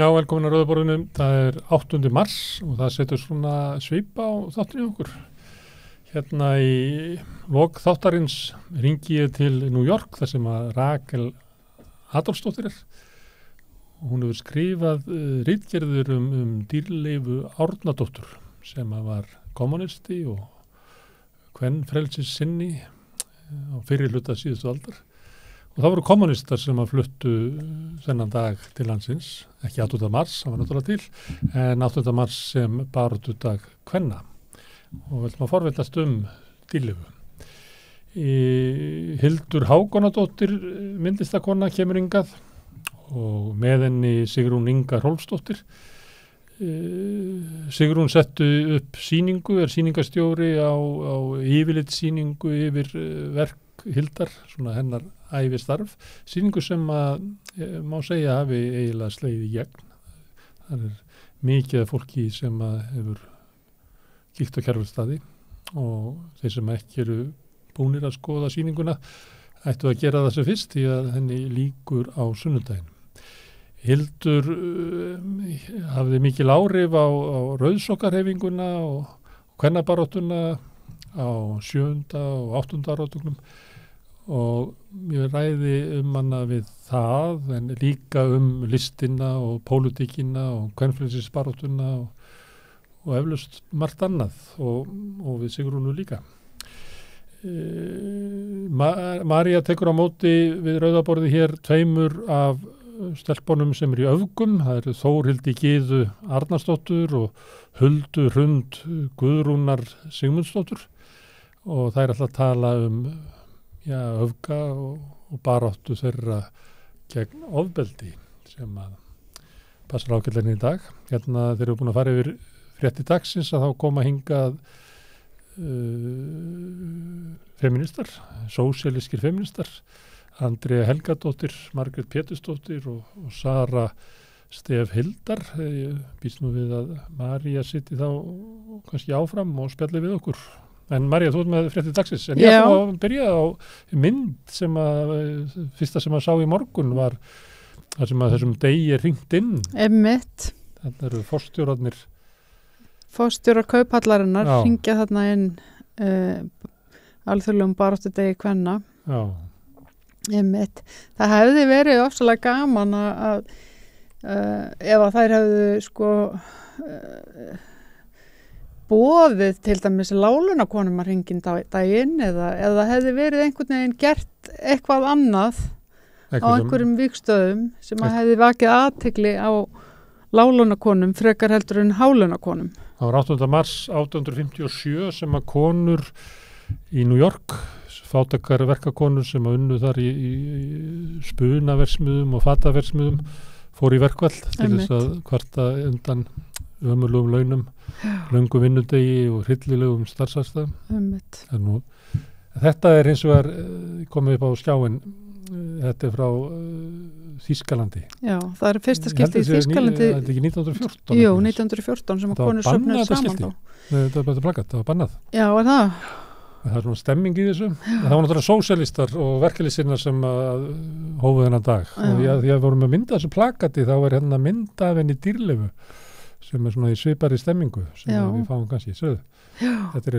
Já, velkomin að Rauða borðinu. Það 8. mars og það setur svona svip á þáttinu okkur. Hérna í lok þáttarins ringi ég til New York þar sem að Rakel Adolfsdóttir Hún hefur skrifað ritgerðir Dýrleifu Árnadóttur sem að var kommunisti og kvenfrelsis sinni á fyrri hluta síðustu aldar. Og það voru kommunistar sem að fluttu þennan dag til landsins, ekki 8. mars, það var náttúrulega til, en 8. mars sem baráttudag kvenna. Og við ætlum að forvitnast Dýrleifu. Hildur Hákonardóttir, myndlistakona, kemur hingað og með henni Sigrún Inga Hrólfsdóttir. Sigrún settu upp sýningu, sýningastjóri á yfirlitssýningu yfir verk Hildar, svona hennar ævistarf, sýningu sem að má segja hafi eiginlega slegið í gegn. Það mikið af fólki sem að hefur kíkt á Kjarvalsstaði og þeir sem ekki eru búnir að skoða sýninguna ættu að gera það sem fyrst því að henni lýkur á sunnudaginn. Hildur hafði mikil áhrif á rauðsokkarhreyfinguna og kvennabaráttuna á 7. og 8. áratugnum og ég ræði hana við það en líka listina og pólitíkina og kvenfrelsisbaráttuna og eflaust margt annað og við Sigrúnu líka. María tekur á móti við Rauða borðið hér 2 af stelpunum sem í öfgum. Það Þórhildi Gyðu Arnarsdóttur og Huldu Hrund Guðrúnar Sigmundsdóttur og þær ætla að tala öfga og baráttu þeirra gegn ofbeldi sem að passar ágætlega í dag. Hérna þeir eru búin að fara yfir fréttir dagsins að þá koma hingað feministar, sósíalískir feministar, Andrea Helgadóttir, Margrét Pétursdóttir og Sara Stef Hildar. Ég býst nú við að María sitji þá kannski áfram og spjalli við okkur. En María, þú með fréttir dagsins. En ég ætla að byrja á mynd sem að fyrsta sem að sá í morgun var það sem að þessum degi hringt inn. Einmitt. Þetta eru forstjórarnir. Forstjórar Kauphallarinnar hringja þarna inn alþjóðlegum baráttudegi kvenna. Já. Einmitt. Það hefði verið ofsalega gaman að ef að þær hefðu boðið til dæmis láglaunakonum að hringja daginn eða það hefði verið einhvern veginn gert eitthvað annað á einhverjum vígstöðum sem að hefði vakið athygli á láglaunakonum frekar heldur en hálaunakonum. Það var 8. mars 1857 sem að konur í New York, fátækar verkakonur sem að unnu þar í spunaversmiðum og fataversmiðum fór í verkvall til þess að kvarta undan ömurlegum launum, löngu vinnudegi og hryllilegum starfsaðstæðum. Þetta hins vegar komið upp á skjáin, þetta frá Þýskalandi. Já, það fyrsta skipti í Þýskalandi. Þetta ekki 1914? Jú, 1914 sem að konur söfnuðu saman þá. Það var bara plakat, það var bannað. Já, var það? Það svona stemming í þessu. Það var náttúrulega sósíalistar og verkalýðssinnar sem hófu þennan dag. Og því að vorum að mynda þessu plakati þá var hérna mynd af henni Dýrleifu sem svona í svipari stemmingu sem við fáum kannski í söðu. Þetta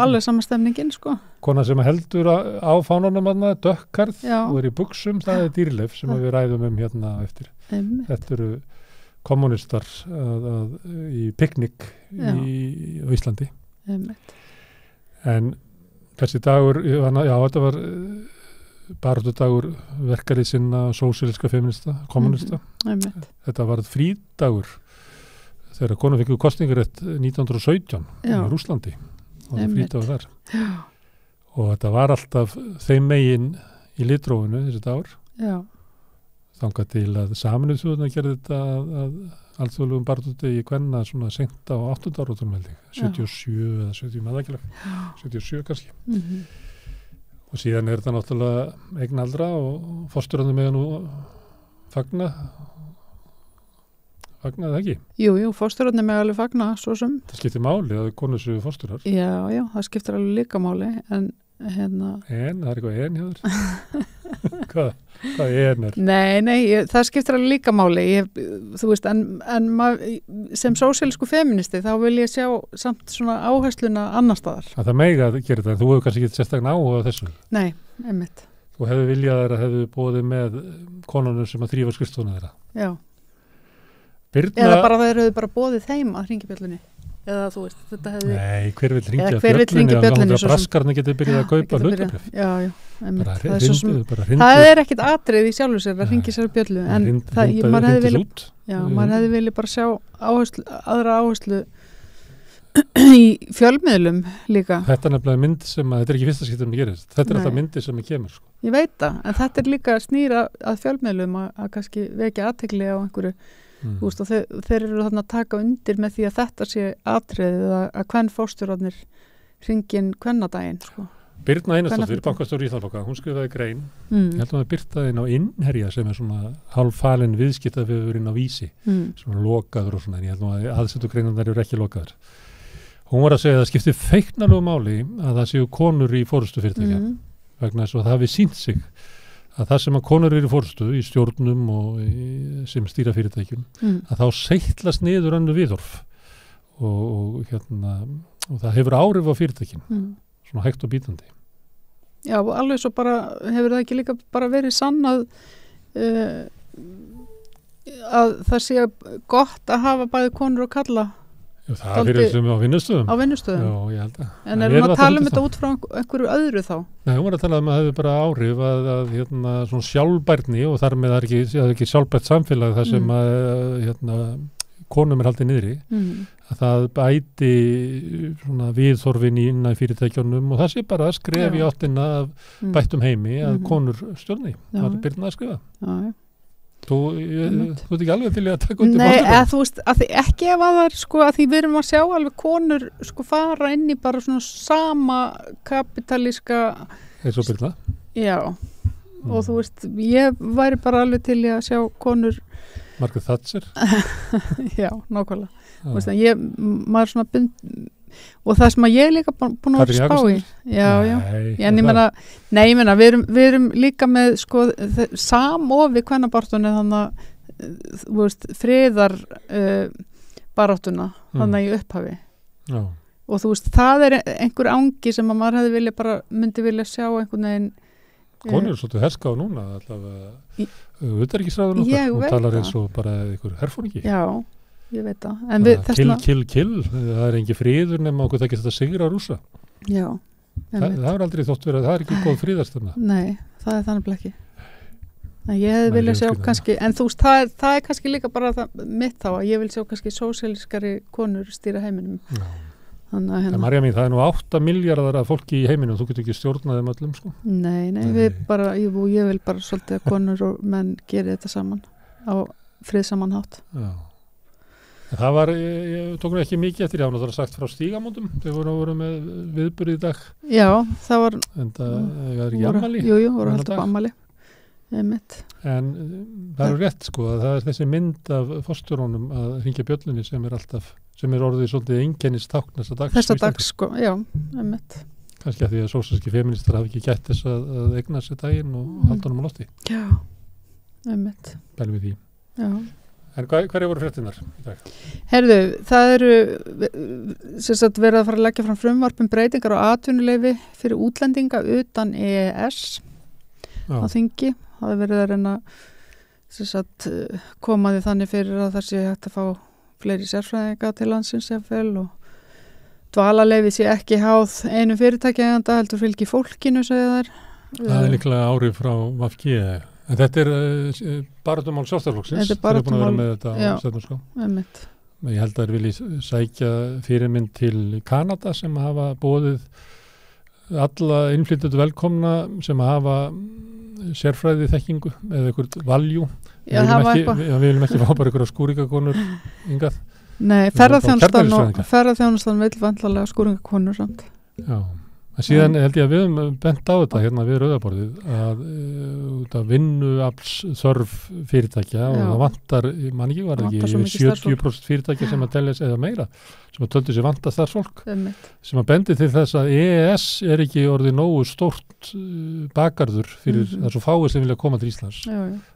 alveg sama stemningin, sko. Kona sem heldur á fánanum dökkarð og í buxum, það Dýrleif sem við ræðum hérna eftir. Þetta eru kommunistar í piknik á Íslandi. En þessi dagur, þetta var baráttudagur verkalýðssinna, sósíalíska feminista, kommunista. Þetta var frídagur þegar konur fengu kosningarétt 1917 í Rússlandi og það frídagur þar. Og þetta var alltaf þeim megin í litrófinu þessi dagur. Þangað til að Sameinuðu þjóðirnar gerði þetta að alþjóðlegum baráttudegi kvenna svona seint á 8. áratunum held ég, 77 eða 70 maðurkilag, 77 kannski. Og síðan þetta náttúrulega eignaldra og forstjórarnir mega nú fagna það ekki? Jú, forstjórarnir mega alveg fagna, svo sem. Það skiptir máli að konur séu forstjórar. Já, það skiptir alveg líka máli, en En, það eitthvað hjá þér. Hvað er? Nei, það skiptir alveg líka máli. Þú veist, en sem sósíalísku feministi þá vil ég sjá samt svona áhersluna annar staðar. Það mega að gera þetta, en þú hefur kannski ekki sérstaklega áhuga á þessu. Nei, einmitt. Þú hefur viljað þeirra, hefur bóðið með konunum sem að þrífa skrifstofuna þeirra. Já. Birna... Eða bara það hefur bara bóðið þeim að hringja bjöllunni. Eða þú veist, þetta hefði... Nei, hver vill hringja bjöllunni? Braskarni getur byrjað að kaupa hlutabréf. Já, það er ekkit atrið í sjálfu sér að hringja sér bjöllu, en maður hefði viljað bara sjá aðra áherslu í fjölmiðlum líka. Þetta er nefnilega mynd sem þetta er ekki fyrsta skiptum að gerist. Þetta er alltaf myndi sem kemur. Sko. Ég veit það, en þetta er líka snýra að fjölmiðlum að kannski vekja athygli á einhverju. Þú veist, og þeir eru þarna að taka undir með því að þetta sé atriðið að hvern fórstjórarnir hringin hvernadaginn, sko. Birna Einarsdóttir, bankastjóri Íslandsbanka, hún skrifaði grein, ég held að birtaði inn á Innherja sem er svona hálffalin viðskiptavefurinn á Vísi, svona lokaður og svona, en ég held að aðsettu greinarnar eru ekki lokaður. Hún var að segja að það skipti feiknarlegu máli að það séu konur í forystu fyrirtækja, vegna þess að það hafi sýnt sig að það sem að konur eru í fórstu í stjórnum og sem stýra fyrirtækjum að þá seitlast niður önnu viðhorf og það hefur áhrif á fyrirtækjum svona hægt og bítandi. Já, alveg svo bara hefur það ekki líka bara verið sannað að það sé gott að hafa bæði konur og kalla. Já, það fyrir sem á vinnustöðum. Á vinnustöðum. Já, ég held að. En erum að tala þetta út frá einhverju öðru þá? Nei, hún var að tala að hefur bara áhrif að svona sjálfbærni og þar með það er ekki sjálfbært samfélag þar sem að konum er haldið niðri að það bæti svona viðþorfin innan fyrirtækjunum og það sé bara að skref í áttina af bættum heimi að konur stjórni. Það er byrjað að skrifa. Já. Þú ert ekki alveg til að taka undir fórstjórnum? Nei, þú veist, að því ekki ef að það er sko að því við erum að sjá alveg konur sko fara inn í bara svona sama kapitalíska eins og Birna? Já, og þú veist, ég væri bara alveg til að sjá konur Margaret Thatcher? Já, nákvæmlega. Þú veist, maður svona og það sem að ég er líka búin að spá í en ég meina við erum líka með sko samofi kvennabaráttunni þannig að þú veist friðar baráttuna þannig í upphafi og þú veist það er einhver angi sem að maður myndi vilja sjá einhvern veginn konur er svolítið herska á núna allavega utanríkisráðun okkar og talar eins og bara einhver herfóringi. Já, ég veit það. Kill, það er engin friður nema okkur það ekki þetta sigra rússa. Já. Það er aldrei þótt verið að það er ekki góð fríðarstöfna. Nei, það er þannig ekki. En ég hefði viljað sjá kannski, en þú veist, það er kannski líka bara mitt þá að ég vil sjá kannski sósíalískari konur stýra heiminum. Já. En Marja mín, það er nú 8 miljardar af fólki í heiminum, þú getur ekki stjórnað þeim öllum, sko. Nei, ég vil bara svolítið að konur og menn geri þetta saman á friðsamanhátt. Já. Það var, ég tók nú ekki mikið eftir, ég hafði sagt frá Stígamótum, þau voru með viðburði í dag. Já, það var... En það er ekki ammali? Jú, voru alltaf ammali. Einmitt. En það er rétt, sko, að það er þessi mynd af fórstjórónum að hringja bjöllunni sem er orðið svolítið einkennistákn þessa dags, sko, já, einmitt. Kannski að því að sósíalískir feministar hafi ekki gætt þess að eigna sér daginn og halda honum á lofti. Já, einmitt. Bælum við því. Já. En hverju voru fréttinnar í dag? Herðu, það eru verið að fara að leggja fram frumvarp breytingar á atvinnuleyfi fyrir útlendinga utan EES á þingi. Það er verið að reyna koma því þannig fyrir að það sé hægt að fá fleiri sérfræðinga til landsins og dvalarleyfi sé ekki háð einu fyrirtækjaeiganda heldur fylgi fólkinu, segja þær. Það er líklega árið frá VG. En þetta er baráttumál Sjálfstæðisflokksins. Þetta er baráttumál, með þetta á stefnuskrá. Einmitt. Ég held að þeir vilji sækja fyrirmynd til Kanada sem hafa boðið alla innflytjendur velkomna sem hafa sérfræði þekkingu eða einhvert valjú. Við viljum ekki fá bara einhverja skúringakonur hingað. Nei, ferðarþjónustan vill vantarlega skúringakonur samt. Já, En síðan held ég að við höfum bent á þetta hérna við Rauðaborðið að vinnuafls þörf fyrirtækja og það vantar, man ekki var ekki 70% fyrirtækja sem að telja eða meira, sem að töldu sér vanta starfsfólk, sem að bendi til þess að EES er ekki orðið nógu stórt bakarður fyrir það svo fáir sem vilja koma til Íslands.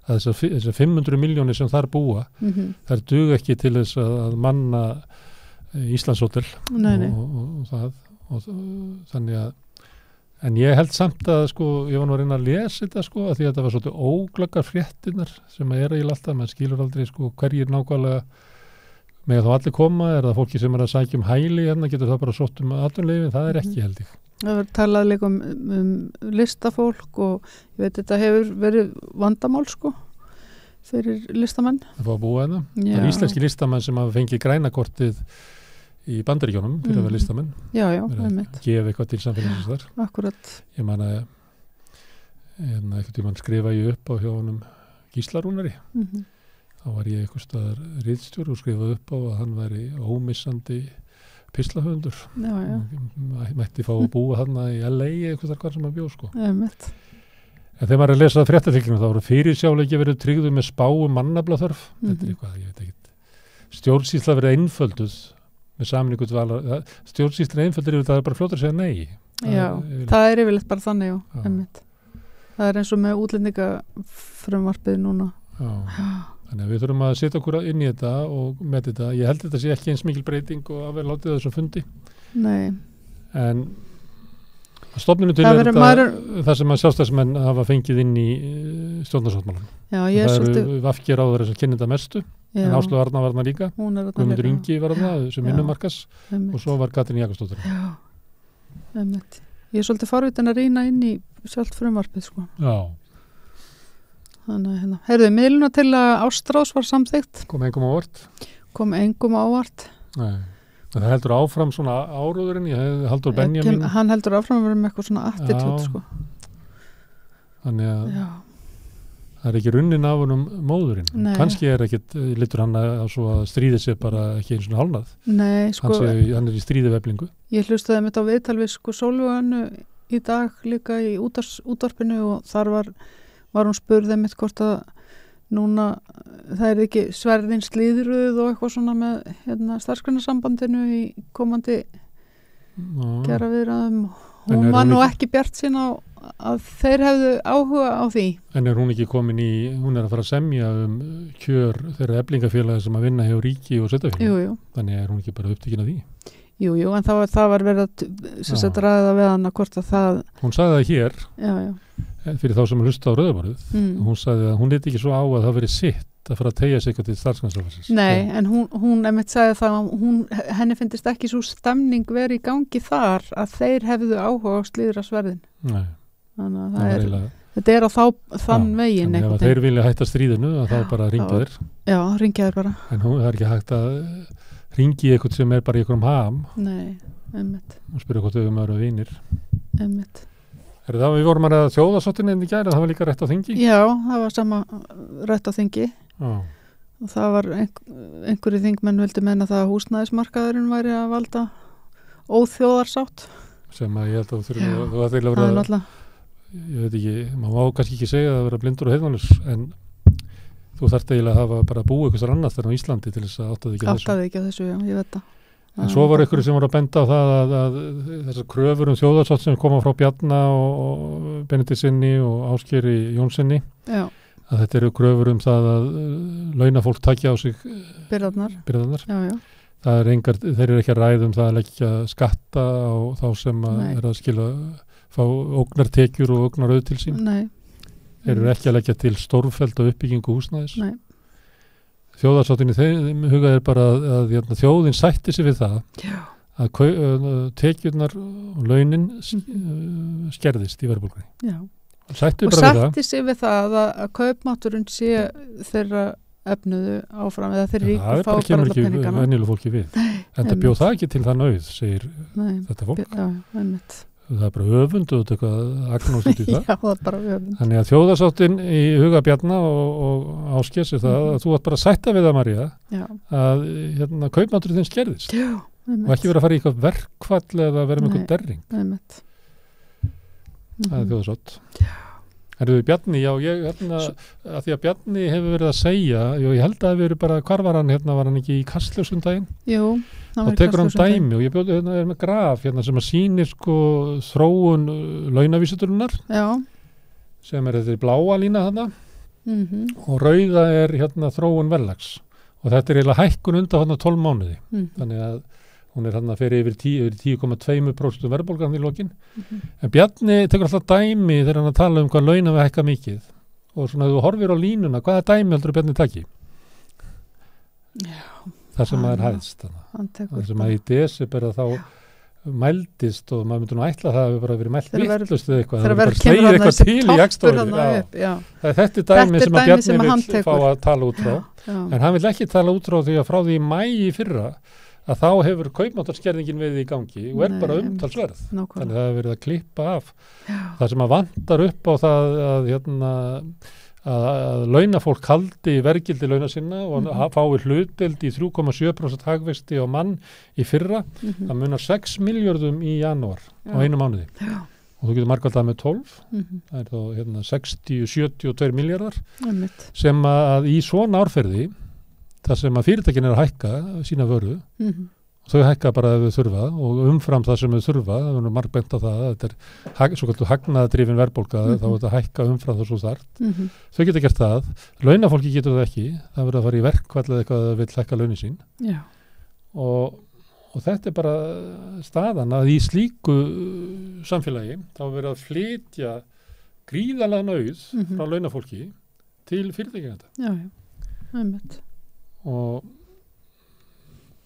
Þessar 500 milljónir sem þar búa, þær duga ekki til þess að manna Íslandshótel og það og þannig að en ég held samt að sko ég var nú að reyna að lesa þetta sko að því að þetta var svolítið óglöggar fréttinnar sem að er eiginlega alltaf, maður skilur aldrei sko hverjir nákvæmlega með þá allir koma, er það fólki sem er að sækja hæli hérna, getur það bara sótt atvinnuleyfi, það er ekki held ég. Það var talað líka um listafólk og ég veit þetta hefur verið vandamál sko fyrir listamenn. Það fá að búa hérna. Það er íslenski listamenn sem hafa fengið grænakortið í Bandaríkjónum fyrir að vera listamenn. Já, einmitt. Gefa eitthvað til samfélagsins þar. Akkurat. Ég man að einhvern tímann skrifa ég upp á hjá honum Gísla Rúnari. Þá var ég eitthvað staðar ritstjóri og skrifaði upp á að hann væri ómissandi pislahöfundur. Mætti fá að búa hann í LA eitthvað þar hvar sem hann bjó sko. Einmitt. En þegar maður lesa fréttatilkynningu þá voru fyrirsjáleiki verið tryggður með mannaflaþörf. Þetta er eitthvað, ég veit ekki. Stjórnsýsla verið einfölduð með samningu dvalar, stjórnsýslan einföldur yfir það er bara fljótur að segja nei. Það er yfirleitt bara þannig, einmitt. Það er eins og með útlendingafrumvarpið núna. Þannig að við þurfum að setja okkur inn í þetta og með þetta. Ég held þetta sé ekki eins mikil breyting og að vera látið þessum fundi. Nei. En stofninu til það sem að sjálfstæðismenn hafa fengið inn í stjórnarsáttmálanum. Það eru VG ráðherrar sem kynna þetta mestu. En Áslaug Arna var þarna líka, Guðmundur Ingi var þarna sem vinnumarkas og svo var Katrín Jakobsdóttir. Já, einmitt. Ég er svolítið forvitin að rýna inn í sjálft frumvarpið sko. Já. Þannig hérna. Heyrðu, miðluna til að Ástrás var samþykkt. Kom engum á óvart. Nei. Það heldur áfram svona áróðurinn, Halldór Benjamin. Hann heldur áfram að vera með eitthvað svona attitút sko. Þannig að það er ekki runnin af honum móðurinn. Kannski er ekkit, litur hann að svo að stríði sig bara ekki eins og hálnað. Nei, sko. Hann er í stríðiveflingu. Ég hlustaði mitt á viðtal við sko Sólveigu í dag líka í útvarpinu og þar var hún spurði mitt hvort að núna það er ekki sverðin slíðruð og eitthvað svona með starfsgreinasambandinu í komandi gera viðræðum. Hún var nú ekki bjart sín á að þeir hefðu áhuga á því. En er hún ekki komin hún er að fara að semja kjör þeirra eflingafélagi sem að vinna hjá ríki og sveitarfélagi. Þannig er hún ekki bara upptekin af því. Jú, en það var verið að ræða við hana hvort að það... Hún sagði það hér, fyrir þá sem hlusta á Rauðaborðið, hún sagði að hún liti ekki svo á að það verið sitt að fara að tegja sig eitthvað til starfsmannsráðsins. Nei, en hún einmitt sagði það að henni finnst ekki svo stemning verið í gangi þar að þeir hefðu áhuga á slíðrasverðin. Nei. Þannig að þetta er á þann veginn. Þannig að þeir vilja hætta stríðinu að þá bara ringja þeir. Já, ringja þeir bara. En það er ekki hægt að ringi eitthvað sem er bara í einhverjum ham. Nei, einmitt. Og spyrja hvort þau eru vinir. Einmitt. Er það við vorum að ræða þjóðarsáttinni en í gær, það var líka rætt á þingi? Já, það var sama rætt á þingi. Og það var einhverju þingmenn vildi menna það að húsnæðismarkaðurinn væri að valda óþjóðarsátt. Sem að ég held að þú ætti að vera ég veit ekki, maður má kannski ekki segja að vera blindur og heyrnarlaus en þú þarft eiginlega að hafa bara búið eitthvað annars þar á Íslandi til þess að áttaði ekki á þessu. Já, ég veit það. En svo var einhverju sem voru að benda á það að þessar kröfur þjóðarsátt sem koma frá Bjarna og Benediktssyni og Ásgeiri Jónssoni að þetta eru kröfur það að launafólk takja á sig byrðarnar. Já. Þeir eru ekki að ræða það að leggja skatta á þá sem er að skila fá ógnartekjur og ógnarauð til sín. Nei. Þeir eru ekki að leggja til stórfelld og uppbyggingu húsnæðis. Nei. Þjóðarsáttinni hugað er bara að þjóðin sætti sig við það að tekjurnar og launin skerðist í verðbólgunni. Já. Sætti sig við það að kaupmátturinn sé þeirra efnuðu áfram eða þeir ríku fá bara alla peningana. Það kemur ekki venjulega fólki við. En það bjóð það ekki til það nauð, segir þetta fólk. Já, einmitt. Það er bara öfund og þetta agnóst út í það. Já, það er bara öfund. Þannig að þjóðarsáttin í huga Bjarna og Ásgeirs er það að þú átt bara að sætta við það, María, að kaupmátturinn þinn skerðist. Já, og ekki vera að fara í eitthvað verkfall eða vera með eitthvað derring. það er þjóðarsott. Herðu Bjarni, já, að því að Bjarni hefur verið að segja, ég held að það hefur verið bara, hvar var hann, var hann ekki í Kastljósundaginn? Jú, þá tekur hann dæmi og ég bjóði með graf sem að sýnir þróun launavísiturinnar, sem þetta bláa lína þarna, og rauða þróun verðlags, og þetta eiginlega hækkun undan 12 mánuði, þannig að hún fyrir yfir 10,2% verðbólgan í lokin. En Bjarni tekur alltaf dæmi þegar hann að tala hvað laun hafa hækkað mikið. Og svona þú horfir á línuna, hvaða dæmi heldur Bjarni taki? Það sem maður hæðst. Það sem að í desember þá mældist og maður myndi nú ætla að það hefur bara verið mælt vittlust eða eitthvað. Það hefur bara slegið eitthvað til í Hagstofunni. Þetta er dæmi sem að Bjarni vill fá að tala út frá. En hann vill ekki tala út frá því að frá því í maí í fyrra að þá hefur kaupmáttarskerðingin verið í gangi og bara umtalsverð. Þannig að það hefur verið að klippa af. Það sem að vantar upp á það að launafólk haldi verðgildi launa sinna og fái hlutdeild í 3,7% hagvexti á mann í fyrra. Það munar 6 milljörðum í janúar á einu mánuði. Og þú getur margvaldað með 12. Það er þá 60-72 milljarðar sem að í svona árferði það sem að fyrirtækin að hækka sína vöru, þau hækka bara ef þau þurfa og umfram það sem þau þurfa, það er margbent á það, þetta er svo kallt hagnaðadrifin verðbólga, þá er þetta hækka umfram það svo þart. Þau geta gert það, launafólki getur það ekki, það verður að fara í verkfall eða eitthvað að vil hækka launin sín. Og þetta er bara staðan að í slíku samfélagi þá verður að flytja gríðarlega nauð frá launafólki til fyrirtækjana. Og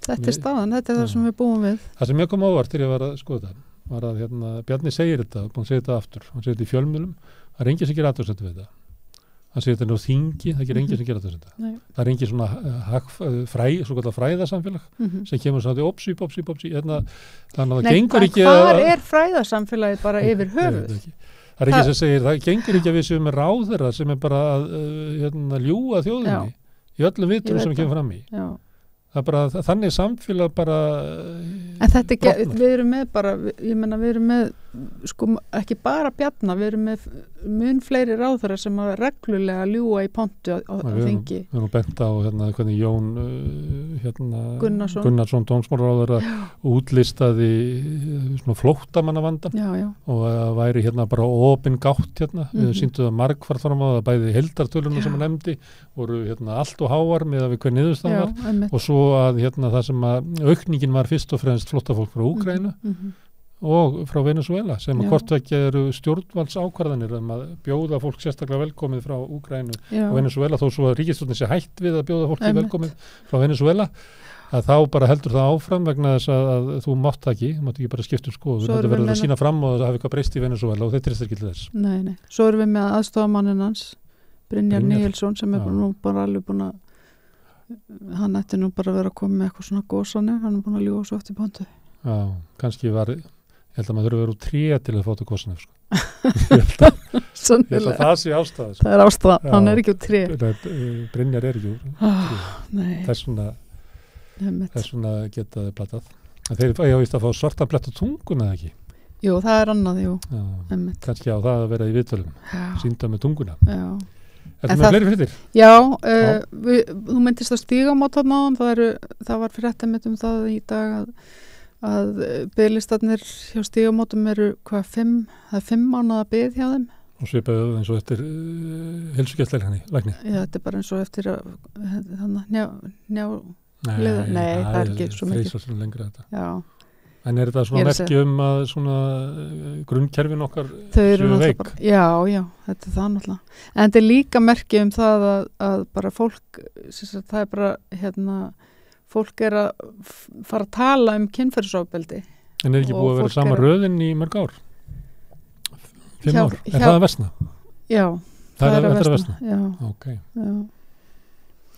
þetta er staðan, þetta er það sem við búum við. Það sem ég kom ávart til ég var að skoða það var að Bjarni segir þetta, búin að segja þetta aftur, hann segir þetta í fjölmiðlum, það er enginn sem gerir athugasemd við þetta. Hann segir þetta nú þingi, það gerir enginn sem gerir athugasemd við þetta. Það er enginn svona svo kallar fræðasamfélag sem kemur svona opsi, þannig að það gengur ekki að... Hvar er fræðasamfélagið bara yfir höfuð? Það er ekki sem segir, það gengur ekki að við séum með ráðherra sem er bara að ljúga þjóðinni í öllum vitum sem kemur fram í. Það er bara, þannig samfélag bara en þetta ekki, við erum með bara, ég menna við erum með sko ekki bara Bjarna, við erum með mun fleiri ráðherrar sem að reglulega ljúga í pontu á þingi. Við erum bent á hvernig Jón Gunnarsson dómsmálaráðherra útlistaði svona flóttamannavandann og það væri bara opin gátt við sýndu það margfart fram á það bæði heildartöluna sem hann nefndi voru allt og háar með að við hver niðurstaðan var og svo að það sem að aukningin var fyrst og fremst flóttafólk frá Úkraínu og frá Venezuela sem að hvort ekki eru stjórnvaldsákvarðanir að bjóða fólk sérstaklega velkomið frá Úkraínu og Venezuela þó svo að ríkisstjórnin sé hætt við að bjóða fólki velkomið frá Venezuela að þá bara heldur það áfram vegna þess að þú mátt ekki bara skipta skoðu, þú verður að sína fram og það hafi eitthvað breyst í Venezuela og þetta er ekki til þess. Nei. Svo erum við með aðstofamanninn hans Brynjar Níelsson sem er nú bara alveg búin að hann ætti nú bara að vera að koma með eitthvað svona gósanir, hann er búin að ljúga svo eftir pontu. Já, kannski var ég held að maður þurfa að vera úr 3 til að fá til gósanir sko. Ég held að það sé ástæða sko. Það er ástæða, hann er ekki úr 3. Brynjar er ekki úr 3. Þess vegna geta þið platað. Þeir ég víst að fá svarta blett á tunguna eða ekki? Jú, það er annað, jú. Kannski á það að vera í viðtölum, sýnda með tunguna. Já. Er það með fleiri fréttir? Já, þú myndist að Stígamót þarna, það var fréttamitt það í dag að biðlistarnir hjá Stígamótum eru það er 5 mánaða bið hjá þeim. Og svipaðu eins og eftir heilsugæslulækni? Já, þetta er bara eins og eftir Nei, það er ekki svo mikið. Freysar lengra þetta. Já. En er þetta svona merki að svona grunnkerfin okkar séu veik? Já, þetta er það náttúrulega. En þetta er líka merki það að bara fólk, það er bara, fólk er að fara að tala kynferðisofbeldi. En er ekki búið að vera sama röðin í mörg ár? 5 ár? Er það að versna? Já, það er að versna. Já. Ok. Já.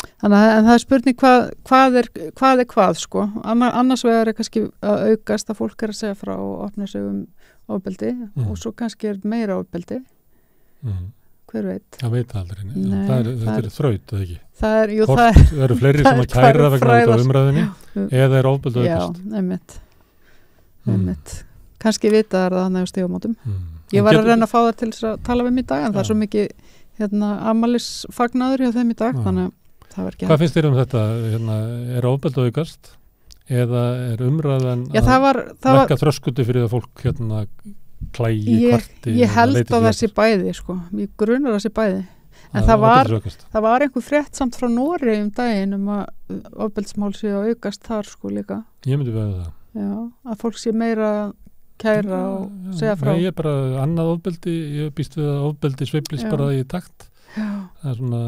Þannig að það er spurning hvað er hvað sko. Annars vegar er kannski að aukast að fólk er að segja frá og opna sig ofbeldi og svo kannski er meira ofbeldi. Hver veit? Það veit aldrei. Þetta er þraut, eða ekki? Það eru fleiri sem að kæra vegna út á umræðinni eða er ofbeldi aukast? Já, einmitt. Kannski vita það þannig á Stígamótum. Ég var að reyna að fá það til þess að tala við mig í dag en það er svo mikið afmælisfagnaður hjá þeim í dag þannig að það var ekki Hvað finnst þér þetta? Er ofbeldi aukast eða er umræðan að leggja þröskuldi fyrir það fólk klægi, kvarti? Ég held að það sé bæði sko. Ég grunar það sé bæði en það var einhver frétt samt frá Nóri daginn að ofbeldismál sé að aukast þar sko líka. Ég myndi veða það. Já, að fólk sé meira kæra og segja frá. Nei, ég er bara annað ofbeldi, ég býst við að ofbeldi sveiflist bara í takt. Já. Það er svona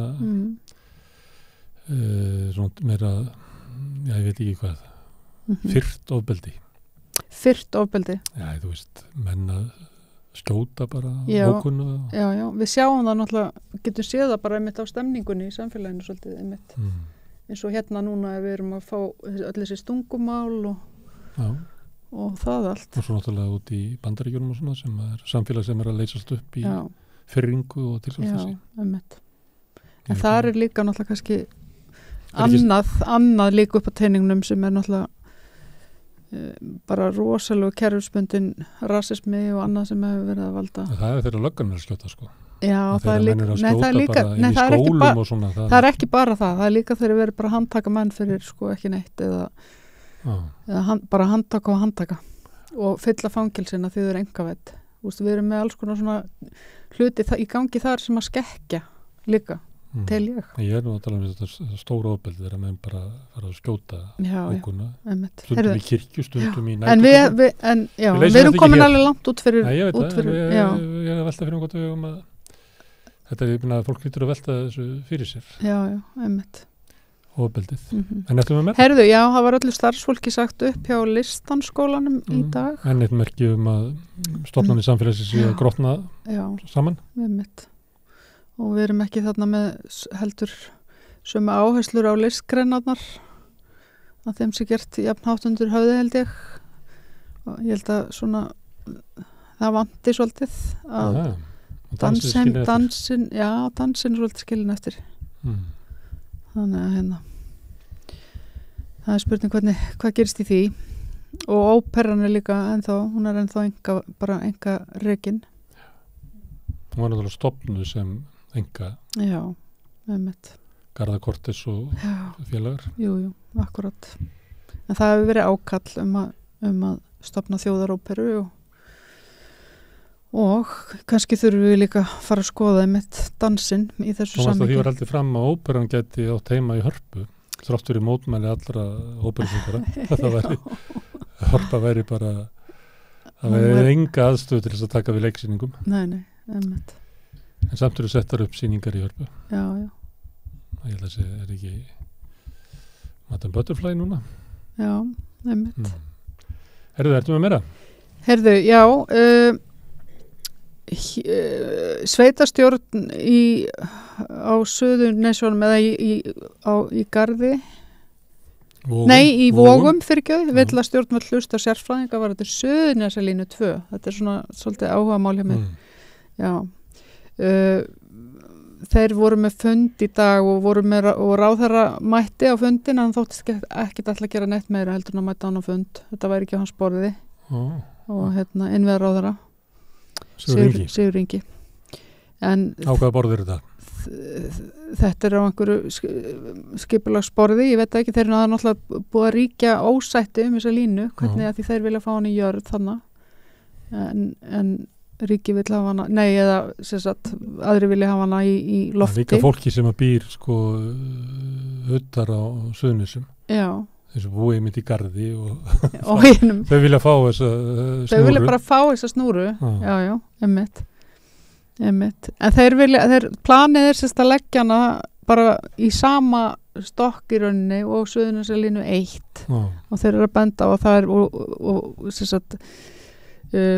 svona meira ég veit ekki hvað fyrrt ofbeldi. Fyrrt ofbeldi? Já, þú veist, menn að skjóta bara ókunna. Já, við sjáum það náttúrulega, getum séð það bara einmitt á stemningunni í samfélaginu svolítið einmitt. Eins og hérna núna ef við erum að fá öll þessi stungumál og það allt. Og svo náttúrulega út í Bandaríkjunum og svona sem er samfélag sem er að leysast upp í fyrringu og tilsvarsleysi. Já, einmitt. En það er líka náttúrulega kannski annað líka upp á teiningnum sem er náttúrulega bara rosalega kerfisbundin rasismi og annað sem hefur verið að valda. Það er þeirra löggan að skjóta sko. Já, það er líka það er ekki bara það er líka þegar verið bara að handtaka menn fyrir sko ekki neitt eða bara handtaka og handtaka og fylla fangelsina því þau eru engavædd. Við erum með alls konar svona hluti í gangi þar sem að skekkja líka. Tel ég. Ég er nú að tala um þetta stóra ofbeldi þegar menn bara fara að skjóta ókunna. Stundum í kirkju, stundum í næturkirkju. En við erum komin alveg langt út fyrir. Nei, ég veit það. Ég er að velta fyrir gott vegum að þetta er að fólk hlýtur að velta þessu fyrir sér. Já, einmitt. Ofbeldið. En eftir með mér? Herðu, já, það var öllu starfsfólki sagt upp hjá listanskólanum í dag. En eitt merki að stofnanir samfélagsins séu að grotna saman. Einmitt. Og við erum ekki þarna með heldur sömu áherslur á listgreinarnar að þeim sé gert jafnhátt undir höfði held ég og ég held að svona það vanti svolítið að dansin er svolítið skilin eftir þannig að það er spurning hvað gerist í því og óperan er líka hún er ennþá enga rekin. Hún var náttúrulega stofnuð sem enga Garðar Kortes og félagar. Jú, akkurat. En það hefur verið ákall um að stofna þjóðaróperu og kannski þurfum við líka að fara að skoða einmitt dansinn í þessu samhengi. Því var aldrei fram að óperan geti átt heima í Hörpu þrátt fyrir mótmæli allra óperusöngvara. Hörpa væri bara það væri enga aðstöð til þess að taka við leiksýningum. Nei, einmitt. En samt eru settar upp sýningar í Hörpu. Já. Ég held að það er ekki Madame Butterfly núna. Já, einmitt. Herðu, ertu með meira? Herðu, já. Sveitastjórn á Suðurnesjunum eða í Garði. Í Vogum fyrirgjöð. Villastjórn var hlust á sérfræðinga var þetta Suðurnesjalínu 2. Þetta er svona svolítið áhuga mál hjá mér. Já. Þeir voru með fund í dag og ráðherra mætti á fundin en þóttist ekki alltaf að gera neitt meira heldur en að mæta hann á fund þetta væri ekki á hans borði og innveða ráðherra Sigur Ingi Á hvaða borð er þetta? Þetta er á einhverju skipulagsborði, ég veit ekki þeir eru náttúrulega búið að ríkja ósætti þessa línu, hvernig að því þeir vilja fá hann í jörð þannig en ríki vill hafa hana, eða aðri vilja hafa hana í lofti. Líka fólki sem að býr utar á Suðurnesjum. Já. Þessu búið mitt í Garði og þau vilja fá þessa snúru. Þau vilja bara fá þessa snúru. Já, einmitt. En planið er að leggja hana bara í sama stokk í rauninni og Suðurnesjalínu 1 og þeir eru að benda á það og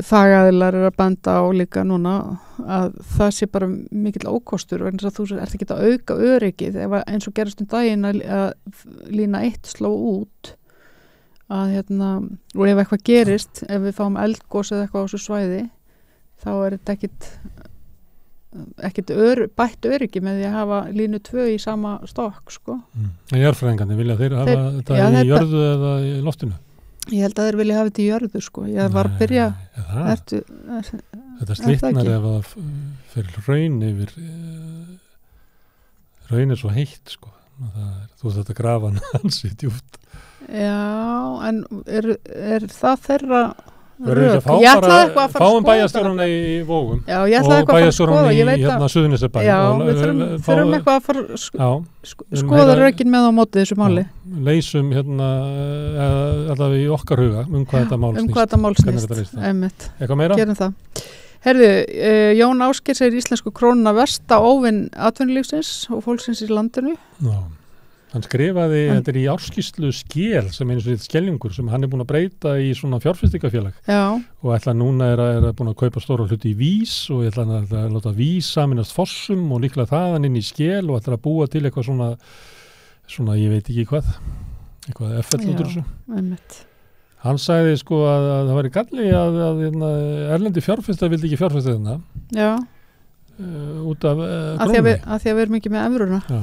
fagaðilar eru að benda á líka núna að það sé bara mikill ókostur vegna að þú ert ekki að auka öryggið eins og gerist daginn að lína 1 sló út og ef eitthvað gerist ef við fáum eldgos eða eitthvað á þessu svæði þá er þetta ekkit bætt öryggi með því að hafa línu 2 í sama stokk sko. En jarðfræðingarnir vilja þeir hafa þetta í jörðu eða í loftinu? Ég held að þeir vilja hafa þetta í jörðu sko. Ég var að byrja þetta slitnar ef að fyrir raun yfir raun svo heitt sko. Þú veist þetta grafa hans í djúpt. Já, en er það þeirra rök? Ég ætlaði eitthvað að fara að skoða fáum bæjarstjórana í Vogum. Já, ég ætlaði eitthvað að fara að skoða. Ég veit að Suðurnesjabæ. Já, við þurfum eitthvað að fara að skoða rökin með á móti þessu máli. Leysum allavega í okkar huga hvað þetta mál snýst. Einmitt. Eitthvað meira? Gerum það. Herðu, Jón Ásgeir segir íslensku krónuna versta óvin atvinnulífsins og fólksins í landinu. Já. Hann skrifaði, þetta í árskýrslu Skél sem eins og Skeljungur sem hann búin að breyta í svona fjárfestingafélag. Já. Og ætla núna búin að kaupa stóra hluti í Vís og ætla að láta Vís saminast Fossum og líklega þaðan inn í Skél og ætla að búa til eitthvað svona ég veit ekki eitthvað FL út úr þessu. Einmitt. Hann sagði sko að það væri galli að erlendi fjárfestar vildi ekki fjárfesta þarna. Já. Út af krónunni. Að því að við erum ekki með evruna. Já,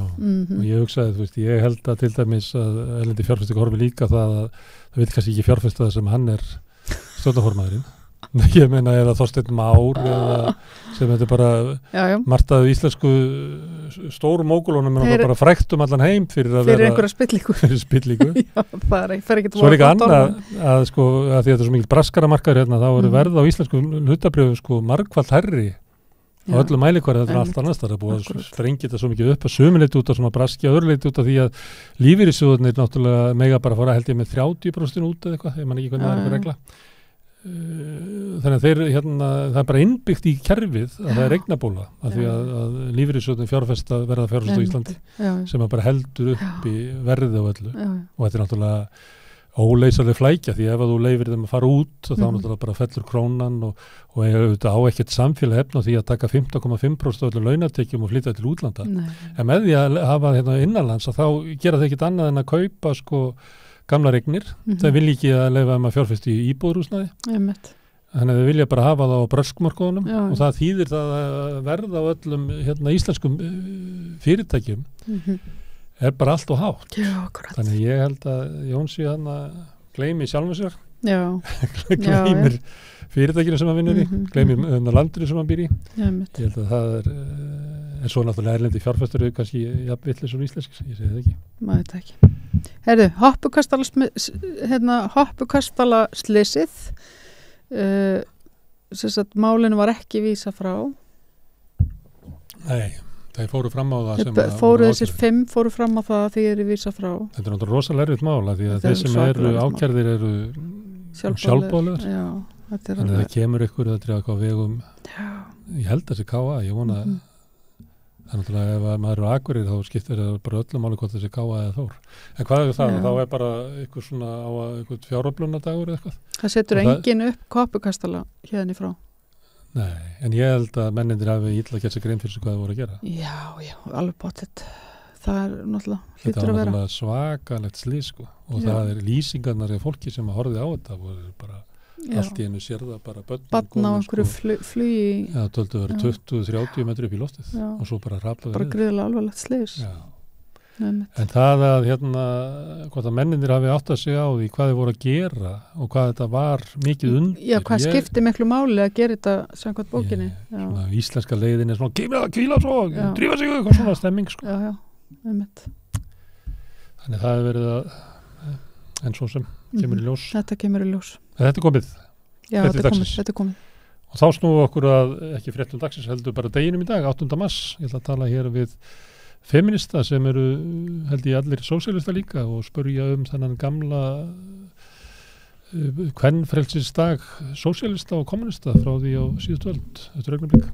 og ég hugsaði, ég held að til dæmis að erlendi fjárfestingar horfi líka það að það vil kannski ekki fjárfesta það sem hann stjórnarformaðurinn. Ég meina er að Þorsteinn Már eða sem þetta bara martaðu íslensku stórum mógulónum en bara frækt allan heim fyrir einhverja spillingu. Fyrir spillingu. Já, það fer ekki svo líka annað að sko að því að þetta er svo mikil braskaramarkaður hérna þá eru verð á íslensku hlutabrjöfum sko margfalt hærri á öllum mælikvarða þetta allt annars það búið að sprengja þetta svo mikið upp að sumileit út á svona braski og öðruleit út af því að lífeyrissjóðurnir náttúrulega mega bara fara held ég með 30% út eða eitthvað, ég man ekki hvernig það eitthvað regla þannig að þeir það bara innbyggt í kerfið að það eignabóla af því að lífeyrissjóðurnir verða fjárfesta á Íslandi sem bara heldur upp í verði á öllu og þetta náttúrulega óleysaleg flækja því ef að þú leifir þeim að fara út þá náttúrulega bara fellur krónan og á ekkert samfélag hefna því að taka 15,5% af öllu launatekjum og flytja til útlanda. En með því að hafa innanlands að þá gera þau ekkert annað en að kaupa sko gamlar eignir. Það vilja ekki að leifa þeim að fjárfesta í íbúðarhúsnæði. Þannig að þau vilja bara hafa það á bröskmarkaðunum og það þýðir það að verða á öllum íslenskum fyrirtækjum bara allt og hátt. Já, akkurat. Þannig ég held að Jónsi gleymi sjálfum sér. Já. Gleymir fyrirtækinu sem hann vinnur í, gleymir landinu sem hann býr í. Ég held að það svo náttúrulega erlendi fjárfestur kannski jafnvillis og íslenskis, ég segi það ekki. Maður þetta ekki. Herðu, hoppukastala slysið, málinu var ekki vísa frá. Nei. Þeir fóru fram á það sem þessir 5 fóru fram á það því þeir eru vísa frá. Þetta er náttúrulega rosalega erfitt mál því að þeir sem eru ákærðir eru sjálfboðlegar. Þannig að það kemur ykkur að drefa eitthvað vegum. Ég held þessi KA, ég vona það er náttúrulega ef maður eru Akureyri þá skiptir það bara öllum máli hvort þessi KA eða Þór. En hvað er það? Þá er bara eitthvað svona á eitthvað fjáröflunardagur eða eitthvað. Það setur engin upp hoppukastala hérna í frá. Nei, en ég held að mennindir hafi illa gert sér grein fyrir sig hvað það voru að gera. Já, alveg bóttið. Það er náttúrulega hlýtur að vera. Þetta var náttúrulega svakalegt slys sko og það lýsingarnar af fólki sem horfði á þetta voru bara allt í einu sérða bara börn á einhverju flugi. Já, töldu verið 20-30 metri upp í loftið og svo bara raplaði bara gríðarlega alvarlegt slys. Já. En það að hvort að mennindir hafi átt að segja á því hvað þið voru að gera og hvað þetta var mikið undir. Já, hvað skipti miklu máli að gera þetta samkvæmt bókinni. Svona íslenska leiðin er svona kemur að kvíla svo, drífa sig eitthvað svona stemming sko. Já, einmitt. Þannig það hefur verið að en svo sem kemur í ljós. Þetta kemur í ljós. Þetta er komið. Já, þetta er komið. Og þá snúum okkur að ekki fréttum dagsins heldur bara deginum í dag, 8. mars. Ég ætla að tala hér við feminista sem eru held ég allir sósíalista líka og spurja þennan gamla kvenfrelsisdag sósíalista og kommunista frá því á síðustu öld. Þetta er augnablik.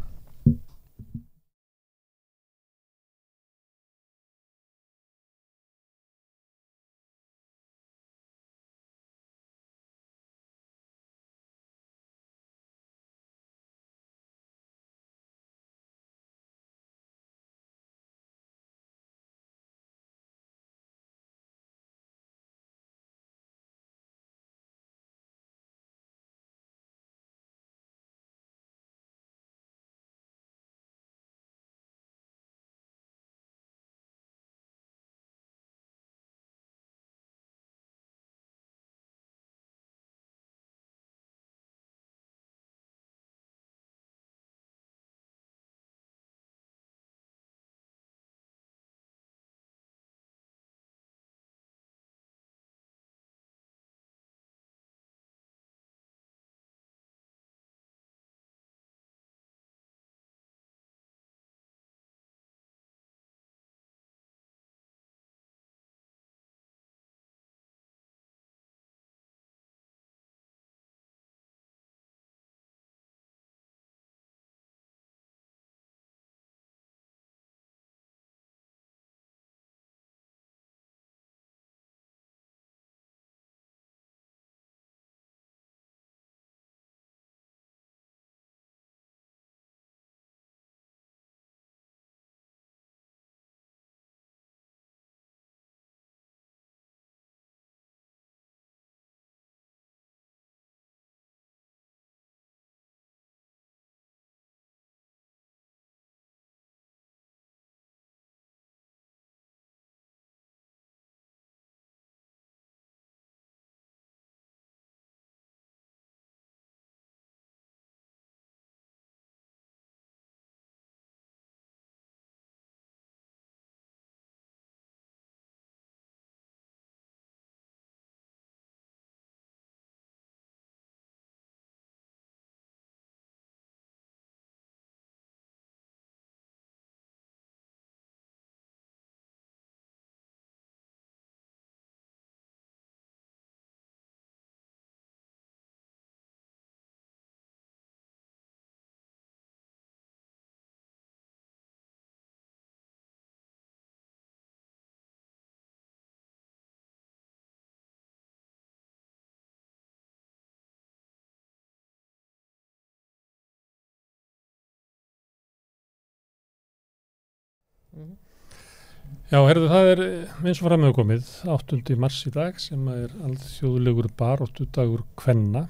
Já, herðu, það eins og framöðu komið 8. mars í dag sem er alþjóðlegur baráttudagur kvenna.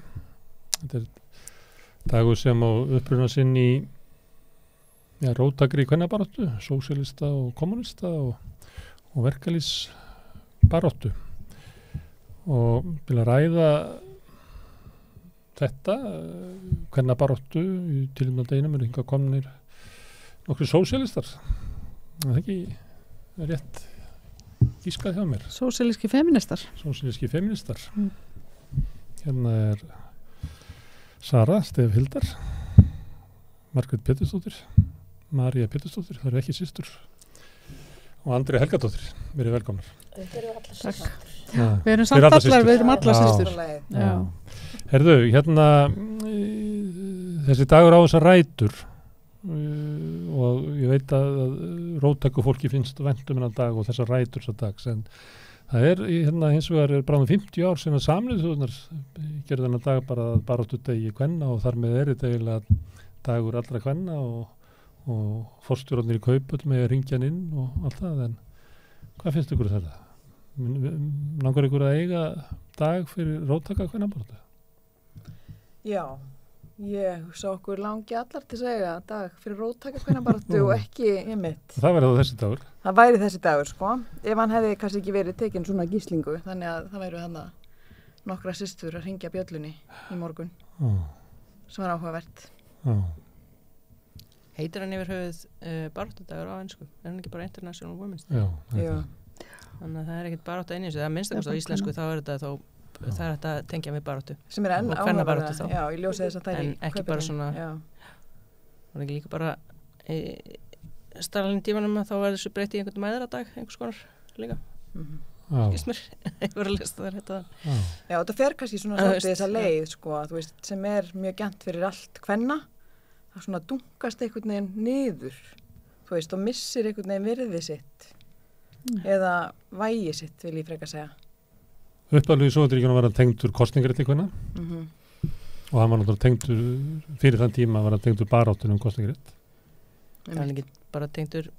Þetta dagur sem á uppruna sinn í róttækri kvennabaráttu, sósíalista og kommunista og verkalýðsbaráttu. Og til að ræða þetta, kvennabaráttu í tilmældeginum hingað komnir nokkru sósíalistar. Það er ekki rétt gískað hjá mér. Sósíalískir feministar. Sósíalískir feministar. Hérna er Sara Stef Hildar, Margrét Pétursdóttir, María Pétursdóttir, það eru ekki systur, og Andrea Helgadóttir. Verið velkomnar. Þetta eru allar systur. Við erum samt allar, við erum allar systur. Herðu, hérna þessi dagur á þessar rætur og ég veit að róttæku fólki finnst vænt um þennan dag og þessar rætur þessar dags, en það hérna hins vegar bráðum 50 ár sem að Sameinuðu þjóðirnar gerðu þennan dag bara baráttudegi kvenna og þar með þetta eiginlega dagur allra kvenna og forstjórarnir í Kauphöll með ringjan inn og allt það, en hvað finnst ykkur þetta? Langar ykkur að eiga dag fyrir róttæka kvennabaráttu? Já, ég sá okkur langi allar til að segja dag fyrir róttæka kvennabaráttu og ekki einmitt. Það væri þá þessi dagur? Það væri þessi dagur, sko. Ef hann hefði kannski ekki verið tekinn svona gíslingu, þannig að það væru þarna nokkra systur að hringja bjöllunni í morgun, sem var áhugavert. Heitir hann yfir höfuð baráttudagur á ensku? Er hann ekki bara International Women's Day? Já. Þannig að það ekkert baráttu einnig, það minnst á íslensku, þá þetta þá það þetta tengja við baráttu sem enn áhugaverða, já, ég ljósi þess að það en ekki bara svona var ekki líka bara Stalin tímanum að þá var þessu breytti í einhvern mæðradag einhvers konar líka skilst mér, ég var að lista þar þetta Já, þetta fer kannski svona svolítið þessa leið, sko, þú veist, sem er mjög gjarnt fyrir allt kvenna, það svona dunkast einhvern veginn niður, þú veist, og missir einhvern veginn virði sitt eða vægi sitt, vil ég freka segja. Uppalveg í Sovétríkjunum var hann tengdur kosningarétti kvenna og hann var náttúrulega tengdur fyrir þann tíma var hann tengdur baráttunum kosningarétt. Það var ekki bara tengdur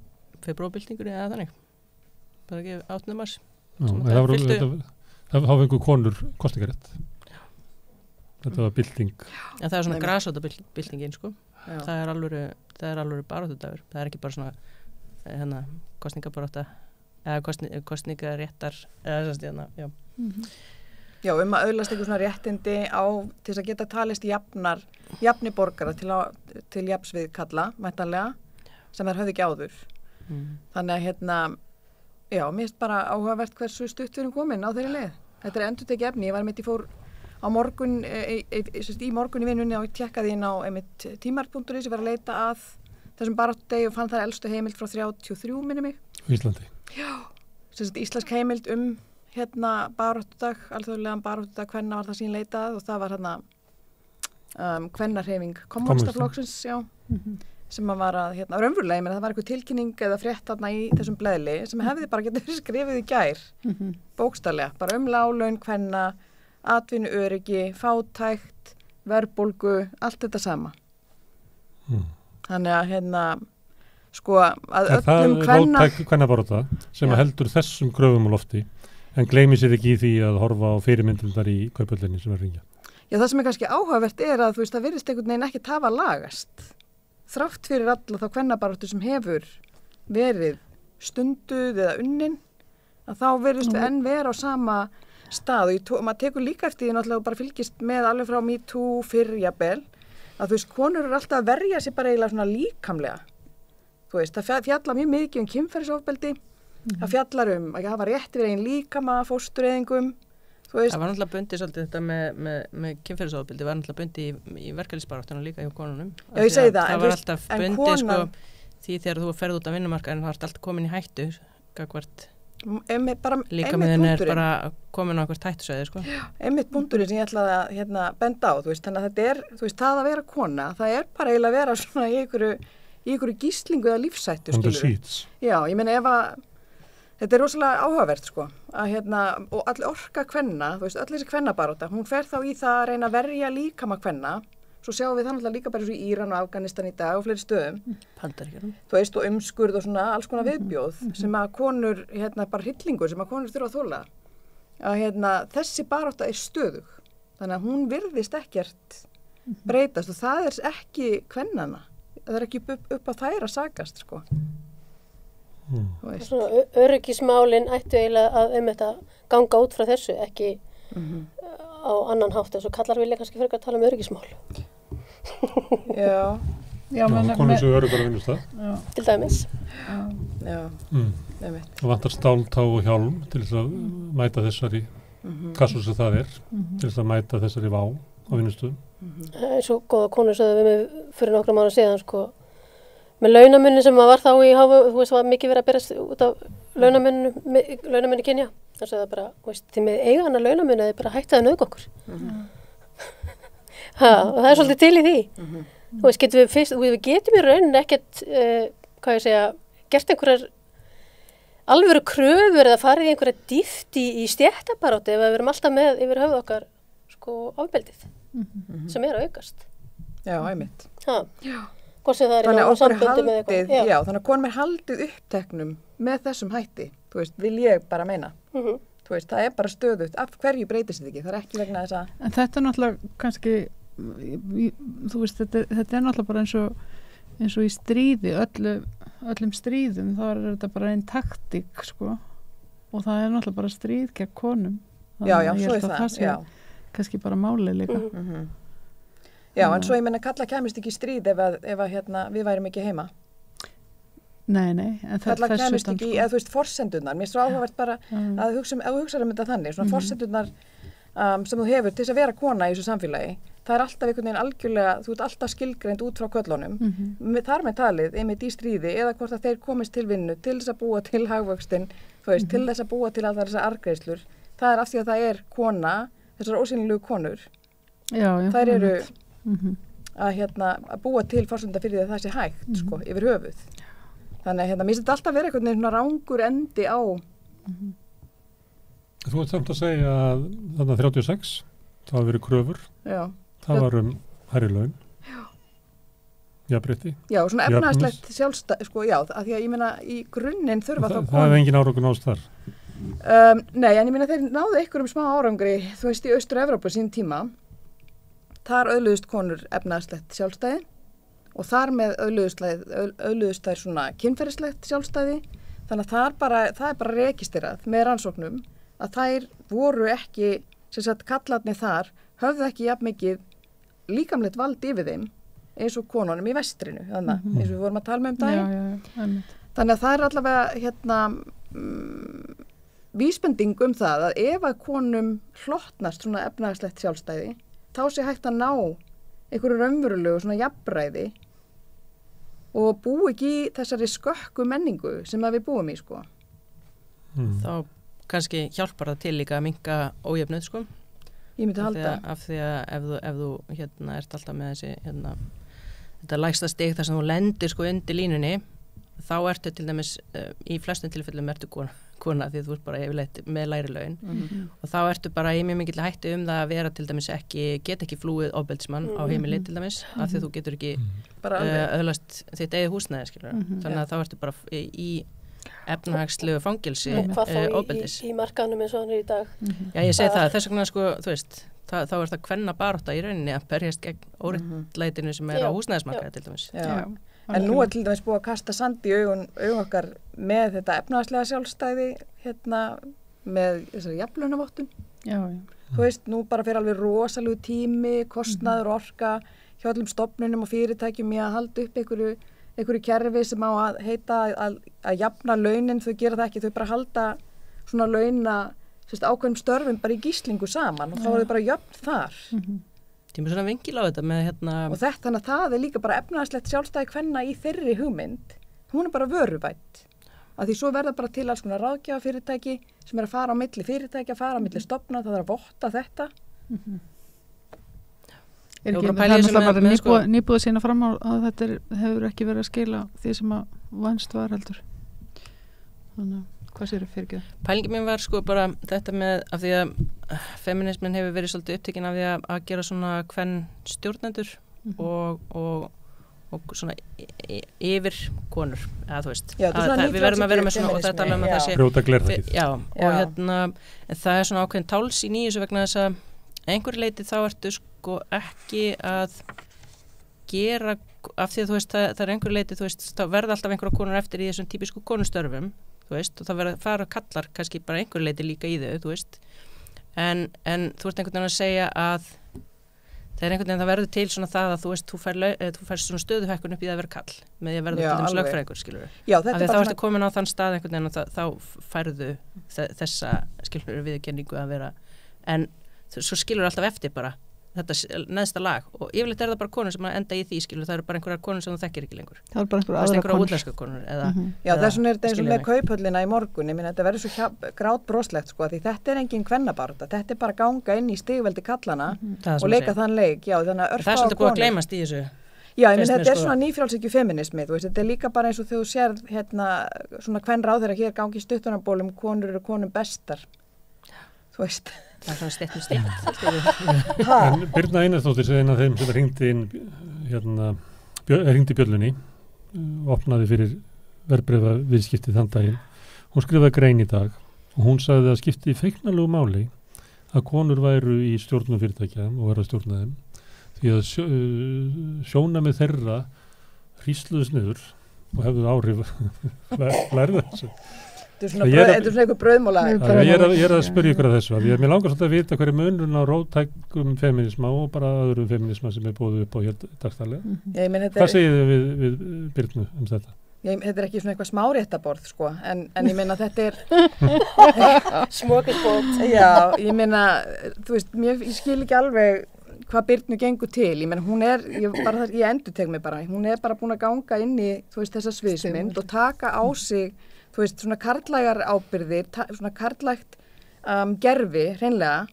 febrúarbyltingunni eða þannig bara ekki 8. mars það var einhver konur kosningarétt. Þetta var bylting. Það er svona grasrótabyltingin, sko. Það er alveg baráttudagur. Það er ekki bara svona kosningabarátta eða kosningaréttar eða já. Já, að öðlast einhver svona réttindi til þess að geta talist jafni borgara til jafns við kalla, væntanlega, sem þær höfðu ekki áður. Þannig að já, mér finnst bara áhugavert hversu stutt við erum komin á þeirri leið. Þetta er endurtekið efni, ég fór á morgun, í morgun í vinnunni og tékkaði inn á tímar.is, ég var að leita að þessum baráttudegi og fann þar elstu heimild frá 33 minni mig. Íslandi. Já, íslensk heimild baráttudag, alþjóðlegan baráttudag kvenna var það sín leitað og það var kvennarhreyfing kommunistaflokksins, já, sem að var að raunverulega, það var eitthvað tilkynning eða frétt í þessum bleðli sem hefði bara getið skrifið í gær, bókstaflega, bara láglaun kvenna, atvinnuöryggi, fátækt, verðbólgu, allt þetta sama. Þannig að sko að öllum kvenna... Það er róttæk kvennabarátta sem heldur þessum kröfum á lofti en gleymi sér ekki í því að horfa á fyrirmyndundar í Kauphöllinni sem er ringja. Já, það sem er kannski áhugavert er að það virðist einhvern veginn ekki hafa lagast. Þrátt fyrir alla þá kvennabaráttu sem hefur verið stunduð eða unnin, að þá virðist við enn vera á sama stað og maður tekur líka eftir því náttúrulega bara fylgist með alveg frá MeToo fyrr jafnvel, að konur eru alltaf að verja sig bara eiginlega svona líkamlega. Það fjallar mjög mikið kynferðisofbeldi, það fjallar að hafa rétt yfir eigin líkama, fóstureyðingum. Það var náttúrulega bundið svolítið þetta með kynferðisofbeldi, var náttúrulega bundið í verkalýðsbaráttunum líka hjá konunum. Já, ég segi það. Það var alltaf bundið, sko, því þegar þú ferð út af vinnumarkaðin, það var alltaf komin í hættu, gagvart. Líkaminn er bara komin á eitthvað hættusvæði, sko. Einmitt punkturinn sem ég ætlaði að benda á, þannig að þetta er, það að vera kona, það er bara eiginlega að vera svona í einhverju gíslingu eða lífshættu, skilur. Já, ég meina þetta er rosalega áhugavert, sko, að og allir orka kvenna, öll þessi kvennabarátta, hún fer þá í það að reyna að verja líkama kvenna svo sjáum við þannig líka bara svo í Íran og Afganistan í dag og fleiri stöðum. Bandaríkjunum. Þú veist, og umskurð og svona alls konar viðbjóð sem að konur, bara hryllingur sem að konur þurfa að þola. Að þessi barátta stöðug. Þannig að hún virðist ekkert breytast og það ekki kvennana. Það ekki upp á þær að sakast, sko. Svona öryggismálin ættu eiginlega að þetta ganga út frá þessu, ekki á annan hátt, eins og kallar vilja kannski frekar að tala öryggismál. Já. Konur sem öryggar að vinnast það. Til dæmis. Já. Það vantar stáltá og hjálm til þess að mæta þessari kassu sem það til þess að mæta þessari vá á vinnustöðum. Eins og góða konur sögðu við mig fyrir nokkrum ára síðan, sko, með launamunni sem var þá í háfu, þú veist, var mikið verið að berast út af launamunni kynja. Það sagði það bara, veist, þið með eigana launamunni þið bara hætti að nauðga okkur. Og það svolítið til í því. Þú veist, við getum í rauninni ekkert, gert einhverjar alvöru kröfur eða farið í einhverja dýft í stéttabarátti ef við erum alltaf með yfir höfð okkar, sko, ofbeldið sem að aukast. Já, einmitt. Já. Þannig að konum haldið uppteknum með þessum hætti, þú veist, vil ég bara meina. Þú veist, það bara stöðugt, af hverju breytist þetta ekki, það ekki vegna þess að... En þetta náttúrulega kannski, þú veist, þetta náttúrulega bara eins og í stríði, öllum stríðum, þá þetta bara einn taktík, sko, og það náttúrulega bara stríð gegn konum. Já, svo það, já. Kannski bara málið líka. Já, en svo ég menna kalla kæmist ekki í stríð ef við værum ekki heima. Nei, en kalla kæmist ekki í, eða þú veist, forsendurnar. Mér er svo áhugavert bara að hugsa þetta þannig, svona forsendurnar sem þú hefur til þess að vera kona í þessu samfélagi. Það alltaf einhvern veginn algjörlega, þú ert alltaf skilgreind út frá köllunum. Þar með talið, einmitt í stríði, eða hvort að þeir komist til vinnu, til þess að búa til hagvöxtinn, þú veist, til þess að búa til allar þessar arðgreiðslur. Það af því að það kona, þessar ósýnilegu konur. Já, þær eru að búa til forsenda fyrir því að það sé hægt, sko, yfir höfuð. Þannig að mér finnst þetta alltaf vera einhvern veginn rangur endi á. Þú ert samt að segja að þarna 36, það hafa verið kröfur. Já. Það var hærri laun. Já. Jafnrétti. Já, svona efnahagslegt sjálfstæði, sko, já, af því að ég meina í grunninn þurfa þá það engin árangur nást þar. Nei, en ég meina þeir náðu einhverjum smá árangri, þú veist, í Austur-Evrópu sín tíma. Þar auðluðust konur efnahagslegt sjálfstæði og þar með auðluðust þær svona kynferðislegt sjálfstæði. Þannig að það bara registrerað með rannsóknum að þær voru ekki, sem sagt kallarnir þar, höfðu ekki jafn mikið líkamlegt vald yfir þeim eins og konunum í vestrinu, þannig eins og við vorum að tala með daginn. Þannig að það allavega vísbending það að ef að konum hlottnast svona efnahagslegt sjálfstæði, þá sé hægt að ná einhverju raunverulegu svona jafnræði og bú ekki í þessari skökku menningu sem að við búum í, sko. Þá kannski hjálpar það til líka að minnka ójöfnuð, sko. Ég myndi halda. Af því að ef þú ert alltaf með þessi þetta lægsta stig þar sem þú lendir, sko, undir línunni, þá ertu til dæmis í flestum tilfellum ertu kona því þú ert bara yfirleitt með lægri laun og þá ertu bara í mjög mikill hættu það að vera til dæmis get ekki flúið ofbeldismann á heimili til dæmis af því þú getur ekki öðlast þitt eigið húsnæði, skilur. Þannig að þá ertu bara í efnahagslegu fangelsi ofbeldis. Í markaðnum eins og hann í dag. Já, ég segi það, þess vegna, sko, þú veist, þá er það kvennabarátta í rauninni að berjast gegn óréttlætinu sem á húsnæðismarkaði til dæmis. Já. En nú til dæmis búið að kasta sand í augun okkar með þetta efnahagslega sjálfstæði með þessari jafnlaunavottun. Já. Þú veist, nú bara fyrir alveg rosalegu tími, kostnaður og orka hjá öllum stofnunum og fyrirtækjum í að halda upp einhverju kerfi sem á að heita að jafna launin. Þau gera það ekki, þau bara halda svona launa ákveðnum störfum bara í gíslingu saman og þá er þau bara jöfn þar. Það er svona vingil á þetta með Og þetta, þannig að það er líka bara efnahagslegt sjálfstæði kvenna í þeirri hugmynd. Hún er bara vöruvætt. Af því svo verða bara til alls konar ráðgjafafyrirtæki sem að fara á milli fyrirtækja, fara á milli stofna, það að votta þetta. Er ekki, það er náttúrulega bara nýbúið sína fram á að þetta hefur ekki verið að skila því sem að vannst var heldur. Þannig hvað sér það fyrir ekki? Pælingin mín var sko bara þetta með af því að feminismin hefur verið svolítið upptekinn af því að gera svona hvern stjórnendur og svona yfir konur, eða þú veist já, við verðum að vera með svona og þetta alveg með þessi brjóta glerþakið og það er svona ákveðin táls í nýju vegna þess að einhver leiti þá ertu sko ekki að gera af því að þú veist það er einhver leiti þú veist þá verða alltaf einhverja konur eftir í þessum típisku konustörfum þú veist og það verða fara kallar kannski bara einhver leiti líka í þau þú veist en þú ert einhvern veginn að segja að það er einhvern veginn það verður til svona það að þú veist þú fær svona stöðuhækkun upp í það að vera kall með því að verða til dæmis lögfræðingur skilur þá ertu komin á þann stað einhvern veginn og þá færðu þessa skilur viðurkenningu að vera en svo skilur alltaf eftir bara þetta neðsta lag og yfirleitt er það bara konur sem enda í því skilur það eru bara einhverjar konur sem þú þekkir ekki lengur það er bara einhverjar útlenska konur eða, já þess vegna er þetta eins og með kauphöllina í morgun ég minna þetta verður svo grátbroslegt sko því þetta er engin kvennabaráttu þetta er bara ganga inn í stigveldi kallana og leika þann leik já þannig að það er svolítið búið að gleymast í þessu já ég minna þetta er svona nýfrjálshyggju feminismi þú veist þetta er líka bara eins og þegar þú sér svona kvenráð þeirra hér gangi í stuttunarbólum konur eru konum bestar þú veist það er svona stett en Birna Einarsdóttir er eina af þeim sem hringdi inn hringdi bjöllunni opnaði fyrir verðbréfa viðskipti þann daginn hún skrifaði grein í dag og hún sagði að skipti feiknarlegu máli að konur væru í stjórnum fyrirtækja og væru að stjórna þeim því að sjónamið þeirra hrísluðust niður og hefðu áhrif lærðu þessu Þetta er svona eitthvað brauðmóla. Ég er að spyrja ykkur að þessu. Mér langar svolítið að vita hverju munurinn á róttækum feminisma og bara öðrum feminisma sem er búið upp á hér dagsdaglega. Hvað segir þið við Birnu þetta? Þetta er ekki svona eitthvað smáréttaborð sko, en ég meina þetta er smokisbót. Já, ég meina, þú veist, ég skil ekki alveg hvað Birnu gengur til. Ég meina, hún er, ég endurtek mig bara, hún er bara búin að ganga inn í, þú veist, þessa sviðsmynd og taka á sig þú veist, svona karlægar ábyrðir, svona karlægt gerfi, hreinlega,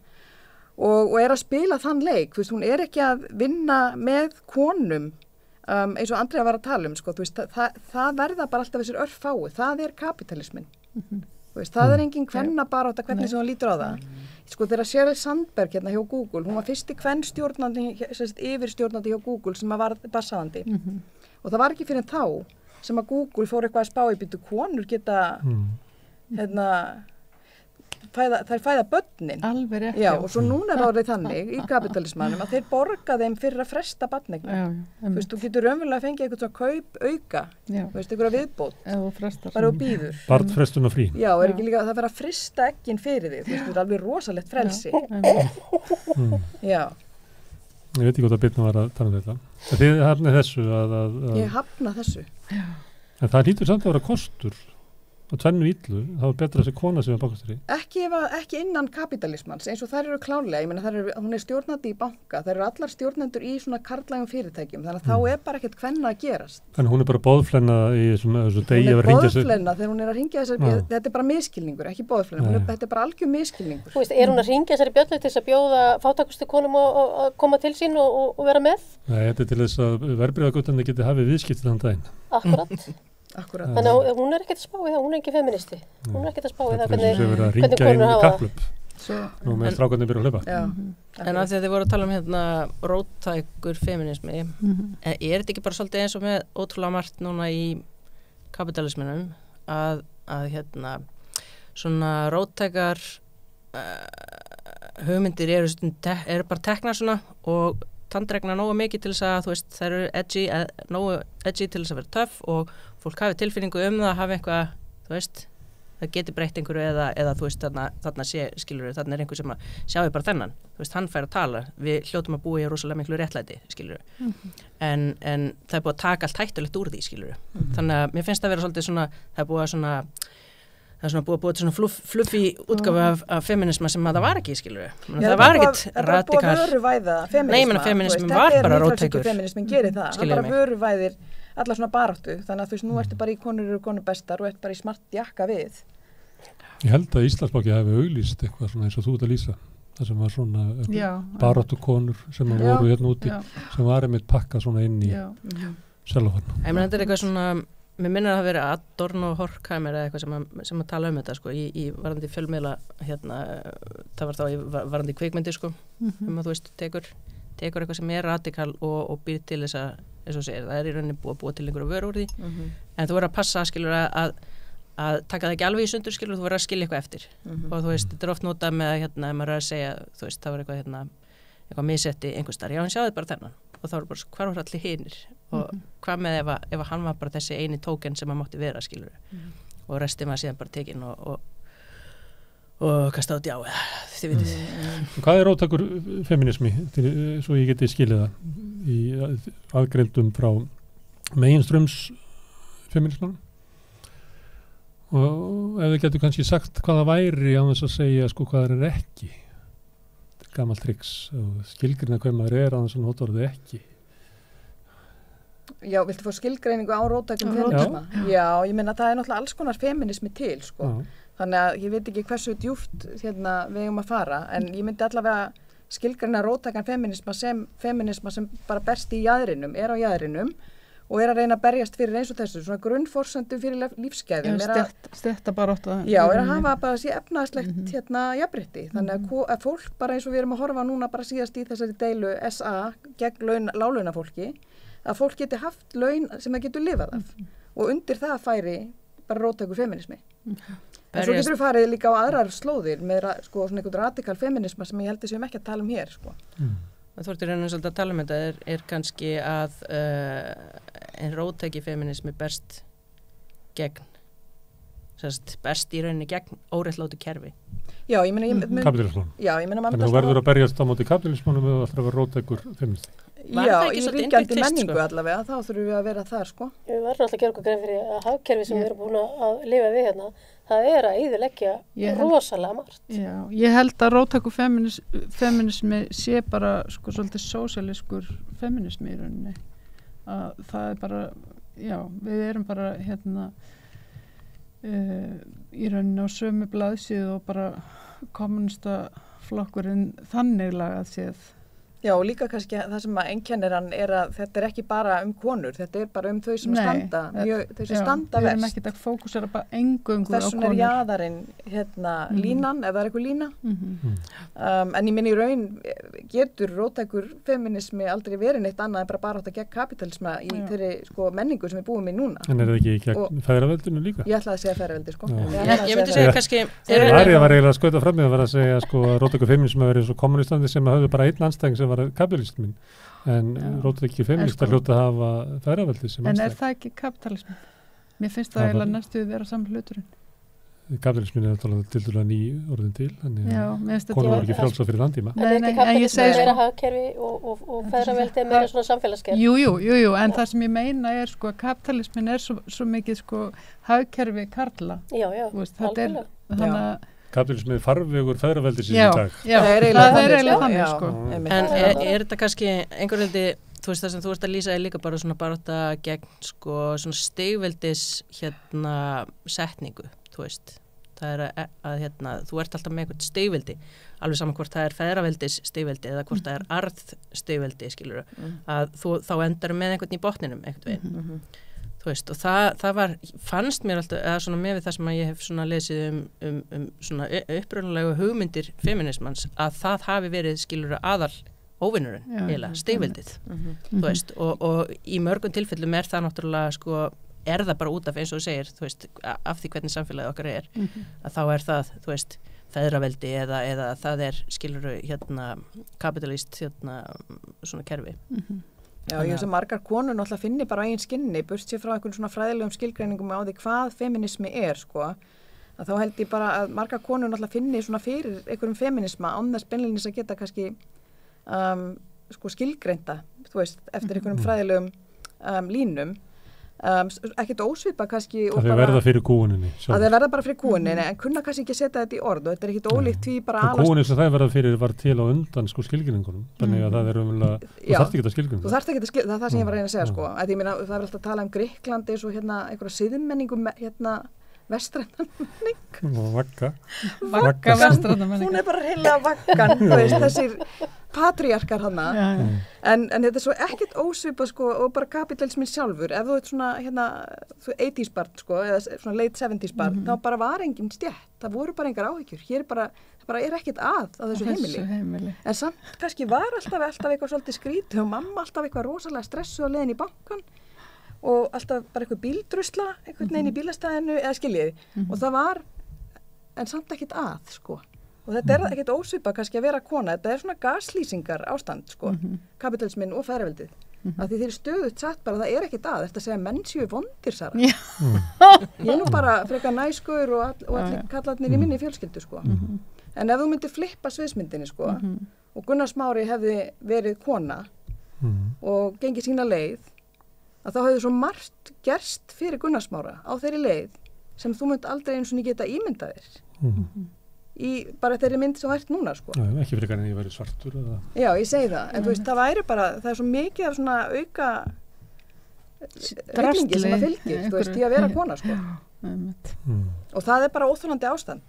og er að spila þann leik, þú veist, hún er ekki að vinna með konum, eins og Andrea var að tala sko, þú veist, það verða bara alltaf þessir örfái, það er kapitalismin, þú veist, það er engin kvennabarátta hvernig sem hún lítur á það. Sko, þegar Sheryl Sandberg hérna hjá Google, hún var fyrsti kvennstjórnandi, yfirstjórnandi hjá Google sem var barsáðandi, og það var ekki fyrir þá, sem að Google fór eitthvað að spá í býtu konur geta þær fæða börnin alveg rétt já, og svo núna er árið þannig í kapitalismanum að þeir borga þeim fyrir að fresta barneign þú veist, þú getur raunverulega að fengja eitthvað svona kaup auka þú veist, eitthvað viðbót bara og býður barnfrestun og frí já, er ekki líka að það vera að fresta eggin fyrir þig þú veist, þetta er alveg rosalegt frelsi já Ég veit ekki hvort að Birna var að tala um þetta. Þið hafnið þessu að Ég hafna þessu. En það hlýtur samt að vera kostur og tvennu illu, þá er betra þessi kona sem er bankastjóri. Ekki innan kapitalismans, eins og þær eru klárlega, ég meina hún er stjórnandi í banka, þær eru allar stjórnendur í svona karlægum fyrirtækjum, þannig að þá er bara ekkert hvenna að gerast. Þannig hún er bara boðflenna í þessu degi að ringja sig. Hún er boðflenna þegar hún er að ringja þessari, þetta er bara miskilningur, ekki boðflenna, þetta er bara algjör miskilningur. Þú veist, er hún að ringja þessari bjöllu til þess að bjóða fátækustu konum að koma til sín og vera með? Nei, þetta er til þess að verðbréfagutandi geti hafið viðskipti þann daginn. Akkurat. Þannig að hún er ekkert að spá í það, hún er ekki feministi. Hún er ekkert að spá í það hvernig konur hafa það. Nú með strákarnir byrja að hlaupa. En af því að þið voru að tala um hérna róttækur feminismi, er þetta ekki bara svolítið eins og með ótrúlega margt núna í kapitalisminum að hérna svona róttækar hugmyndir eru bara teknar svona og tandregna nógu mikið til þess að þú veist þær eru nógu edgy til þess að vera töff og fólk hafi tilfinningu það að hafa eitthvað, þú veist það geti breytt einhverju eða þú veist þarna skilur þarna er einhver sem að sjáu bara þennan, þú veist hann fær að tala við hljótum að búa í rosalega miklu réttlæti skilur en það er búið að taka allt hættulegt úr því skilur þannig að mér finnst það að vera svolítið svona það er búið að búið svona fluffi útgáfu af feminisma sem það var ekki, skilur við. Það var ekkit radikal. Það er búið að vöruvæða feminisma. Nei, ég meina feminismin var bara róttækur. Feminismin gerir það. Það bara vöruvæðir alla svona baráttu. Þannig að þú veist, nú ertu bara í konur eru konu bestar og ertu bara í smart jakka við. Ég held að Íslandsbanki hefði auglýst eitthvað svona eins og þú ert að lýsa. Það sem var svona baráttu konur sem voru hérna úti sem var einmitt pakkað svona inn í selófann. Ég meina þetta er eitthvað svona mér minnir að það veri Adorno og Horkheimer eða eitthvað sem að tala um þetta sko, í varandi fjölmiðla hérna, það var þá í varandi kvikmyndi sko, að þú veist, tekur tekur eitthvað sem radikal og býr til þess að, eins og segir, það í rauninni búa til einhverju vöru úr því, en þú verður að passa, skilur, að taka það ekki alveg í sundur, skilur, þú verður að skilja eitthvað eftir og þú veist, þetta oft notað með ef maður að segja, þú veist, það var eitthvað missetti einhvers staðar, já, hann sjáði bara þennan og þá var bara, hvar var allir hinir og hvað með ef hann var bara þessi eini tóken sem hann mátti vera, skilur og restið maður síðan bara tekinn og kasta át já, þið vitið. Hvað er róttækur feminismi, svo ég geti skilið það í aðgreindum frá meginströms feminismanum? Og ef þið getur kannski sagt hvað það væri á þess að segja sko hvað það ekki. Þetta er gamalt triks og skilgrina hver maður á þess að nota orðið ekki. Já, viltu fá skilgreiningu á róttækum feminisma? Já, ég meina það er náttúrulega alls konar feminismi til, sko. Þannig að ég veit ekki hversu djúpt við eigum að fara, en ég myndi allavega skilgreina róttækan feminisma sem bara berst í jaðrinum, er á jaðrinum og er að reyna að berjast fyrir eins og þessu, svona grunnforsendum fyrir lífsgæðum. Stetta bara átt að... Já, er að hafa bara sér efnaðslegt jafnrétti. Þannig að fólk bara eins og við erum að horfa núna bara síðast í þessari deilu SA gegn láglaunafólki, að fólk geti haft laun sem það getur lifað af og undir það færi bara róttækur feminismi. En svo getur við farið líka á aðrar slóðir með sko, svona einhvern radikal feminisma sem ég held að séum ekki að tala um hér. Sko. Þú ert í rauninu svolítið að tala um þetta er kannski að en róttæki feminismi berst gegn berst í rauninni gegn óréttlátu kerfi. Já, ég meina... Kapitalismanum. Já, ég meina... Þannig að þú verður að berjast á móti kapitalismanum og alltaf að vera róttækur feministi. Já, í ríkjandi menningu sko? Allavega, þá þurfum við að vera þar, sko. Við verðum alltaf að gera okkur grein fyrir að hagkerfi sem við erum búin að lifa við hérna, það er að eyðileggja rosalega margt. Já, ég held að róttækur feminismi sé bara, sko, svolítið sósíalískur feminismi í rauninni. Að það er bara, já, við erum bara, í rauninni á sömu blaðsíðu og bara kommunistaflokkurinn þannig lagað séð. Já, og líka kannski það sem að einkennir hann er að þetta er ekki bara konur, þetta er bara þau sem standa, þau sem standa verst. Við erum ekkert að fókusera bara engungu á konur. Þessum jaðarinn, línan, ef það er eitthvað lína. En ég minni í raun getur róttækur feminismi aldrei verið neitt annað en bara barátta gegn kapitalisma í þeirri sko, menningu sem við búum í núna. En er það ekki gegn feðraveldinu líka? Ég ætlaði að segja feðraveldi, sko. Ég myndi segja kannski... Arja var eiginlega að skauta fram með að vera að segja sko, róttækur feminismi verið eins og kommunistandi sem hafði bara einn anstæðing sem var kapitalismin, en róttæki feministar hljóta að hafa feðraveldi sem anstæðing. En er það ekki kapitalismin? Mér finnst það eiginlega næstu að vera saman hluturinn. Kapitalismin er alltaf til dæla ný orðin til, þannig að konur voru ekki frjálsa fyrir þann tíma. En ekki kapitalismin er meira hagkerfi og feðraveldi er meira svona samfélagsgerð. Jú, en það sem ég meina er sko að kapitalismin er svo mikið sko hagkerfi karla. Já, algjörlega. Kapitalismi er farvegur feðraveldisins í dag. Já, það er eiginlega þannig sko. En er þetta kannski einhver veldi, þú veist það sem þú ert að lýsa er líka bara svona barátta gegn sko svona stigveldis setningu, þú veist. Það er að þú ert alltaf með eitthvað stigveldi, alveg saman hvort það er feðraveldis stigveldi eða hvort það er arð stigveldi, skilur að þá endar með einhvern í botninum einhvern veginn. Þú veist, og það fannst mér alltaf, eða svona með við það sem ég hef svona lesið um svona upprunalegu hugmyndir feminismans, að það hafi verið skilur aðal óvinnurinn, eiginlega, stigveldið, þú veist, og í mörgum tilfellum er það náttúrulega, sko, er það bara út af eins og þú segir, þú veist, af því hvernig samfélagið okkar er, að þá er það, þú veist, feðraveldi eða það er, skilur, kapitalist, svona kerfi. Já, ég sem margar konur náttúrulega finni bara á eigin skinni, burt sér frá einhvern svona fræðilegum skilgreiningum á því hvað feminismi er, sko. Að þá held ég bara að margar konur náttúrulega finni svona fyrir einhverjum feminisma án þess beinlínis að geta kannski sko skilgreinda, þú veist, eftir einhverjum fræðilegum línum. Ekkert ósvipa kannski að þau verða fyrir kúuninni að þau verða bara fyrir kúuninni en kunna kannski ekki setja þetta í orð og þetta er ekkert ólíkt því bara kúunin sem það verða fyrir var til á undan sko skilgreiningunum þannig að það er umlega þú þarft ekki að skilgreina það er það sem ég var að reyna að segja sko að ég meina það er alltaf að tala um Grikklandi eins og einhverja siðmenningu vestrænan menning. Vagga vestrænan menning. Hún bara heila vaggan, þú veist, þessir patriarkar hana. En þetta svo ekkert ósvipað, sko, og bara kapitalismin sjálfur. Ef þú ert svona, 80s barn, sko, eða svona late 70s barn, þá bara var engin stjætt. Það voru bara engar áhyggjur. Hér bara ekkert að þessu heimili. En samt kannski var alltaf eitthvað svolítið skrítið og mamma alltaf eitthvað rosalega stressu á leiðin í bankan og alltaf bara eitthvað bíldrusla einhvern veginn í bílastæðinu eða skiljiði og það var en samt ekkert að, sko. Og þetta ekkert ósvipað kannski að vera kona. Þetta svona gaslýsingar ástand, sko. Kapitalismin og feðraveldið. Af því þeir stöðugt sagt bara það ekkert að. Þetta segja menn séu vondir, Sara. Ég nú bara frekar næskur og allir kallarnir í minni fjölskyldu, sko. En ef þú myndir flippa sviðsmyndinni, sko, og Gunnar Smári hefði verið kona og gengið sína leið, að þá hefði svo margt gerst fyrir Gunnar Smára á þeirri leið sem þú mynd aldrei eins og geta ímyndað þér. Í bara þeirri mynd sem vært núna, sko. Já, ekki frekar en ég væri svartur eða... Já, ég segi það. En þú veist, það væri bara, það svo mikið af svona auka hryllingi sem að fylgir, þú veist, í að vera kona, sko. Og það bara óþolandi ástand.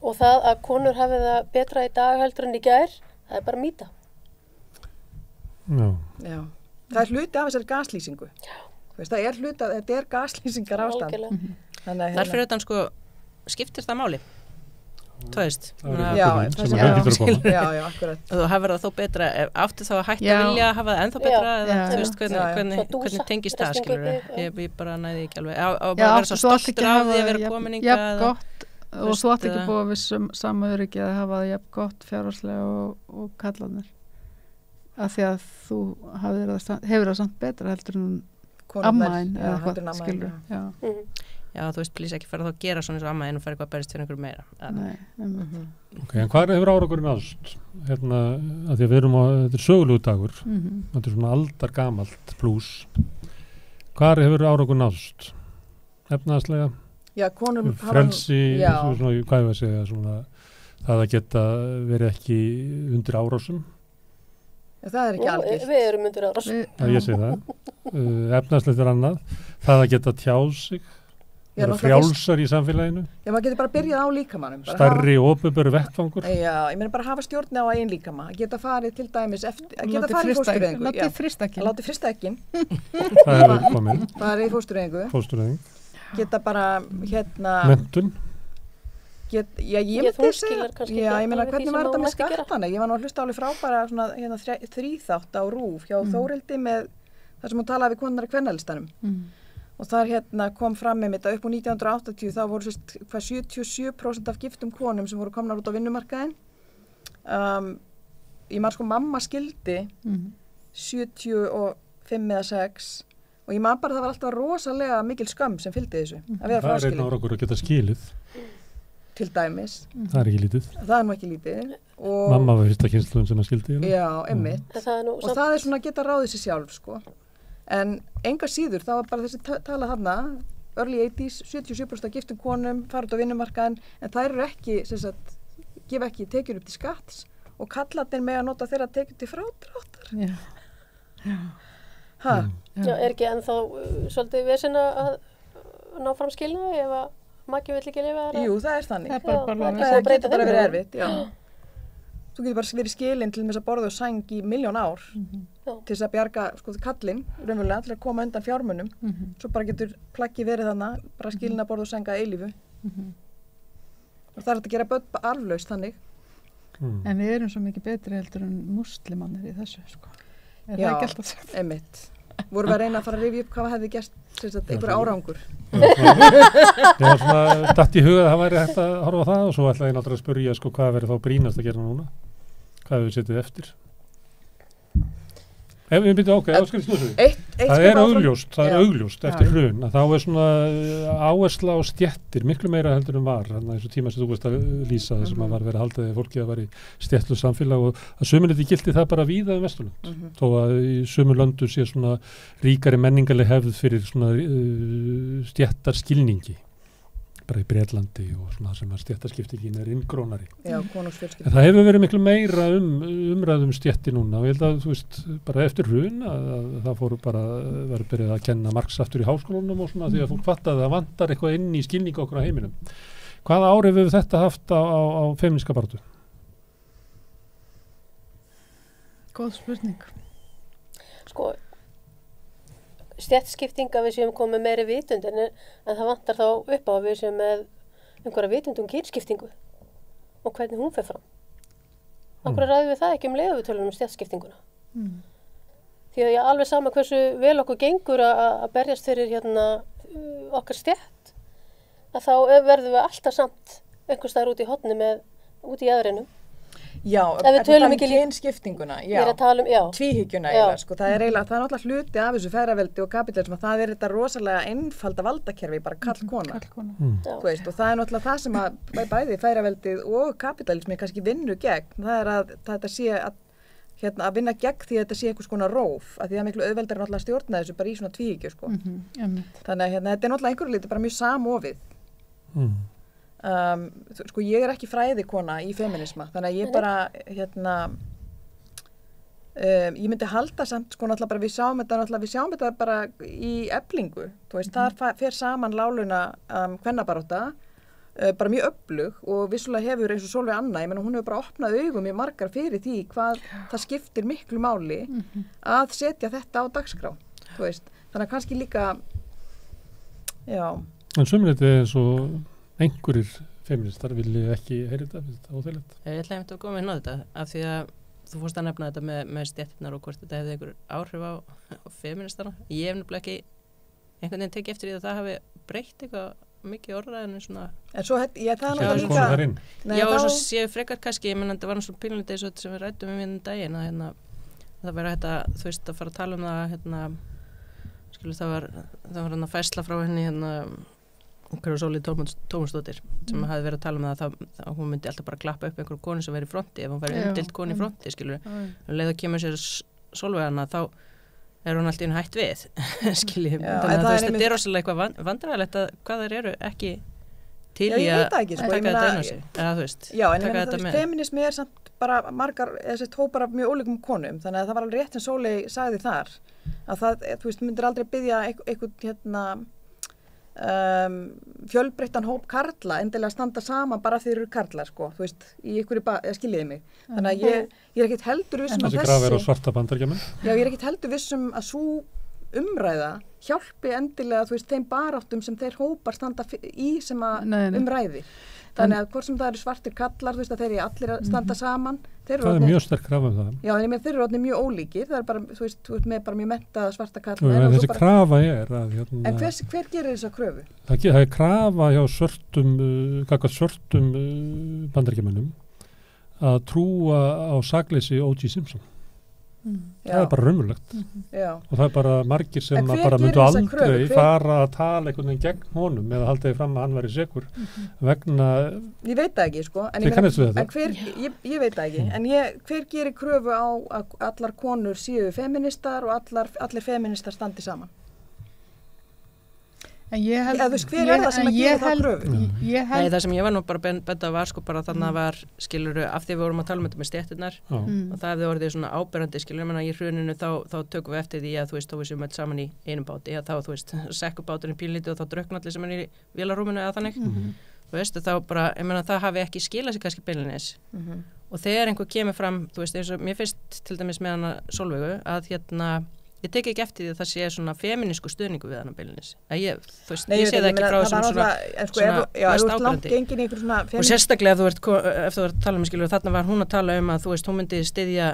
Og það að konur hafi það betra í dag heldur en í gær, það bara mýta. Já. Það hluti af þessari gaslýsingu. Þú veist, þetta gaslýsingar ástand. Þar fyrir þetta, sko, skiptir það máli? Þú veist? Já, akkurat. Þú hafur það þó betra, áttu þá að hætta að vilja hafa það ennþá betra, eða þú veist, hvernig tengist það, skilur við? Ég bara næði ekki alveg. Að bara vera svo stoltur af því að vera kominninga. Jafn gott, og þú átt ekki búið við sama öryggi að hafa það jafn gott fjárhagslega og kallarnir. Af því að þú hefur það samt betra heldur en ammaðin eða hvað, skilur við. Já, þú veist, plís ekki fara þá að gera svona eins og ammaðin og fara eitthvað að berist fyrir einhverju meira. Nei. Ok, en hvað hefur árangurinn náðst? Hérna, að því að við erum á, þetta sögulegu dagur, þetta svona aldar gamalt plús. Hvað hefur árangurinn náðst? Efnaðslega? Já, konum frelsi, svona, hvað ég að segja, svona, það að geta verið ekki undir árásum. Það ekki algjört. Við erum undir árásum. Ég segi það. Efnaðslegt annað. Það að geta tjáð sig. Vera frjálsar í samfélaginu. Já, maður getur bara byrjað á líkamannum. Stærri opinberu vettvangur. Já, ég meina bara hafa stjórn á eigin líkama. Að geta farið til dæmis að geta farið í fóstureyðingu. Látið frista ekkin. Það hefur komið. Farið í fóstureyðingu. Geta bara, menntun. Ég meina hvernig var þetta með skattana? Ég var nú að hlusta alveg frábæra svona þríþátt á RÚV hjá Þórildi með það sem hún talaði við konurnar í kvennalistanum. Og þar kom fram með þetta upp á 1980 þá voru 77% af giftum konum sem voru komnar út á vinnumarkaðinn. Ég man sko mamma skildi 75 eða 6 og ég man bara það var alltaf rosalega mikil skömm sem fylgdi þessu að vera fráskilin. Það er einn árangur að geta skilið. Til dæmis. Það er ekki lítið. Það er nú ekki lítið. Mamma var fyrsta kynslun sem að skildi. Já, einmitt. Og það er svona að geta ráðið sér sjálf, sko. En enga síður, það var bara þessi tala þarna, early 80s, 77% af giftum konum, fara út á vinnumarkaðinn, en þær eru ekki, gefa ekki tekjur upp til skatts og kallarnir með að nota þeirra tekjur til frádráttar. Já, er ekki ennþá svolítið vesen að ná fram skilnaði ef að maki vill ekki lifa þar? Jú, það er þannig. Það getur bara verið erfitt, já. Þú getur bara verið skilin til þess að borða og sæng í 1.000.000 ár til þess að bjarga kallinn, raunverulega, til að koma undan fjármunum. Svo bara getur plaggi verið þannig, bara skilin að borða og sænga eilífu. Og það er að gera börn arflaust þannig. En við erum svo mikið betri heldur en muslimannir í þessu, sko. Er það ekki alltaf sagt? Já, einmitt. Vorum við að reyna að fara að rifja upp hvað hefði gert einhver árangur. Ég var svona datt í huga að það væri hægt að horfa á það og svo ætlaði ég náttúrulega að spyrja hvað verið þá brýnast að gera núna. Hvað hefur við setið eftir? Ef við byrjum það er augljóst eftir hrun að þá er svona áhersla á stéttir miklu meira heldur en var þessu tíma sem þú veist að lýsa þessum að var verið að halda því fólki að var í stéttlu samfélag og að sömurleiti gildi það bara víða Vesturlönd þó að í sömur löndu sé svona ríkari menningarleg hefð fyrir svona stéttar skilningi bara í Bretlandi og svona sem að stéttaskiptingin inngrónari. Já, konungsfjölskylda. En það hefur verið miklu meira umræðum stétti núna og ég held að þú veist bara eftir hrun að það fóru bara verið byrjað að kenna Marx aftur í háskólanum og svona því að fólk fattaði að það vantar eitthvað inn í skilningu okkur á heiminum. Hvaða áhrif hefur þetta haft á femíníska baráttu? Góð spurning. Sko, stéttskipting að við séum komið meiri vitund en það vantar þá upp á að við séum með einhverja vitund kynskiptingu og hvernig hún fer fram. Akkur ræðum við það ekki leið við tölum stéttskiptinguna. Því að ég alveg sama hversu vel okkur gengur að berjast fyrir okkar stétt, að þá verðum við alltaf samt einhvers staðar út í horni út í jaðrinum. Já, ef við tölum ekki kynskiptinguna, tvíhyggjuna eiginlega, sko, það er náttúrulega hluti af þessu feðraveldi og kapítalisma, það er þetta rosalega einfalda valdakerfi, bara kall-kona. Þú veist, og það er náttúrulega það sem að bæði feðraveldið og kapítalismi kannski vinnu gegn, það er að þetta sé að vinna gegn því að þetta sé einhvers konar róf, að því það er miklu auðveldar náttúrulega að stjórna þessu bara í svona tvíhyggju, sko. Þannig að þetta er náttúrulega einhverju liti bara mjög samofið. Sko ég ekki fræðikona í feminisma þannig að ég bara ég myndi halda samt sko náttúrulega bara við sjáum þetta bara í Eflingu, þú veist, þar fer saman láglauna kvennabarátta bara mjög öflug og vissulega hefur eins og Sólveig Anna, ég meina hún hefur bara opnað augum í margar fyrir því hvað það skiptir miklu máli að setja þetta á dagskrá, þú veist, þannig að kannski líka En sömuleyti eins og einhverjir feministar vilja ekki heyra þetta óþægilegt. Ég ætla að koma inn á þetta af því að þú fórst að nefna þetta með stéttirnar og hvort þetta hefði einhver áhrif á feministarna. Ég hef nefnilega ekki einhvern veginn tekið eftir því að það hafi breytt eitthvað mikið orðræðinu svona. En svo það er náttúrulega líka. Já, og svo séu frekar kannski, ég menn að þetta var svona pínlítið eins og þetta sem við ræddum um daginn að það verið þetta, þú veist, að fara að tala um það það var færsla frá henni einhverju Sóli Tómasdóttir sem hafði verið að tala um það að hún myndi alltaf bara klappa upp einhverju konu sem verið í fronti ef hún verið umdeilt konu í fronti, leið að kemur sér Sólveig Anna þá er hún alltaf hætt við þannig að þetta er rosalega eitthvað vandræðilegt að hvað þær eru ekki til í að taka þetta inn á sig eða þú veist, taka þetta með. Feminismi samt bara margar, hópar af mjög ólíkum konum, þannig að það var alveg rétt sem Sólveig sagði þar að það, þú veist, myndir aldrei biðja einhvern fjölbreyttan hóp karla endilega að standa saman bara þeir eru karlar sko, þú veist, í einhverju skiljiði mig, þannig að ég ekkert heldur vissum að ég ekkert heldur vissum að svo umræða hjálpi endilega, þú veist, þeim baráttum sem þeir hópar standa í sem að umræði, þannig að hvort sem það eru svartir kallar, þú veist, að þeir eru allir að standa saman. Það er mjög sterk krafa um það. Já, en þeir eru mjög ólíkir, það er bara, þú veist, með bara mjög menntaða svarta kallar. En þessi krafa er að... En hver gerir þessa kröfu? Það er krafa hjá svörtum bandaríkjamönnum að trúa á sakleysi O.J. Simpson. Það er bara raunverulegt og það er bara margir sem bara myndu aldrei fara að tala einhvern veginn gegn honum eða halda því fram að hann væri sekur vegna ég veit það ekki sko en ég veit það ekki en hver gerir kröfu á að allar konur séu feministar og allir feministar standi saman en ég held hver er það sem að gera það kröfu? Nei, það sem ég var nú bara benda var sko bara þannig að var skiluru af því við vorum að tala um þetta með stéttirnar og það hefði orðið svona áberandi skiluru menna í hruninu þá tökum við eftir því að þú veist þá við séum öll saman í einum báti þá þú veist sekkubáturinn pínlítið og þá draukna allir sem er í vélarrúminu eða þannig þú veist þá bara ég menna það hafi ekki skilað sig kannski beinleinis og þegar einhver kemur fram þú veist eins og mér finnst til dæmis með hana Sólveigu að ég tek ekki eftir því að það sé svona feminísku stuðningu við hana beilinnis. Ég sé það ekki frá þessum svona mest áberandi. Og sérstaklega ef þú ert að tala um skilur, þarna var hún að tala um að þú veist, hún myndi styðja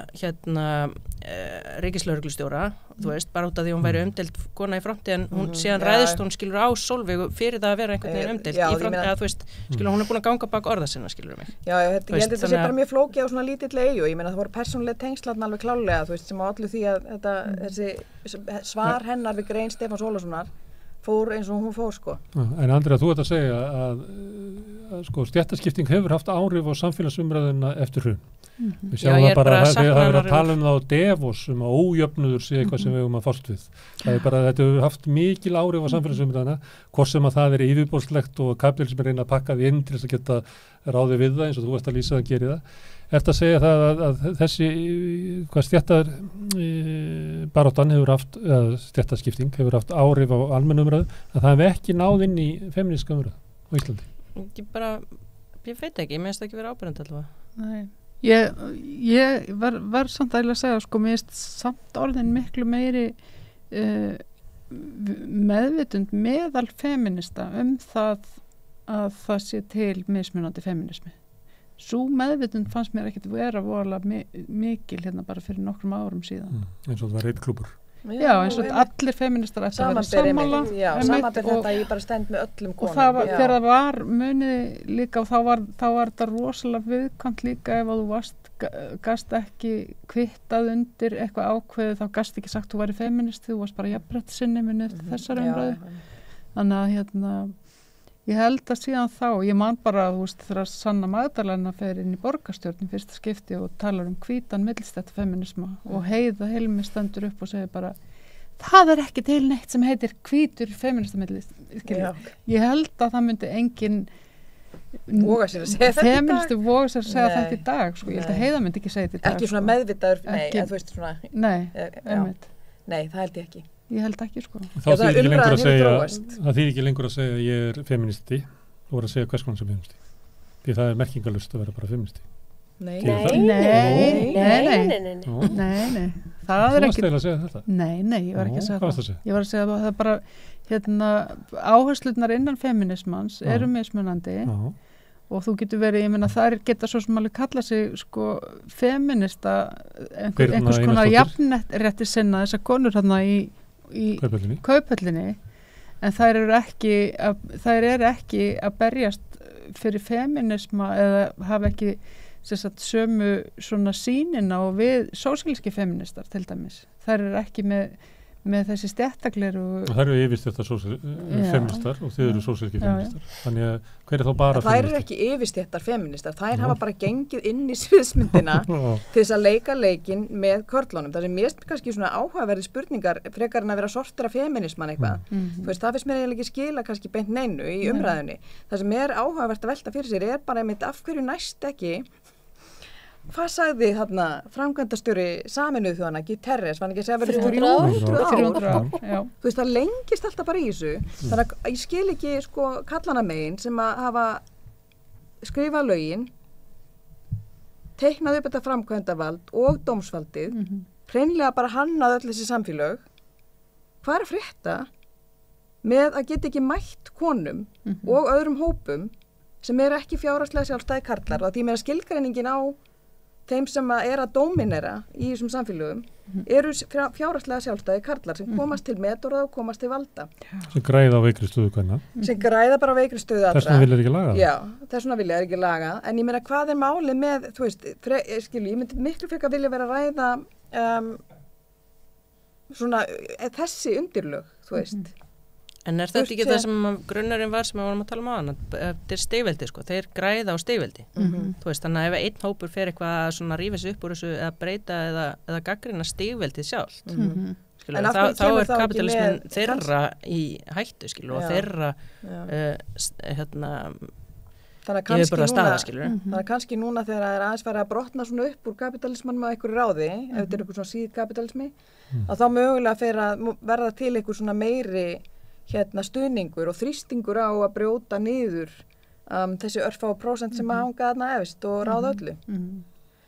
ríkislögreglustjóra, þú veist, bara út af því hún væri umdeild kona í fronti en hún síðan ræðist hún skilur á Sólveigu fyrir það að vera einhvern veginn umdeild í fronti, eða þú veist, skilur hún er búin að ganga bak orða sinna, skilur mig. Já, ég held að þetta sé bara mjög flókið á svona lítilli eyju, ég meina það voru persónuleg tengsl alveg klálega, þú veist, sem á allu því að þessi svar hennar við grein Stefáns Ólafssonar fór eins og hún fór sko. En Andrea, þú ert að segja að sko stéttaskipting hefur haft áhrif á samfélagsumræðuna eftir hrun. Við sjáum það bara að það er að tala um það á Davos að ójöfnuður sé eitthvað sem við höfum að fást við. Það er bara að þetta hefur haft mikil áhrif á samfélagsumræðuna, hvort sem að það er yfirborðslegt og kapitalismi reyna að pakka því inn til þess að geta ráðið við það eins og þú veist að lýsa það gerir það. Eftir að segja það að þessi stéttar baráttan hefur haft, stéttaskipting hefur haft áhrif á almennumræðu, að það hefur ekki náð inn í femíníska umræðu á Íslandi. Ég veit ekki, ég minnst ekki verið ábyrjandi allavega. Nei. Ég var samt að segja, sko, mér finnst samt orðin miklu meiri meðvitund meðal feminista það að það sé til mismunandi feminismi. Sú meðvitund fannst mér ekkert vera voðalega mikil hérna bara fyrir nokkrum árum síðan. Eins og það var eitt klúbur. Já, eins og allir feministar ætti að vera sammála. Já, samanber þetta ég bara stend með öllum konum. Og það var, þegar það var munið líka og þá var þetta rosalega viðkvæmt líka ef að þú gast ekki kvittað undir eitthvað ákveðu, þá gast ekki sagt þú væri feminist, þú varst bara jafnréttissinni munið þessar umræðu. Þannig að ég held að síðan þá, ég man bara þegar Sanna Magdalena fer inn í borgarstjórn fyrsta skipti og talar hvítan millistætt feminisma og Heiða Hilmi stendur upp og segir bara það er ekki til neitt sem heitir hvítur feminista millist. Ég held að það myndi engin voga sér að segja þetta í dag. Feministi voga sér að segja þetta í dag, sko. Ég held að Heiða myndi ekki segja þetta í dag. Ekki svona meðvitaður, þú veist svona. Nei, það held ég ekki. Ég held ekki, sko. Það þýðir ekki lengur að segja að ég er feministi og að segja hvers konar sem feministi. Því það er merkingalust að vera bara feministi. Nei. Það er ekki. Þú varst að segja þetta? Nei, ég var ekki að segja það. Ég var að segja að það er bara áherslurnar innan feminismans eru mismunandi og þú getur verið, ég meina það geta svo sem alveg kalla sig, sko, feminista einhvers konar jafnrétti sinna þessar konur hérna í Kauphöllinni, en þær eru ekki að berjast fyrir feminisma eða hafa ekki sömu svona sýnina og við sósíalískir feministar til dæmis. Þær eru ekki með þessi stéttakleru og það eru yfirstéttar feministar og þið eru sósíalískir feministar. Þannig að hver er þá bara feministar? Þær eru ekki yfirstéttar feministar, þær hafa bara gengið inn í sviðsmyndina til þess að leika leikinn með körlunum. Það er mest kannski svona áhugaverði spurningar frekar en að vera sortur af feminisman eitthvað. Þú veist, það finnst mér eiginlega ekki skila kannski beint neinu í umræðunni. Það sem er áhugavert að velta fyrir sér er bara einmitt af hverju næst ekki. Hvað sagði þarna framkvæmdastjóri Sameinuðu þjóðanna, Guterres, var hann ekki að segja að verið 300 ár? Þú veist, það lengist alltaf bara í þessu. Þannig að ég skil ekki, sko, kallana megin sem að hafa skrifað lögin, teiknað upp þetta framkvæmdavald og dómsvaldið, hreinlega bara hannað öll þessi samfélög. Hvað er að frétta með að geta ekki mætt konum og öðrum hópum sem eru ekki fjárhagslega sjálfstæði karlar og að því meira skilgreiningin á þeim sem er að dóminera í þessum samfélögum eru fjárhagslega sjálfstæði karlar sem komast til metorða og komast til valda. Sem græða á veikri stöðu hvenna. Sem græða bara á veikri stöðu allra. Þess vegna vilja ekki laga það. Já, þess vegna vilja ekki laga. En ég meina, hvað er málið með, þú veist, ég myndi miklu frekar vilja vera að ræða svona þessi undirlög, þú veist. En er þetta ekki það sem grunnarinn var sem við vorum að tala um á hann? Þetta er stigveldi, sko. Þeir græða á stigveldi. Þú veist, þannig að ef einn hópur fer eitthvað svona að rífa sig upp úr þessu eða breyta eða gaggrina stigveldið sjálf. Þá er kapitalismin þeirra í hættu, og þeirra þannig að kannski núna þegar það er aðeins farið að brotna svona upp úr kapitalismanum á einhverju ráði, ef þetta er einhver svona síðkapitalismi, að þá mögulega fer að verða til einhver svona meiri stuðningur og þrýstingur á að brjóta niður þessi örfá prósent sem að hanga þarna efst og ráða öllu.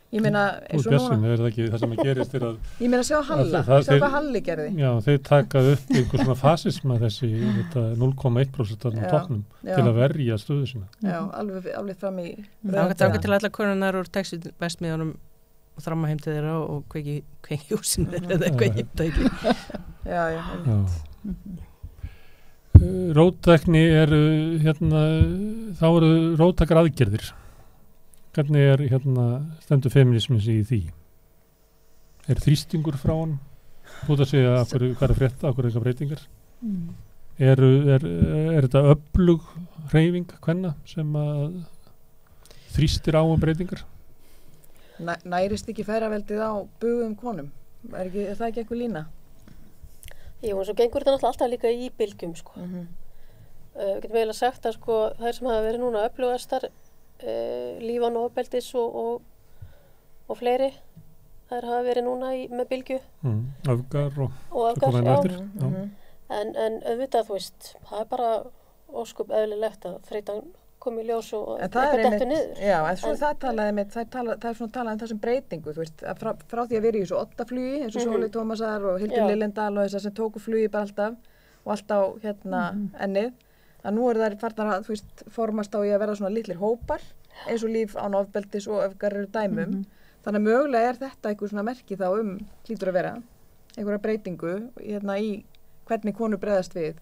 Ég meina, eins og núna... Er það ekki það sem að gerist er að... Ég meina, sjá Halla, sjá hvað Halli gerði. Já, þeir takað upp einhver svona fasisma þessi 0,1% á tóknum til að verja stöðu sína. Já, alveg fram í... Það er til allar konunar úr textil vestmiðunum og þramma heim til þeirra og kveiki húsinu eða eitthvað ekki. Já. Róttækni eru þá eru róttækar aðgerðir. Hvernig er stendur feminismins í því? Er þrýstingur frá hann? Búið að segja hvað er frétta, hvað er eitthvað breytingar? Er þetta öflug hreyfing kvenna sem að þrýstir á breytingar? Nærist ekki feðraveldið á bugum konum? Er það ekki einhver lína? Jú, og svo gengur þetta náttúrulega alltaf líka í bylgjum, sko. Getum eiginlega sagt að, sko, þær sem hafa verið núna öflugastar, lífan og ofbeldis og fleiri, þær hafa verið núna með bylgju. Öfgar og öfgar, já. En auðvitað, þú veist, það bara óskup eðlilegt að þreytan komi í ljós og eitthvað dettur niður. Já, en svo það er svona talað það sem breytingu, þú veist, frá því að vera í þessu 8 flugi, eins og Sóley Tómasar og Hildur Lillendal og þessar sem tóku flugi bara alltaf og alltaf ennið, að nú þær farnar að, þú veist, formast á í að verða svona litlir hópar, eins og líf án ofbeldis og öfgar eru dæmum. Þannig að mögulega þetta einhver svona merki þá hlýtur að vera, einhverja breytingu í hvernig konur bregðast við.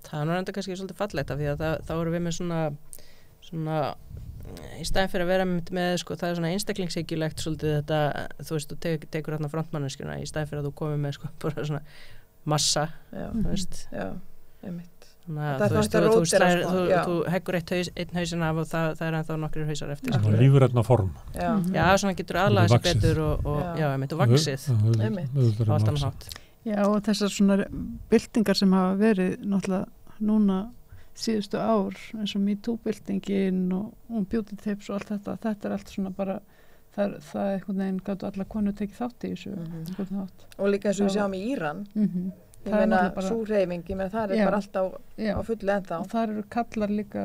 Það er enda kannski svolítið fallegt af því að þá erum við með svona í staðin fyrir að vera með sko, það er svona einstaklingshyggilegt svolítið þetta, þú veist, þú tekur hérna frontmanneskjuna í staðin fyrir að þú komir með sko bara svona massa, þú veist. Já, einmitt. Þannig að þú heggur einn hausin af og það er ennþá nokkrir hausar eftir. Það er lífrætna form. Já, svona getur aðlaga sér betur og vaxið á allt annað hátt. Já, og þessar svona byltingar sem hafa verið náttúrulega núna síðustu ár, eins og MeToo-byltingin og beauty tips og allt þetta er allt svona bara, það einhvern veginn gætu allar konur tekið þátt í þessu. Og líka eins og við sjáum í Íran, ég meina sú hreyfing, ég meina það bara alltaf á fullu ennþá. Og þar eru kallar líka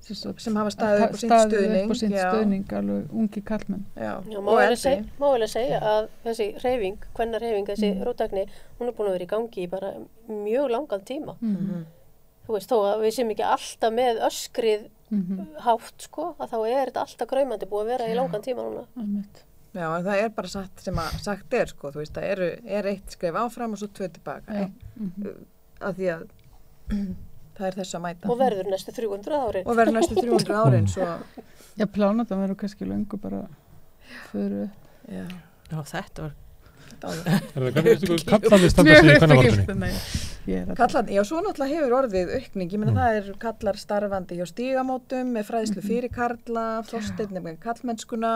sem hafa staðið upp á sínt stuðning, alveg ungi kallmenn. Já, má vel segja að þessi hreyfing, kvennarhreyfing, þessi róttækni, hún er búin að vera í gangi í bara mjög langan tíma. Þú veist, þó að við séum ekki alltaf með öskrið hátt, sko, að þá er þetta alltaf kraumandi búið að vera í langan tíma núna. Já, en það er bara sagt sko, þú veist, það er eitt skref áfram og svo 2 tilbaka. Af því að það er þess að mæta. Og verður næstu 300 árin. Og verður næstu 300 árin, svo. Já, plánatan verður kannski löngu bara fyrir upp. Já, þetta var Kallarnir standa sig í kvennabaráttunni? Já, svo náttúrulega hefur orðið aukning, ég meina það er kallar starfandi hjá Stígamótum með fræðslu fyrir karla, Þorsteinn með kallmennskuna.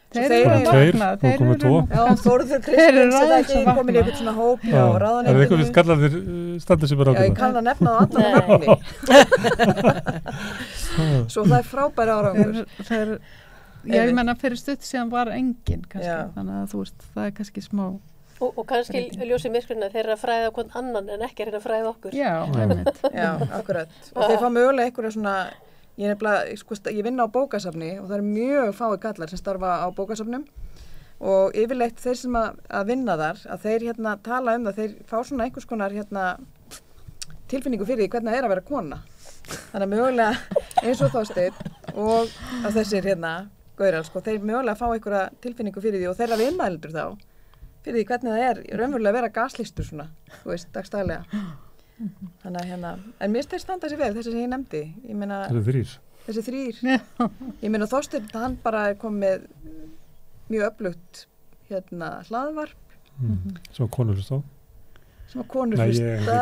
Þeir eru vaknað, Þórður Kristins er ekki komin í eitthvað svona hóp á ráðuneytinu. Það er eitthvað við kallarnir standa sig bara ákveðna. Já, ég kann að nefna á allan nefni. Svo það er frábæri árangur. Ég menna fyrir stutt síðan var enginn kannski, þannig að þú veist, það er kannski smá. Og kannski ljósið myrkruna þeir eru að fræða hvern annan en ekki að fræða okkur. Já, einmitt. Já, akkurat. Og þeir fá mögulega einhverja svona, ég vinna á bókasafni og það eru mjög fáir kallar sem starfa á bókasafnum og yfirleitt þeir sem að vinna þar, að þeir tala það, þeir fá svona einhvers konar tilfinningu fyrir því hvernig það er að vera kona. Þannig að mögulega eins og Þorsteinn og að þessir gaurar, sko, þeir mögulega fá einhverja tilfinningu fyrir því og þeirra viðmælendur þá fyrir því hvernig það er raunverulega að vera gaslýstur svona, þú veist, dagstæðlega. Þannig að en mér þeir standa sér vel, þessi sem ég nefndi. Ég meina, þessi þrír. Ég meina Þorsteinn, hann bara er komið með mjög öflugt hlaðvarp. Svo konur þá? Sem að konur hlusta. Nei, ég veit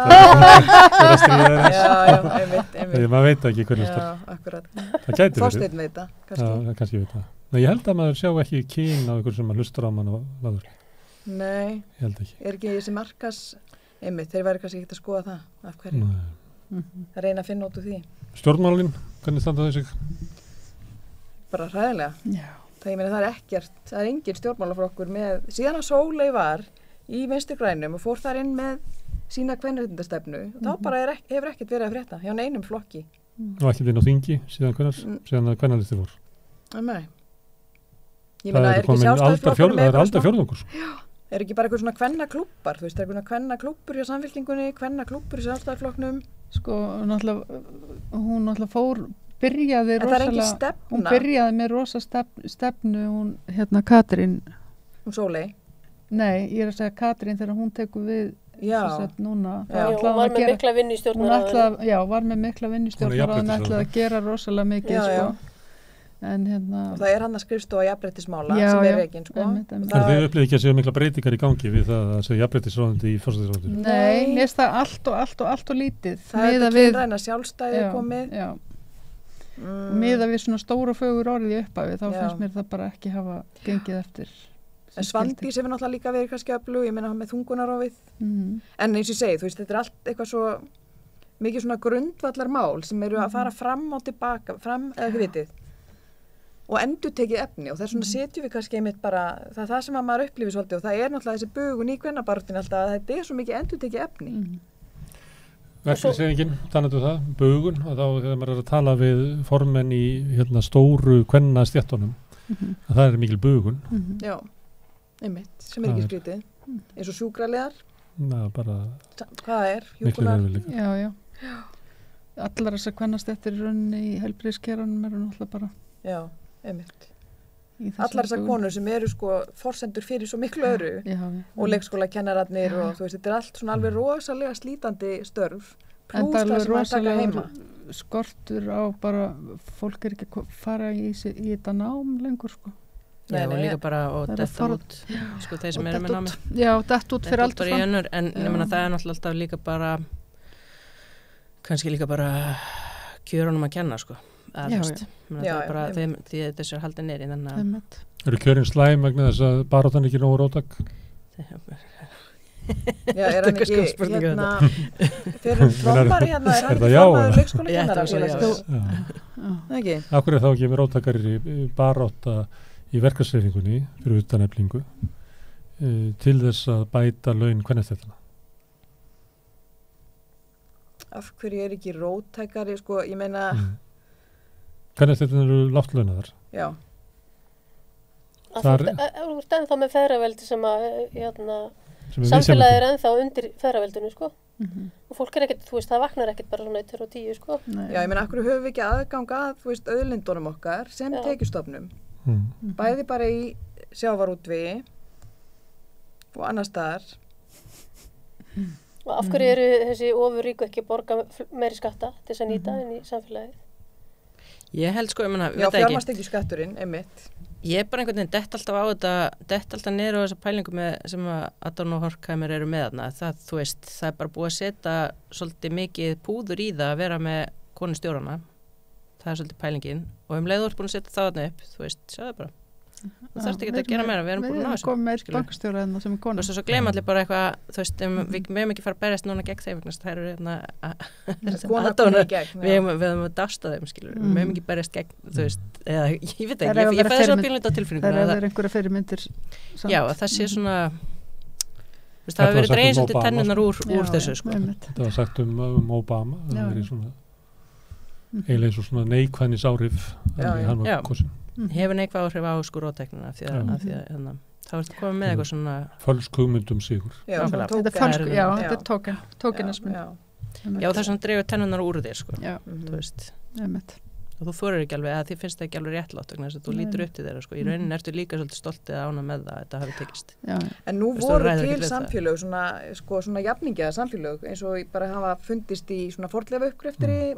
ekki. Já, einmitt. Maður veit ekki hvernig hlustar. Já, akkurat. Það gæti verið. Þorsteinn veit það, kannski. Já, kannski veit það. Nei, ég held að maður sjá ekki kyn á ykkur sem að hlustar á mann og laður. Nei. Ég held ekki. Er ekki þessi markas, einmitt, þeir væri kannski ekkert að skoða það, af hverju. Það reyna að finna út úr því. Stjórnmálin, hvernig standa þau sig? Bara hræðilega. Já. Það er ekkert, það er engin stjórnmálaflokkur með, síðan að Sóley var í Vinstri grænum og fór þar inn með sína kvenréttindastefnu og þá bara hefur ekkert verið að frétta hjá neinum flokki. Og ekkert inn á þingi síðan að kvennalisti fór. Nei. Ég meina, er ekki sjálfstæðisflokkur með það er aldrei fjórðungur. Já, er ekki bara eitthvað svona kvennaklúppar, þú veist, er eitthvað kvennaklúppur hjá Samfylkingunni, kvennaklúppur í Sjálfstæðisflokknum. Sko, hún náttúrulega byrjaði með rosa stefnu, hún Katrín. Hún Sóley. Nei, ég er að segja Katrín þegar hún tekur við núna. Hún var með mikla vinnu í stjórnarráðinu. Já, var með mikla vinnu í stjórnarráðinu, ætlaði að gera rosalega mikið, sko. Og það er hann að skrifstofa jafnréttismála sem er rekin, sko. Þau upplifðu ekki að séu mikla breytingar í gangi við það að séu jafnréttisráðandi í forsætisráðinu? Nei, mér finnst það allt og lítið. Það er þetta kynræna sjálfstæði komið. Já. miðað við svona stóra fögur orðið í upphafi, þá finnst mér það bara ekki hafa gengið eftir. En Svandís hefur náttúrulega líka verið kannski öflug, ég meina hann með þungunarofið. En eins og ég segi, þú veist, þetta er allt eitthvað svo mikið svona grundvallarmál sem eru að fara fram og tilbaka, eða ekki vitið, og endurtekið efni, og þess vegna setjum við kannski einmitt bara, það er það sem að maður upplifir svolítið, og það er náttúrulega þessi bugun í kvennabaráttunni alltaf, að þetta er svo mikið endurtekið efni. Verkalýðshreyfingin, þannig það, bugun, og þá þegar maður er að tala við formenn í stóru kvennastéttunum, að það er mikil bugun. Já, einmitt, sem er ekki skrítið, eins og sjúkraliðar. Na, bara hvað er? Hjúkrunar? Já. Allar þessar kvennastéttir í rauninni í heilbrigðiskerunum eru náttúrulega bara. Já, einmitt. Allar þessar konur sem eru sko forsendur fyrir svo miklu öðru og leikskólakennararnir og þú veist, þetta er allt svona alveg rosalega slítandi störf. Plús það sem að taka heima. Skortur á bara, fólk er ekki að fara í þetta nám lengur sko. Já, og líka bara og detta út, sko, þeir sem eru með námi. Já, detta út fyrir allt fram. En ég meina, það er náttúrulega alltaf líka bara, kannski líka bara kjörunum að kenna, sko. Það er bara því þessu er haldið neyri, þannig að... Eru kjörin slæm vegna þess að baráttan ekki nógu rótak? Já, er hann ekki fyrir trombari er hann formaður leikskólakennara? Ekki? Akkur er þá ekki með rótakar í barátta í verkefnishreyfingunni fyrir utan Eflingu til þess að bæta laun kvennastéttanna? Af hverju er ekki róttækari, sko, ég meina... Kvennastéttanna eru lágt launaðar. Já. Þú ert ennþá með feðraveldi sem að, samfélagið er ennþá undir feðraveldinu, sko. Og fólk er ekkert, þú veist, það vaknar ekkert bara svona 1 og 10, sko. Já, ég meina, af hverju höfum við ekki aðgang að, þú veist, auðlindunum okkar sem tekjustofnum. Bæði bara í sjávarútvegi og annars staðar. Og af hverju eru þessi ofurríku ekki að borga meiri skatta til þess að nýta inn í samfélagið? Ég held sko, ég meina, já, fjármagnstekjuskatturinn, einmitt. Ég er bara einhvern veginn dett alltaf á þetta, dett alltaf niður á þessa pælingu sem að Adorno og Horkheimer eru með þarna. Það, þú veist, það er bara búið að setja svolítið mikið púður í það að vera með konustjórana. Það er svolítið pælingin. Og leið þú ert búin að setja það þarna upp, þú veist, sjáðu bara. Það þarf ekki að gera meira, við erum búin að ná þessu. Við erum komið með bankastjóra enn sem er kona. Þú veist, svo gleyma allir bara eitthvað, þú veist, við meðum ekki fara að berjast núna gegn þeim, það eru við höfum að dásta þeim, skilur, við meðum ekki berjast gegn, þú veist, eða, ég veit ekki, ég fæði svo pínlítið á tilfinninguna. Það er einhverja fyrirmyndir. Já, það sé svona, þú veist, það hefur verið dregin svolítið tennurnar úr þessu, sko. Þetta var sagt Obama, það hefur verið svona, eiginlega eins og svona neikvæðnisáhrif að hann var kosin. Hefur neikvæð áhrif á sko rótæknina af því að þá ertu komið með eitthvað svona fölsk hugmyndum sigur. Já, þetta er tókenismin. Já, það er svona dreifur tennunar úr þér, sko. Þú veist. Og þú þorir ekki alveg, að þið finnst það ekki alveg réttlátt vegna þess að þú lítur upp til þeirra, sko. Í rauninni ertu líka svolítið stoltið ána með það að þetta hafi tekist. En nú voru til samfélög, svona jafningja samfélög, eins og bara hafa fundist í svona fornleifa uppgreftri,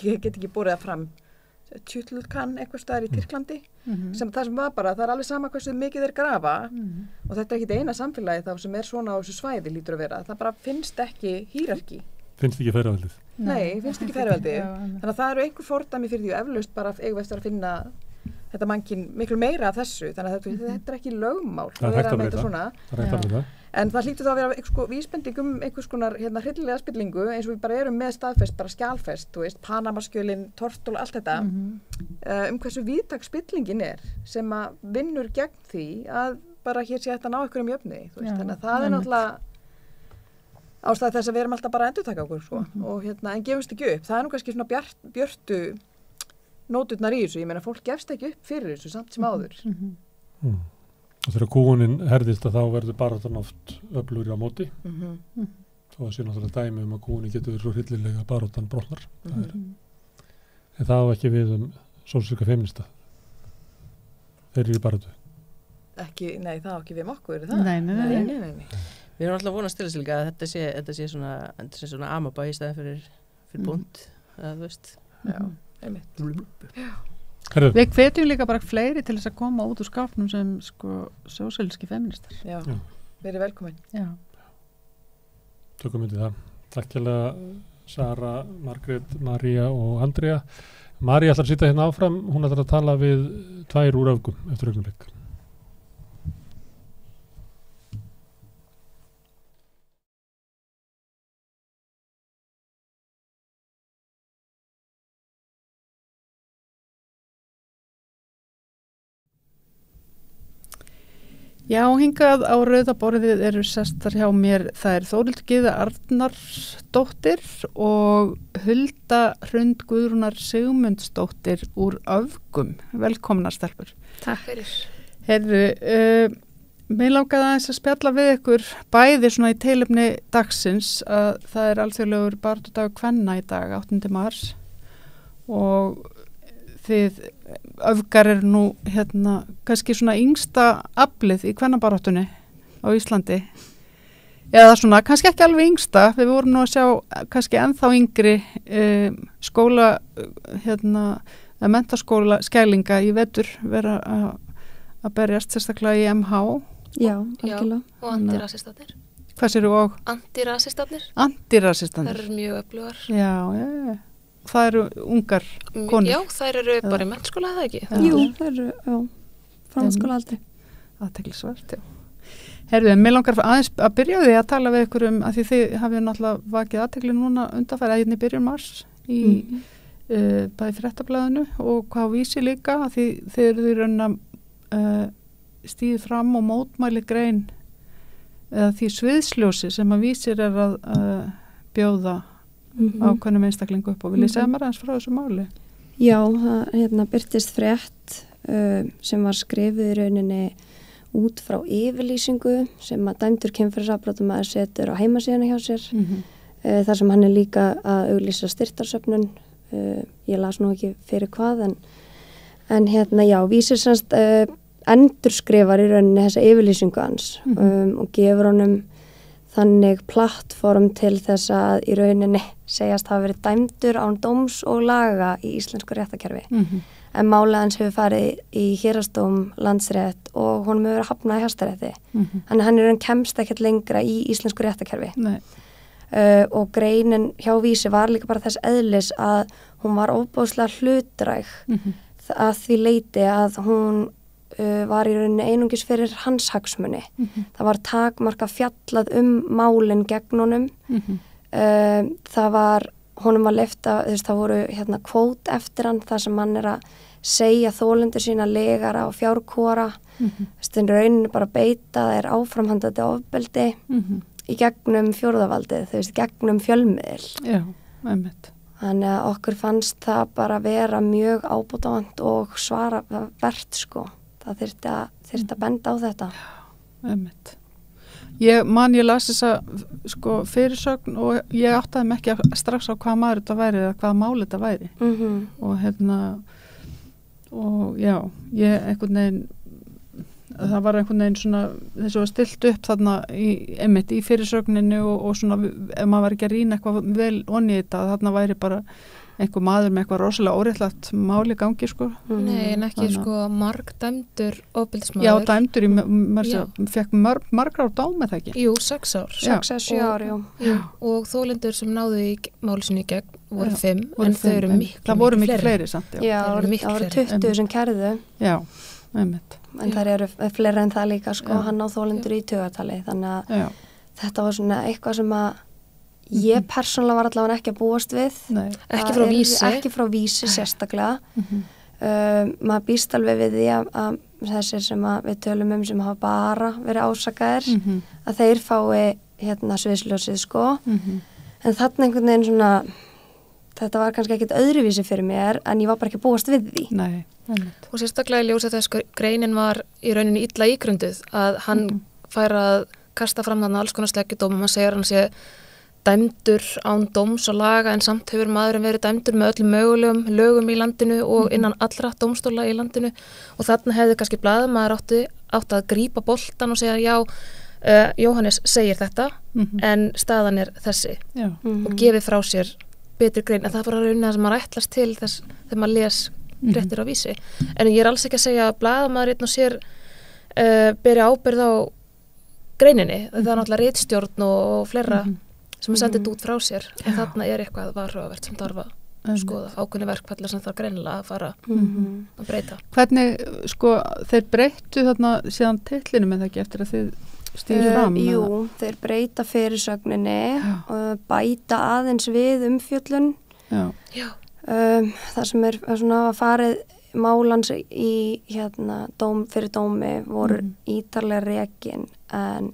get ekki borið það fram. Tjútlkan eitthvað staðar í Tyrklandi sem það sem var bara, það er alveg sama hversu mikið þeir grafa og þetta er ekki eina samfélagi þá sem er svona á þessu svæði lítur að vera, það bara finnst ekki hýrarki. Finnst ekki feðraveldið? Nei, finnst ekki feðraveldið. Þannig að það eru einhver fordæmi fyrir því og eflaust bara eigum eftir að finna þetta mannkyn miklu meira af þessu, þannig að þetta er ekki lögmál að vera með þetta svona. En það hlýtur þá að vera sko, vísbending einhvers konar hryllilega spillingu eins og við bara erum með staðfest, bara skjalfest, þú veist, Panamaskjölin, Tortól, allt þetta hversu víðtæk spillingin er sem að vinnur gegn því að bara hér sé þetta ná ykkur jöfni, þú veist, þannig að það er náttúrulega ástæða þess að við erum alltaf bara að endurtaka okkur, sko, og en gefumst ekki upp, það er nú kannski svona björtu nóturnar í þessu, ég meina fólk gefst ekki upp fyrir þessu samt sem áður. Og þegar kúgunin herðist að þá verður baráttan oft öflugri á móti. Þó að sé náttúrulega dæmi að kúgunin getur verið svo hryllilega baráttan brotnar. En það á ekki við sólsöka feminista. Þeir eru í baráttu. Nei, það á ekki við okkur, er það? Nei. Við erum alltaf vonast til þess líka að þetta sé svona amaba í stæðan fyrir búnd, þú veist. Já, einmitt. Við hvetjum líka bara fleiri til þess að koma út úr skápnum sem sko sósíalískir feministar. Já, verið velkomin. Já. Tökum myndið það. Takk hérlega Sara, Margrét, María og Andrea. María ætlar að sitja hérna áfram, hún ætlar að tala við 2 úr öfgum eftir augnablik. Já, hingað á rauðaborðið eru sestar hjá mér, það er Þórhildur Gyða Arnarsdóttir og Hulda Hrund Guðrúnar Sigmundsdóttir úr öfgum. Velkomnar stelpur. Takk fyrir. Heyrðu, mig langaði aðeins að spjalla við ykkur bæði svona í tilefni dagsins að það er alþjóðlegur baráttudagur kvenna í dag, 8. mars og þið öfgar eru nú kannski svona yngsta aflið í kvennabaráttunni á Íslandi eða svona kannski ekki alveg yngsta, við vorum nú að sjá kannski ennþá yngri skóla menntaskóla skælinga í vetur vera að berjast sérstaklega í MH. Já, algjörlega. Og antirasistanir. Hvað séru og? Antirasistanir. Antirasistanir. Það eru mjög öflugar. Já. Það eru ungar konur. Já, þær eru bara í mennskóla, eða ekki? Já. Jú, þær eru, framhaldsskóla aldrei. Athyglisvert, já. Herðu, mér langar aðeins að byrja því að tala við ykkur að því þið hafið náttúrulega vakið athygli núna undanfæri að hérna í byrjun mars í bæði Fréttablaðinu og hvað Vísi líka að þið eru því raun að stíði fram og mótmæli grein eða því sviðsljósi sem að Vísir er að bjóða ákveðnum einstaklingu upp og vil ég segja mér aðeins frá þessu máli? Já, það byrtist frétt sem var skrifið í rauninni út frá yfirlýsingu sem að dæmdur kynferðisafbrotamaður setur á heimasíðuna hjá sér þar sem hann er líka að auglýsa styrktarsöfnun ég las nú ekki fyrir hvað en já, Vísir semst endurskrifar í rauninni þessa yfirlýsingu hans og gefur honum þannig plattform til þess að í rauninni segjast hafa verið dæmdur án dóms og laga í íslensku réttakerfi. En málið hans hefur farið í héraðsdóm, landsrétt og honum hefur verið hafnað í Hæstarétti. Þannig hann kemst ekkert lengra í íslensku réttakerfi. Og greinin hjá Vísi var líka bara þess eðlis að hún var ofboðslega hlutdræg að því leyti að hún var í rauninni einungis fyrir hans hagsmuni. Það var takmarka fjallað málin gegn honum. Það var, honum var leyft að, það voru kvót eftir hann, það sem hann er að segja þolendur sína legara og fjárkóra. Rauninni bara beita, það er áframhandandi ofbeldi í gegnum fjórðavaldið, gegnum fjölmiðil. Já, einmitt. Þannig að okkur fannst það bara vera mjög ábótavant og svara vert Það þyrfti að benda á þetta. Einmitt. Ég las þessa fyrirsögn og ég áttaði mig ekki strax á hvað maður þetta væri eða hvað máli þetta væri. Og já, ég einhvern veginn það var einhvern veginn svona þessu var stilt upp þarna í fyrirsögninu og svona ef maður var ekki að rýna eitthvað vel onni í þetta þarna væri bara einhver maður með eitthvað rosalega óréttlátt máli gangi Nei, en ekki margdæmdur ofbeldismaður. Já, dæmdur fekk margra ár dóm með það ekki? Jú, 6 ár. 6-7 ár, já. Og þolendur sem náðu í málsinu í gegn voru 5, en þau eru miklu það voru miklu fleiri samt. Já, það voru 20 sem kærðu. Já, einmitt. En það eru fleiri en það líka, hann á þolendur í tugatali, þannig að þetta var svona eitthvað sem að ég persónulega var allavega ekki að búast við. Ekki frá Vísi sérstaklega. Maður býst alveg við því að þessir sem við tölum sem hafa bara verið ásakaðir að þeir fái sviðsljósið en þarna einhvern veginn svona þetta var kannski ekkert öðruvísi fyrir mér en ég var bara ekki að búast við því. Nei. Og sérstaklega í ljósi þess greinin var í rauninni illa ígrunduð að hann fær að kasta fram þannig alls konar sleggjudóm og hann segir hann sé dæmdur án dóms og laga en samt hefur maðurinn verið dæmdur með öllum mögulegum lögum í landinu og innan allra dómstóla í landinu og þarna hefði kannski blaðamaður átt að grípa boltan og segja já, Jóhannes segir þetta en staðan er þessi og gefið frá sér betri grein en það er bara raunin að sem maður ætlast til þess þegar maður les fréttir á Vísi en ég er alls ekki að segja að blaðamaður einn og sér beri ábyrgð á greininni það er náttúrulega ritstjórn og fleira sem sendið út frá sér en þarna eitthvað varhugavert sem þarf að skoða, ákveðni verkfallar sem þarf greinilega að fara að breyta. Hvernig, sko, þeir breyttu þarna síðan titlinum eða ekki eftir að þið stíðu fram? Jú, þeir breyta fyrirsögninni og bæta aðeins við umfjöllun. Já. Það sem svona farið málans í fyrir dómi voru ítarlega rekin en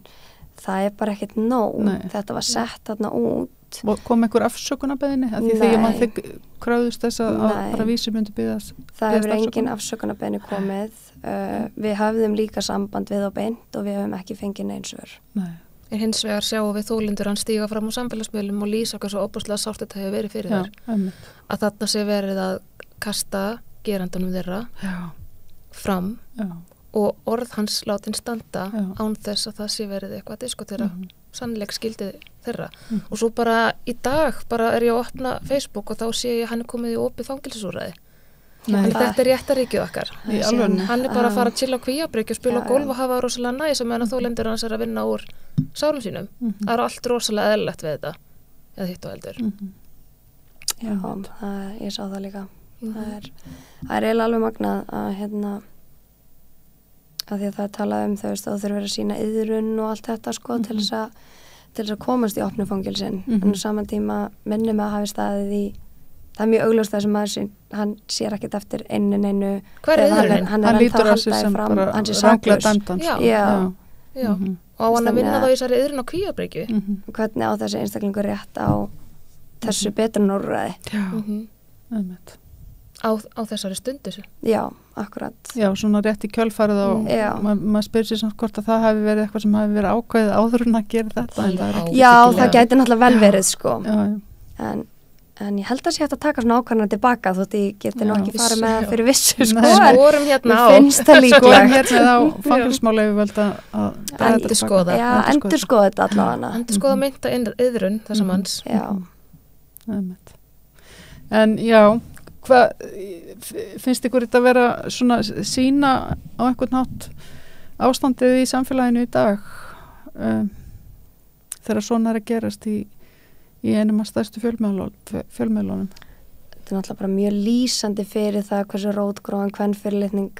það bara ekkert nóg. Þetta var sett þarna út. Kom einhver afsökunarbeðinni? Þegar mann þig kröðust þess að bara vísir myndi byggðast? Það hefur engin afsökunarbeðinni komið. Við höfðum líka samband við á beint og við höfum ekki fengið nein svör. En hins vegar sjáum við þolendur hann stíga fram á samfélagsmiðlum og lýsa hversu óbúslega sárt þetta hefur verið fyrir þær. Að þarna sé verið að kasta gerandanum þeirra fram og orð hans látin standa án þess að það sé verið eitthvað að diskutera sannleik skildið þeirra og svo bara í dag bara ég að opna Facebook og þá sé ég hann komið í opið fangelsisúrræði. Þetta réttaríkið okkar. Hann bara að fara að chilla á Kvíabryggju og spila á golf og hafa rosalega næs að meðan þolendur hans að vinna úr sárum sínum. Það allt rosalega eðlilegt við þetta eða hitt og heldur. Já, ég sá það líka. Það er eiginlega alveg magnað að að því að það talaði þá þurfa verið að sína iðrun og allt þetta sko til þess að komast í opnu fangelsin en á saman tíma minnum að hafi staðið í það mjög augljóst það sem maður hann sér ekkert eftir einu hver er iðrunin? Hann lítur á sig sem bara ranglega dæmdan. Já. Og hann að vinna þá í þessari iðrun á Kvíabryggju. Hvernig á þessi einstaklingur rétt á þessu betrunarúrræði? Á þessari stundu sér? Já, akkurat. Já, svona rétt í kjölfarið og maður spyrir sér samt hvort að það hafi verið eitthvað sem hafi verið ákveðið áður en að gera þetta. Já, það gæti náttúrulega vel verið sko. En ég held að sé hægt að taka svona ákvæðina tilbaka þótt ég geti nú ekki farið með fyrir vissu sko. Skorum hérna á. Finnst það líklegt. Skorum hérna á fangelsmála yfirvöld að endurskoða. Já, endurskoða þetta allavega. Endurskoða mynda iðrun þessa manns. Já. En já, finnst ykkur þetta að vera svona sína á einhvern hátt ástandið í samfélaginu í dag þegar svona að gerast í einum af stærstu fjölmiðlunum? Þetta er náttúrulega bara mjög lýsandi fyrir það hversu rótgróðan kvenfyrirlitning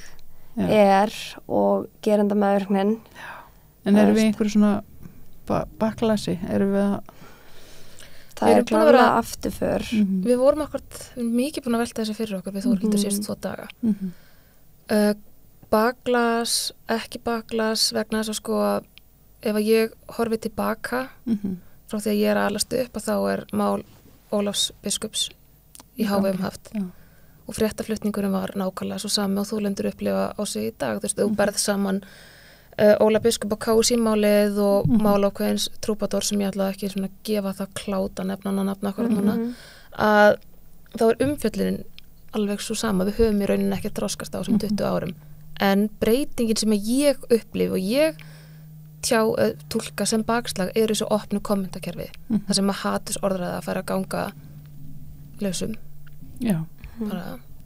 og gerandamæðurknin. En erum við einhverju svona baklasi? Erum við að það er klárlega afturför. Við vorum mikið búin að velta þessu fyrir okkur við Þórhildur síðustu 2 daga. Baklas, ekki baklas vegna þess að sko ef að ég horfi tilbaka frá því að ég alast upp að þá mál Ólafs biskups í HVM haft og fréttaflutningurinn var nákvæmlega svo sami og þolendur upplifa á sig í dag. Þú veist, þú berð saman Ólaf biskup á KSÍ-málið og mál ákveðins trúpador sem ég ætlaði ekki svona að gefa það kláta nefna akkurat núna að þá umfjöllunin alveg svo sama, við höfum í rauninni ekki þroskast á þessum 20 árum en breytingin sem ég upplif og ég túlka sem bakslag þessu opnu kommentakerfi það sem að hatursorðræða að fara að ganga lausum bara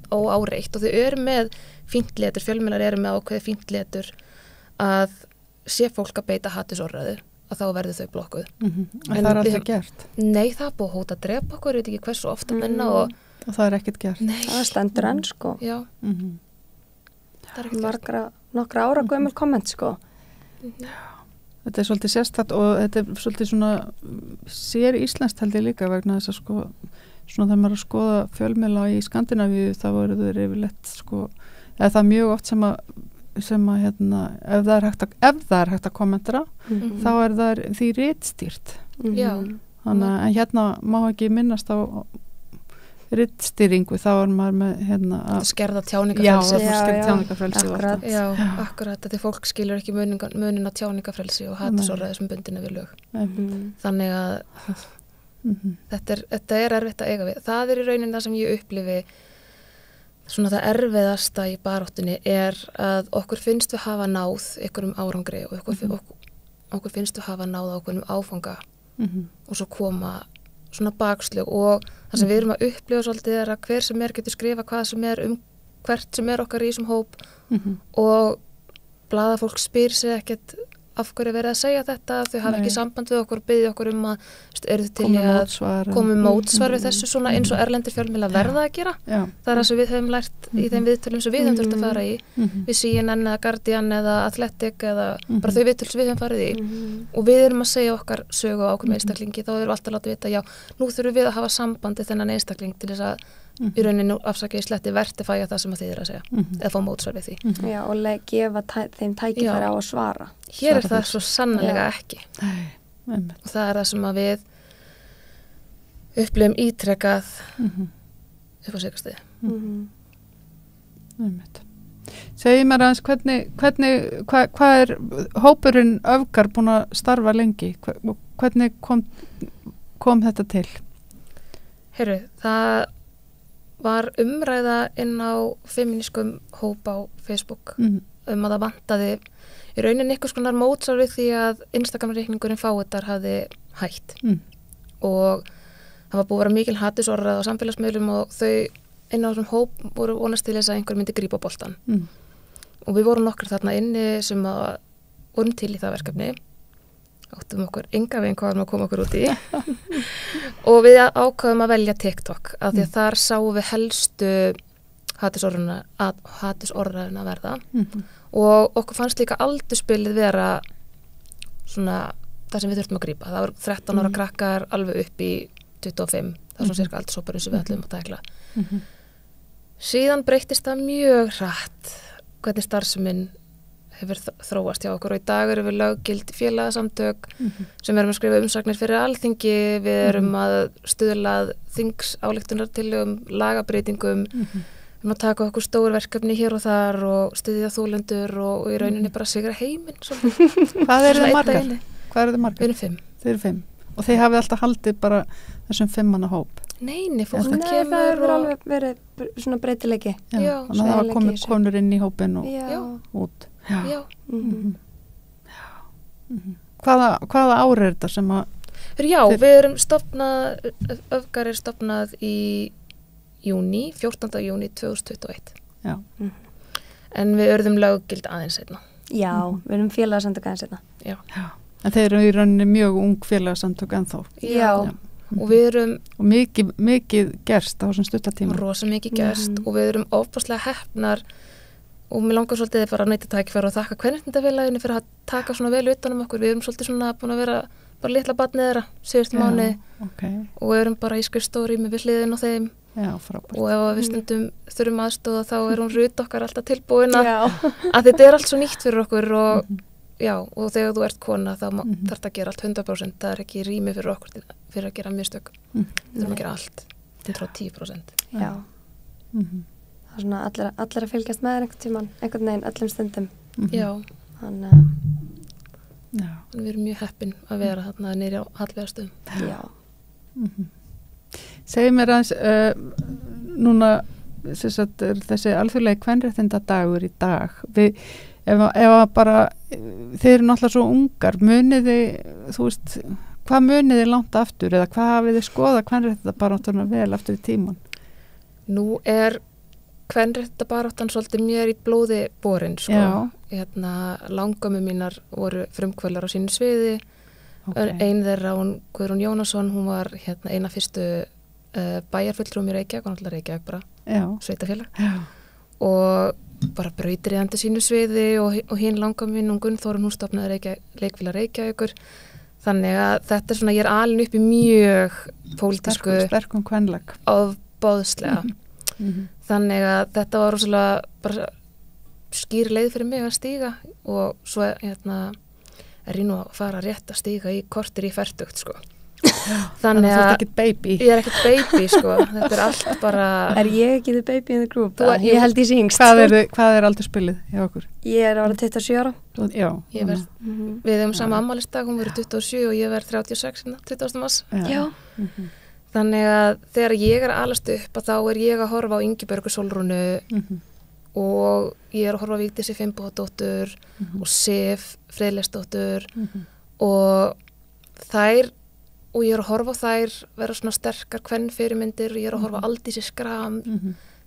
óáreitt og þau eru með fíntletur, fjölmiðlar eru með ákveði fíntletur að sé fólk að beita hatursorðræðu að þá verður þau blokkuð. En það er alltaf gert? Nei, það er búið að hóta að drepa okkur, ég veit ekki hversu ofta menna og það er ekkert gert? Nei. Það stendur enn sko. Já. Það er ekkert gert. Nokkra ára gömul komment sko. Þetta er svolítið sérstætt og þetta er svolítið svona sér íslenskt held ég líka vegna þess að sko svona þegar maður að skoða fjölmiðla í Skandinavíu þá eru þau yfirleitt sko eða það er mjög oft sem að ef það er hægt að kommentera þá er það því ritstýrt. Þannig að hérna má ekki minnast á ritstýringu þá er maður með að skerða tjáningafrelsi. Akkurat. Já, akkurat því fólk skilur ekki munin á tjáningafrelsi og hatursorðræðu sem bundin við lög. Þannig að þetta er erfitt að eiga við. Það í rauninni það sem ég upplifi svona það erfiðasta í baráttunni að okkur finnst við hafa náð einhverjum árangri og okkur finnst við hafa náð einhverjum áfanga og svo koma svona bakslög og það sem við erum að upplifa svolítið að hver sem getur skrifa hvað sem hvert sem okkar í þessum hóp og blaðafólk spyr sig ekkert af hverju verið að segja þetta, þau hafa ekki samband við okkur, byggði okkur að eru þau til að komi mótsvar við þessu svona eins og erlendir fjölmiðlar verða að gera. Það er það sem við höfum lært í þeim viðtölum sem við höfum þurft að fara í, við CNN eða Guardian eða Athletic eða bara þau viðtöl sem við höfum farið í og við erum að segja okkar sögu á okkur með einstaklingi, þá erum við alltaf að láta vita, já, nú þurfum við að hafa sambandi þennan einstakling til þess að í rauninni afsakið sletti vertifæja það sem að þið er að segja eða fá mótsvar við því. Já, og gefa þeim tækifæri á að svara. Hér er það svo sannarlega ekki. Og það er það sem að við upplifum ítrekað upp á sikastuði. Segðu mér aðeins hvað er hópurinn Öfgar búin að starfa lengi? Hvernig kom þetta til? Heyrðu, það var umræða inn á feminískum hóp á Facebook að það vantaði í rauninni einhvers konar mótsvar við því að Instagram-reikningurinn Fáiðar hafði hætt og það var búið að vera mikil hatursorðræða á samfélagsmiðlum og þau inn á þessum hóp voru vonast til þess að einhver myndi grípa boltan og við vorum nokkur þarna inni sem að vorum til í það verkefni áttum okkur enga veginn hvað að koma okkur út í og við ákvaðum að velja TikTok af því að þar sáum við helstu hatursorðræðuna að verða og okkur fannst líka aldurspilið vera svona það sem við þurftum að grípa. Það var 13 ára krakkar alveg upp í 25, það var svona cirka aldurshópurinn sem við ætlum að tækla. Síðan breyttist það mjög hratt hvernig starfseminn hefur þróast hjá okkur og í dag erum við löggild félagasamtök sem erum að skrifa umsagnir fyrir Alþingi, við erum að stuðla þingsályktunartillögum, lagabreitingum, við erum að taka okkur stór verkefni hér og þar og stuðja þolendur og í rauninni bara sigra heiminn. Hvað eru þið margar? Við erum 5. Þið eru 5 og þið hafið alltaf haldið bara þessum 5 manna hóp? Nei, fólk kemur og... það hefur alveg verið svona breytileiki. Já, þannig að það var komið konur inn í hópin og út. Já. Hvaða ár er þetta sem að... Já, við erum stofnað, Öfgar er stofnað í júní, 14. júní 2021. Já. En við urðum löggild aðeins seinna. Já, við erum félagasamtök aðeins seinna. Já. En þeir eru í rauninni mjög ung félagasamtök ennþá. Já. Og við erum... Og mikið gerst á þessum stuttatíma. Rosa mikið gerst og við erum ofboðslega heppnar og mér langar svolítið bara að neyta tækifæri og þakka kvenréttindafélaginu fyrir að taka svona vel utan okkur. Við erum svolítið svona búin að vera bara litla barnið þeirra síðustu mánuði og við erum bara í skrifstofu með við hliðin á þeim. Já, frábært. Og ef við stundum þurfum aðstoða þá er hún Rut okkar alltaf tilbúin að þetta er allt svo nýtt fyrir okkur og já, og þegar þú ert kona þá þarf það að gera allt 100%, það er ekki rými fyrir okkur fyrir að gera mistök. Við þurfum að gera allt 110%. Já. Það er svona allir að fylgjast með einhvern veginn, öllum stundum. Já. Þannig við erum mjög heppin að vera þarna niðri á Hallveigarstöðum. Já. Segðu mér aðeins, núna þessi alþjóðlegi kvenréttindadagur í dag, ef bara, þið eru náttúrulega svo ungar, munið þið, þú veist, hvað munið þið langt aftur eða hvað hafið þið skoðað kvenréttindabaráttunum vel aftur í tíman? Nú er kvenréttindabaráttan svolítið mér í blóði borin, sko. Langömmu mínar voru frumkvöldar á sínu sviði. Ein þeirra, Guðrún Jónasson, hún var eina fyrstu bæjarfulltrúum í Reykjavík, og náttúrulega Reykjavík bara, sveitafélag. Og bara brautriðandi sínu sviði og hinn langömmu mín, Gunnþórun, hún stofnaði leikfélag Reykjavíkur. Þannig að þetta er svona, ég er alin upp í mjög pólitísku sterkum kvenleg ofboðslega. Þannig að þetta var rosalega bara skýr leið fyrir mig að stíga og svo er ég nú að fara rétt að stíga í kortir í fertugt, sko. Þannig að þú ert ekkert baby. Ég er ekkert baby, sko. Þetta er allt bara... Er ég ekki the baby in the group? Ég held í syngst. Hvað er aldurspilið hjá okkur? Ég er ára 27 ára. Já. Við hefum sama afmælisdag, hún verið 27 og ég verið 36, 20. mars. Já. Þannig að þegar ég er að alast upp að þá er ég að horfa á Ingibjörgu Sólrúnu og ég er að horfa á Vigdísi Finnbogadóttur og Sif Freyleifsdóttur og ég er að horfa á þær vera svona sterkar kvenfyrirmyndir og ég er að horfa á Aldísi Skram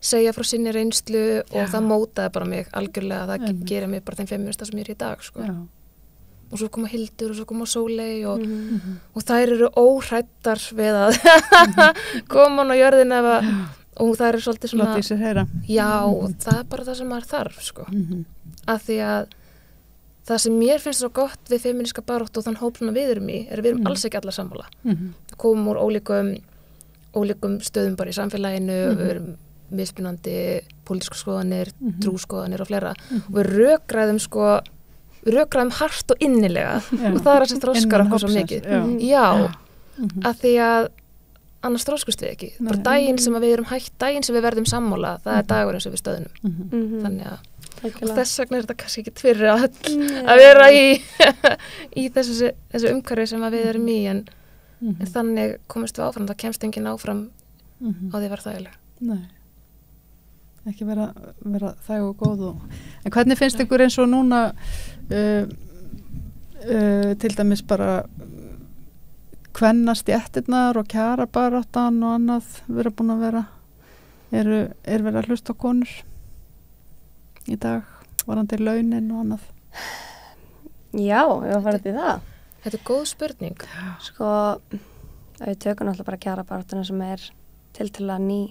segja frá sinni reynslu og það mótaði bara mig algjörlega, það gerir mig bara þeim feminista sem ég er í dag, sko. og svo koma Hildur og svo koma Sóley og þær eru óhrættar við að koma á jörðina og þær eru svolítið svona láta í sér heyra. Já, og það bara það sem maður þarf sko. Af því að það sem mér finnst svo gott við femíníska baráttu og þann hóp sem við erum í við erum alls ekki allar sammála. Við komum úr ólíkum stöðum bara í samfélaginu, við erum mismunandi pólitísku skoðanir, trúskoðanir og fleira og við rökræðum hart og innilega og það að sem þroskar okkur svo mikið. Já, af því að annars þroskust við ekki. Bara daginn sem við erum hægt, daginn sem við verðum sammála, það dagurinn sem við stöðunum. Þannig að og þess vegna þetta kannski ekki fyrir að vera í þessu umhverfi sem við erum í en þannig komist við áfram, það kemst enginn áfram á því að vera þægileg. Nei, ekki vera þæg og góð en hvernig finnst ykkur eins og núna til dæmis bara kvennastjettirnar og kjarabaráttan og annað vera búin að vera verið að hlusta á konur í dag, varandi launin og annað? Já, ég var farið til það. Þetta góð spurning. Sko, við tökum náttúrulega bara kjarabaráttuna sem tiltölulega ný.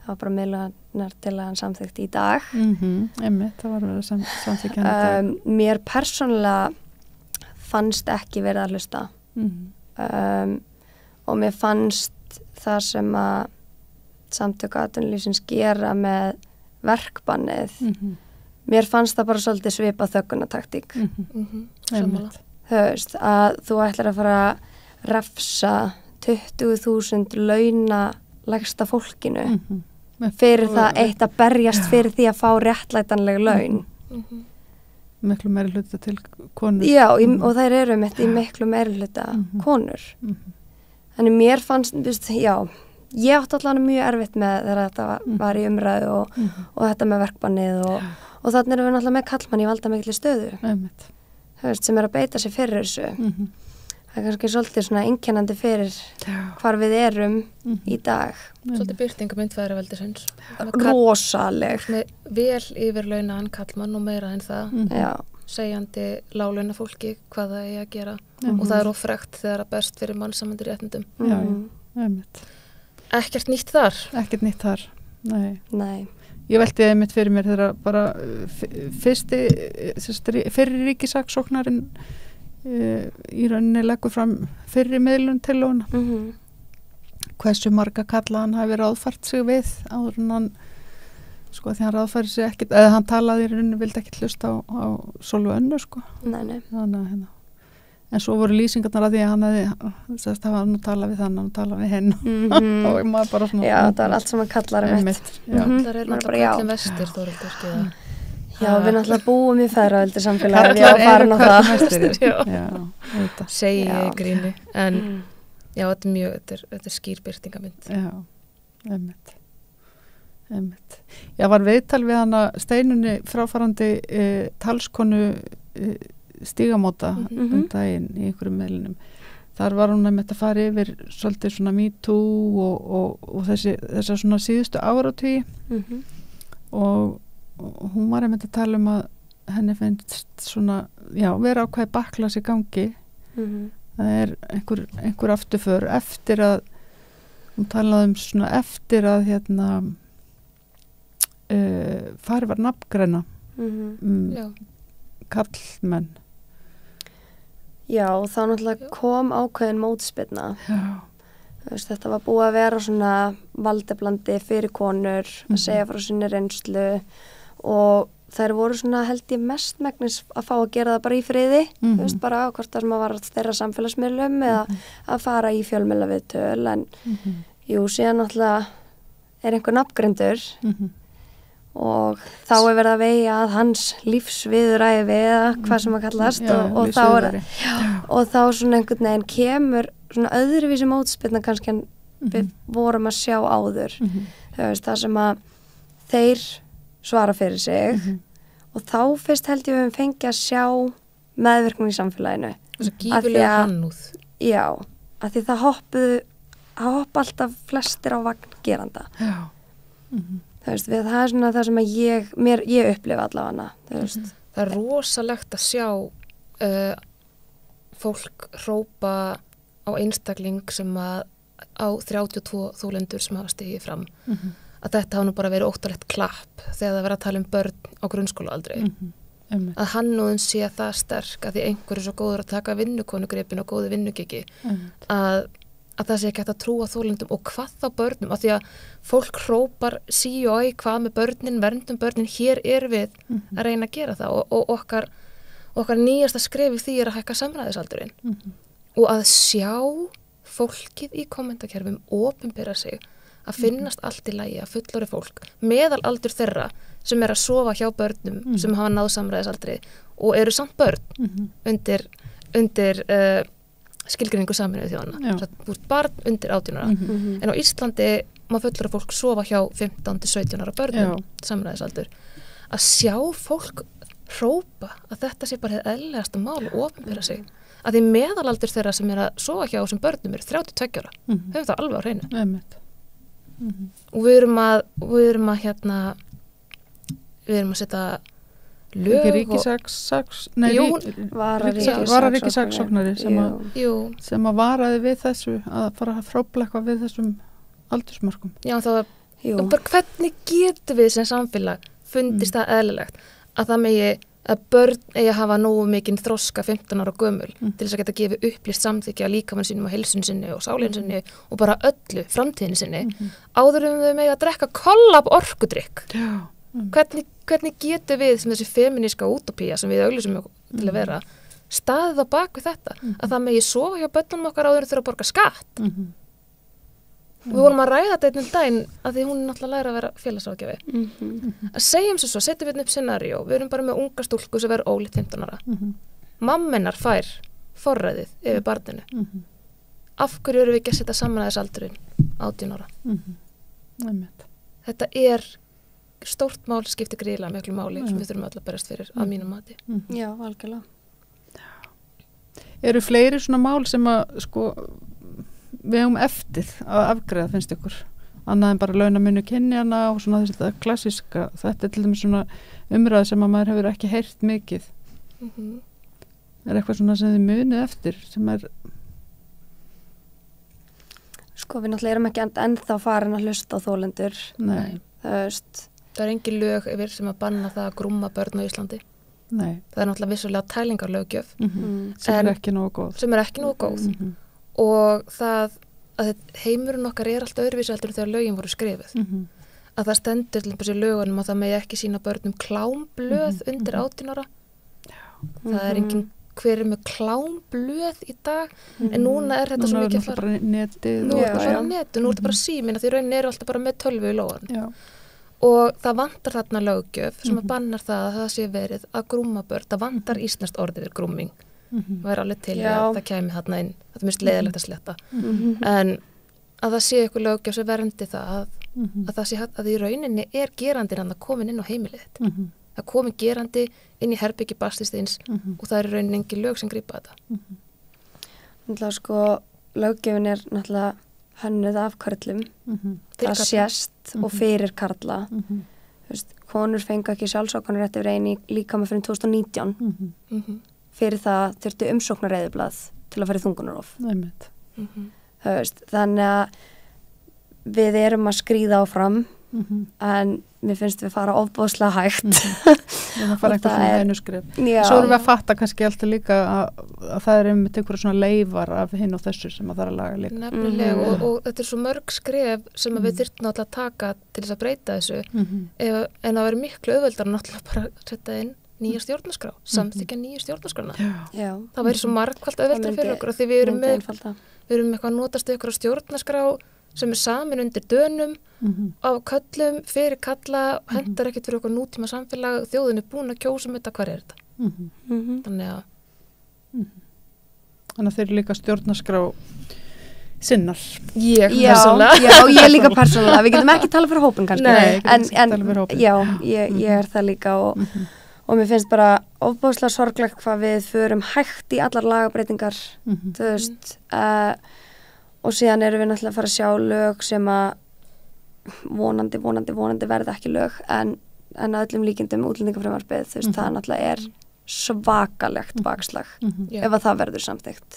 Það var bara miðlunar til að hann samþykkt í dag. Einmitt, það var verið samþykkt hann í dag. Mér persónulega fannst ekki verið að hlusta. Og mér fannst það sem að samtök atvinnulífsins gera með verkbannið. Mér fannst það bara svolítið svipa þöggunataktík. Sammála. Þú veist, að þú ætlar að fara að refsa 20.000 launalægsta fólkinu fyrir það eitt að berjast fyrir því að fá réttlætanleg laun. Miklu meiri hluta til konur. Já, og þær eru í miklu meiri hluta konur. Þannig mér fannst, já, ég átti allavega mjög erfitt með þegar þetta var í umræðu og þetta með verkbannið og þannig erum við náttúrulega með kallmann í valdamikli stöðu. Þú veist, sem að beita sig fyrir þessu. Það er kannski svolítið svona einkennandi fyrir hvar við erum í dag. Svolítið birtingamynd feðraveldisins. Rosaleg. Vel yfirlaunaðan kallmann og meira en það. Segjandi láglauna fólki hvað það er að gera. Og það er ofrekt þegar að best fyrir mannsamandi réttindum. Já, einmitt. Ekkert nýtt þar. Ekkert nýtt þar, nei. Ég velti einmitt fyrir mér þegar bara fyrri ríkisaksóknarinn í rauninni leggur fram fyrri miðlun til hana. Hversu marga kalla hann hafi ráðfært sig við áður en hann sko því hann ráðfæri sig ekkert eða hann talaði í rauninni, vildi ekkert hlusta á Sólveig Önnu sko. Nei. Þannig en svo voru lýsingarnar að því að hann hefði það var nú talað við þann og talað við henn og maður bara svona Já, það var allt sem hann kallar Kallar er náttúrulega kallin vestir Þórhildur Já, við náttúrulega búum í feðraveldi samfélagi og farin á það segi ég gríni en já, þetta er skýr birtingamynd Já, einmitt Já, var viðtal við hana Steinunni fráfarandi talskonu Stígamóta daginn í einhverjum meðlunum. Þar var hún að fara yfir svolítið svona MeToo og þessa svona síðustu áratugi og hún var að tala að henni finnst svona, já, vera ákveði baklas í gangi. Það er einhver afturför eftir að hún talaði svona eftir að farið var nafngræna kallmenn. Já, þá náttúrulega kom ákveðin mótspyrna. Þetta var búið að vera svona valdeblandi fyrir konur að segja frá sinni reynslu og þær voru svona held ég mestmegnis að fá að gera það bara í friði, bara hvort það sem að var þeirra samfélagsmiðlum eða að fara í fjölmiðlaviðtöl en jú, síðan náttúrulega er einhver nafngreindur og þá er verið að vega að hans lífsviðuræfi eða hvað sem að kallast og þá svona einhvern veginn kemur svona öðruvísi mótspyrna kannski en við vorum að sjá áður það sem að þeir svara fyrir sig og þá fyrst held ég við fengið að sjá meðvirkning í samfélaginu þess að gífulega hannúð já, af því það hoppa alltaf flestir á vagn geranda það er svona það sem að ég upplifa allavega það er rosalegt að sjá fólk hrópa á einstakling sem að á 32 þolendur sem hafa stigið fram að þetta hafa nú bara verið óttalegt klapp þegar það verið að tala börn á grunnskólaaldri að hannúðin sé það sterk að því einhverju svo góður að taka vinnukonugripin og góði vinnugiki að það sé ekki hægt að trúa þolendum og hvað þá börnum af því að fólk hrópar sí og æ hvað með börnin, verndum börnin hér við að reyna að gera það og okkar nýjasta skrefi því að hækka samræðisaldurinn og að sjá fólkið í kommentakerfum opinbera sig að finnast allt í lagi að fullorði fólk meðal aldur þeirra sem að sofa hjá börnum sem hafa náð samræðisaldri og eru samt börn undir skilgreiningu Sameinuðu þjóðanna. Þú ert barn undir 18 ára. En á Íslandi má fullorði fólk sofa hjá 15-17 ára börnum samræðisaldur. Að sjá fólk hrópa að þetta sé bara hið eðlilegasta mál og opinbera sig. Að því meðalaldur þeirra sem að sofa hjá þessum börnum eru 32 ára. Höfum það alveg á hreinu. Og við erum að setja lög vararíkisaksóknari sem að varaði við þessu að fara að hrópla eitthvað við þessum aldursmörkum. Já, bara hvernig getum við sem samfélag fundist það eðlilegt að það megi að börn eigi að hafa nógu mikinn þroska 15 ára gömul til þess að geta gefið upplýst samþykki að líkamann sínum og heilsun sinni og sálinn sinni og bara öllu framtíðin sinni áður þau megi að drekka kollab orkudrykk. Hvernig getum við sem þessi feminíska útópía sem við auglýsum til að vera staðið á bak við þetta að það megi sofa hjá börnunum okkar áður þurfa að borga skatt og við vorum að ræða þetta einn daginn að því hún er náttúrulega læra að vera félagsráðgjafi að segjum svo, setjum við upp scenaríó við erum bara með unga stúlku sem verður ólíkt 15 ára mammenar fær forræðið yfir barninu af hverju eru við ekki að setja samræðisaldurinn 18 ára þetta er stórt mál skiptir gríðlega miklu máli sem við þurfum öll að berast fyrir að mínum mati. Já, algjörlega. Eru fleiri svona mál sem að við höfum eftir að afgreiða finnst ykkur? Annað en bara launamunur kynjana og svona þetta klassíska. Þetta er til dæmis svona umræða sem að maður hefur ekki heyrt mikið. Er eitthvað svona sem þið munið eftir sem er við náttúrulega erum ekki ennþá farin að hlusta á þolendur. Nei. Það er engin lög yfir sem að banna það að grúma börn á Íslandi. Nei. Það er náttúrulega vissulega tælingarlöggjöf. Sem er ekki nógu góð. Og það að heimurinn okkar er alltaf öðruvísi heldur þegar lögin voru skrifuð. Að það stendur til þessi lögunum að það megi ekki sína börnum klámblöð undir 18 ára. Það er engin hver með klámblöð í dag en núna er þetta svo mikið að fara. Nú er þetta bara síminn að því raunin eru alltaf bara með tölvu í lóðan. Og það vantar þarna löggjöf sem að bannar það að það sé verið að grúma börn. Það vantar íslenskt orðið við grúming. Það er alveg til að það kæmi þarna inn. Það er mjög leiðilegt að sletta. En að það sé eitthvað löggjöf sem verndi það að það sé að í rauninni er gerandinn að komin inn á heimilið þitt. Það komin gerandi inn í herbyggi barnsins og það er í rauninni engin lög sem grípa þetta. Náttúrulega löggjöfin er náttúrulega hönnuð af karlum það sést og fyrir karla konur fengu ekki sjálfsákvörðunarrétt yfir einu líkama fyrir 2019 fyrir það þurfti umsóknarreiðublað til að fara í þungunarof þannig að við erum að skríða áfram en mér finnst við fara ofboðslega hægt það fara eitthvað svona einu skrif svo erum við að fatta kannski alltaf líka að það er einhverja svona leifar af hinn og þessu sem að það er að laga líka nefnilega og þetta er svo mörg skrif sem við þyrftum náttúrulega að taka til þess að breyta þessu en það verður miklu auðveldar náttúrulega bara að setja inn nýja stjórnarskrá samþykkja nýja stjórnarskrána það verður svo margfalt auðveldar fyrir okkur því við erum eitthvað að notast ykkur á stjórnarskrá sem er samin undir dönum á köllum, fyrir kalla hendar ekkert fyrir okkur nútíma samfélag þjóðin er búin að kjósa þetta, hvað er þetta þannig að þeir eru líka stjórnarskrá sinnar ég líka persónulega við getum ekki tala fyrir hópin kannski en ég er það líka og mér finnst bara ofbóðslega sorglegt hvað við förum hægt í allar lagabreitingar þú veist og síðan erum við náttúrulega að fara að sjá lög sem að vonandi verða ekki lög en að öllum líkindum útlendingafrumvarpið þú veist það náttúrulega er svakalegt bakslag ef að það verður samþykkt.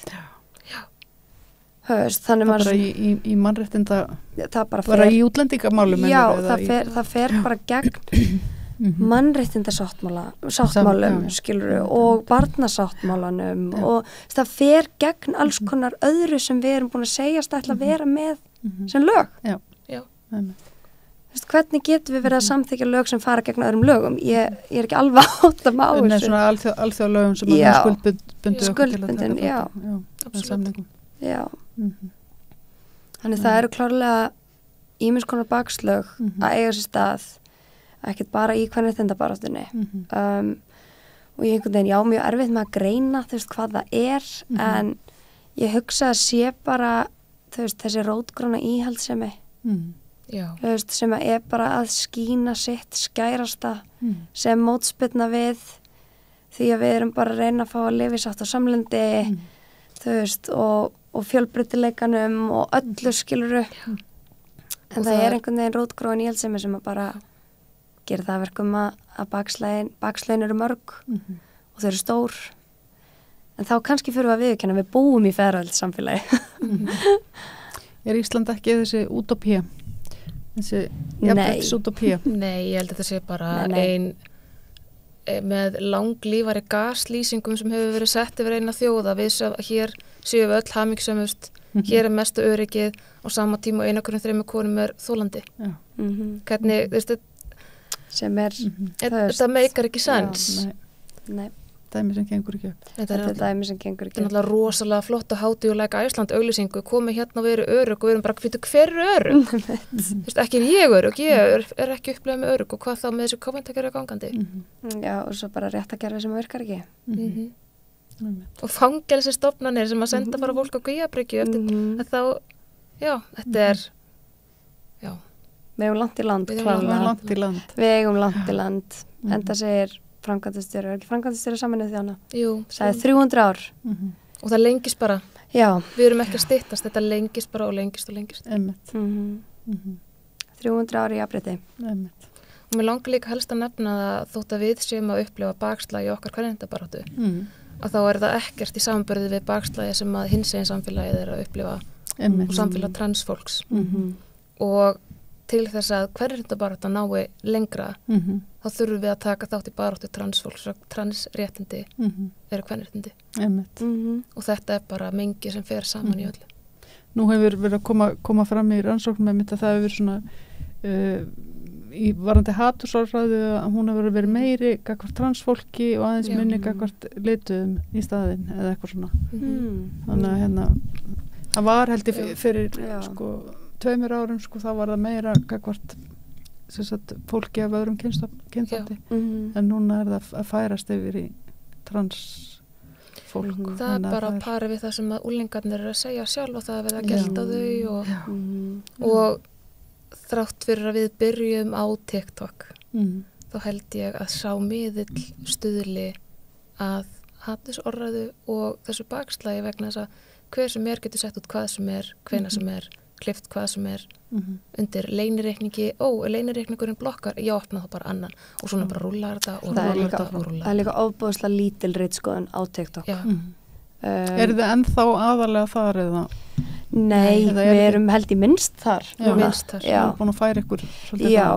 Höfst, það bara í mannréttinda bara í útlendingamálum það fer bara gegn mannréttindasáttmálum skiluru og barnasáttmálanum og það fer gegn alls konar öðru sem við erum búin að segjast ætla að vera með sem lög. Hvernig getum við verið að samþykja lög sem fara gegn öðrum lögum? Ég er ekki alveg átt að má þessu. Svona alþjóðalögum sem er skuldbundin, já. Samningum. Já. Þannig það eru klárlega ýmis konar bakslög að eiga sér stað, ekkert bara í kvenréttindabaráttunni. Og ég einhvern veginn, mjög erfitt með að greina, hvað það er, en ég hugsa að sé bara, þessi rótgróna íhaldssemi. Sem er bara að skína sitt skærasta sem mótspyrna við því að við erum bara að reyna að fá að lifa í sátt og samlyndi og fjölbreytileikanum og öllu skiluru en það er einhvern veginn rótgróin íhaldssemi sem að bara gera það verkum að bakslögin eru mörg og þau eru stór en þá kannski fyrir að viðurkenna við búum í feðraveldi samfélagi. Er Ísland ekki þessi útópía? Þessi jafnréttisútópía? Nei, ég held að þetta sé bara ein með langlífari gaslýsingum sem hefur verið sett yfir eina þjóða við hér séum við öll hamingjusömust hér er mestu öryggið á sama tíma og 1,3 konum er þolandi hvernig, sem er þetta meikar ekki sens nei dæmi sem gengur ekki upp. Þetta er dæmi sem gengur ekki upp. Þetta er náttúrulega rosalega flott að hátíð og Like Iceland auglýsingu, komið hérna og verið örugg og við erum bara, hver er örugg? Ekki er ég örugg, ég er ekki upplegað með örugg og hvað þá með þessu kommentarkerfi gangandi? Já, og svo bara réttakerfi sem virkar ekki. Og fangelsistofnanir sem að senda bara fólk á Guðjabryggju eftir þá, þetta er, Við eigum langt í land. Við eigum langt í land, enda segir framkvæmdastjóri, er ekki framkvæmdastjóri Sameinuðu þjóðanna? Jú. Það er 300 ár. Og það lengist bara. Já. Við erum ekki að styttast, þetta lengist bara og lengist og lengist. 300 ár í jafnrétti. Og mér langar líka helst að nefna það þótt að við séum að upplifa bakslagi í okkar kvenréttindabaráttu. Að þá er það ekkert í samanburði við bakslagi sem að hinsegin samfélagið er að upplifa og samfélag transfólks. Og til þess að kvenréttindabaráttan nái lengra þá þurfum við að taka þátt í baráttu transfólks og transréttindi eru kvenréttindi og þetta er bara mengi sem fer saman í öllu. Nú hefur verið að koma fram í rannsóknum með mitt að það hefur svona í varandi hatursorðræðu að hún hefur verið meiri gagnvart transfólki og aðeins minni gagnvart leituðum í staðinn eða eitthvað svona þannig að það var held ég fyrir 2 árum þá var það meira gagvart fólki af öðrum kynþátti en núna er það að færast yfir í transfólk. Það er bara að para við það sem að úlingarnir eru að segja sjálf og það er verið að gelta þau og þrátt fyrir að við byrjum á TikTok þá held ég að sá miðill stuðli að hatursorðræðu og þessu bakslagi vegna þess að hver sem getur sett út hvað sem hvenær sem klift hvað sem undir leynireikningi, leynireikningurinn blokkar, ég opna það bara annan og svona bara rúlar þetta og rúlar þetta og rúlar. Það er líka ofbúðslega lítil ritskoðun á TikTok. Er þið ennþá aðalega þar eða? Nei, við erum held í minnst þar. Minnst þar. Við erum búin að færa ykkur svolítið. Já,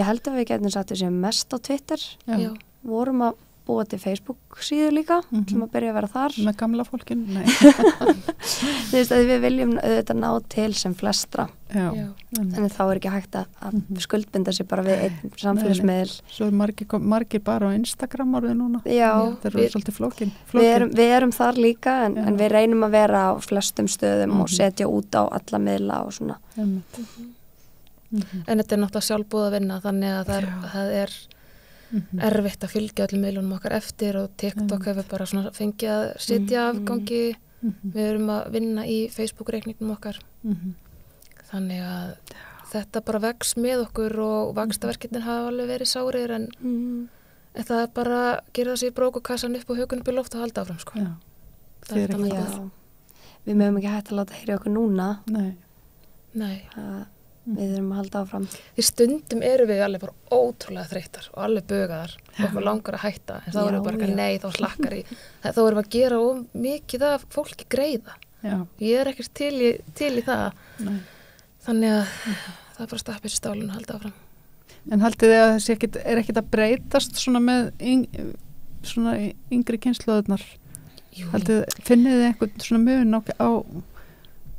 ég held að við getum sagt þessi mest á Twitter. Já. Vorum að búa til Facebook síðu líka sem að byrja að vera þar. Með gamla fólkin? Nei. Þú veist að við viljum auðvitað ná til sem flestra. Já. En þá er ekki hægt að skuldbinda sig bara við einn samfélagsmiðl. Svo er margir bara á Instagram orðið núna. Já. Það eru svolítið flókin. Við erum þar líka en við reynum að vera á flestum stöðum og setja út á alla miðla og svona. En þetta er náttúrulega sjálfbúð að vinna þannig að það er erfitt að fylgja öllum miðlunum okkar eftir og TikTok hefur bara svona fengið að sitja afgangi við erum að vinna í Facebook-reikningnum okkar þannig að þetta bara vex með okkur og vaxtaverkefnin hafa alveg verið sárir en það er bara að gera það sér brókukassan upp og hökun upp í loft og halda áfram sko. Við mögum ekki hægt að láta heyra okkur núna Nei. við erum að halda áfram. Því stundum eru við alveg bara ótrúlega þreyttar og alveg bögaðar og okkur langar að hætta, en þá erum við bara nei, þá slakkar í, þá erum við að gera mikið af fólki greiða. Ég er ekkert til í það. Nei. Þannig að það er bara stappið sér stálun að halda áfram. En haldið þið að þessi er ekkert að breytast svona með svona yngri kynslóðurnar? Finnið þið einhvern svona mun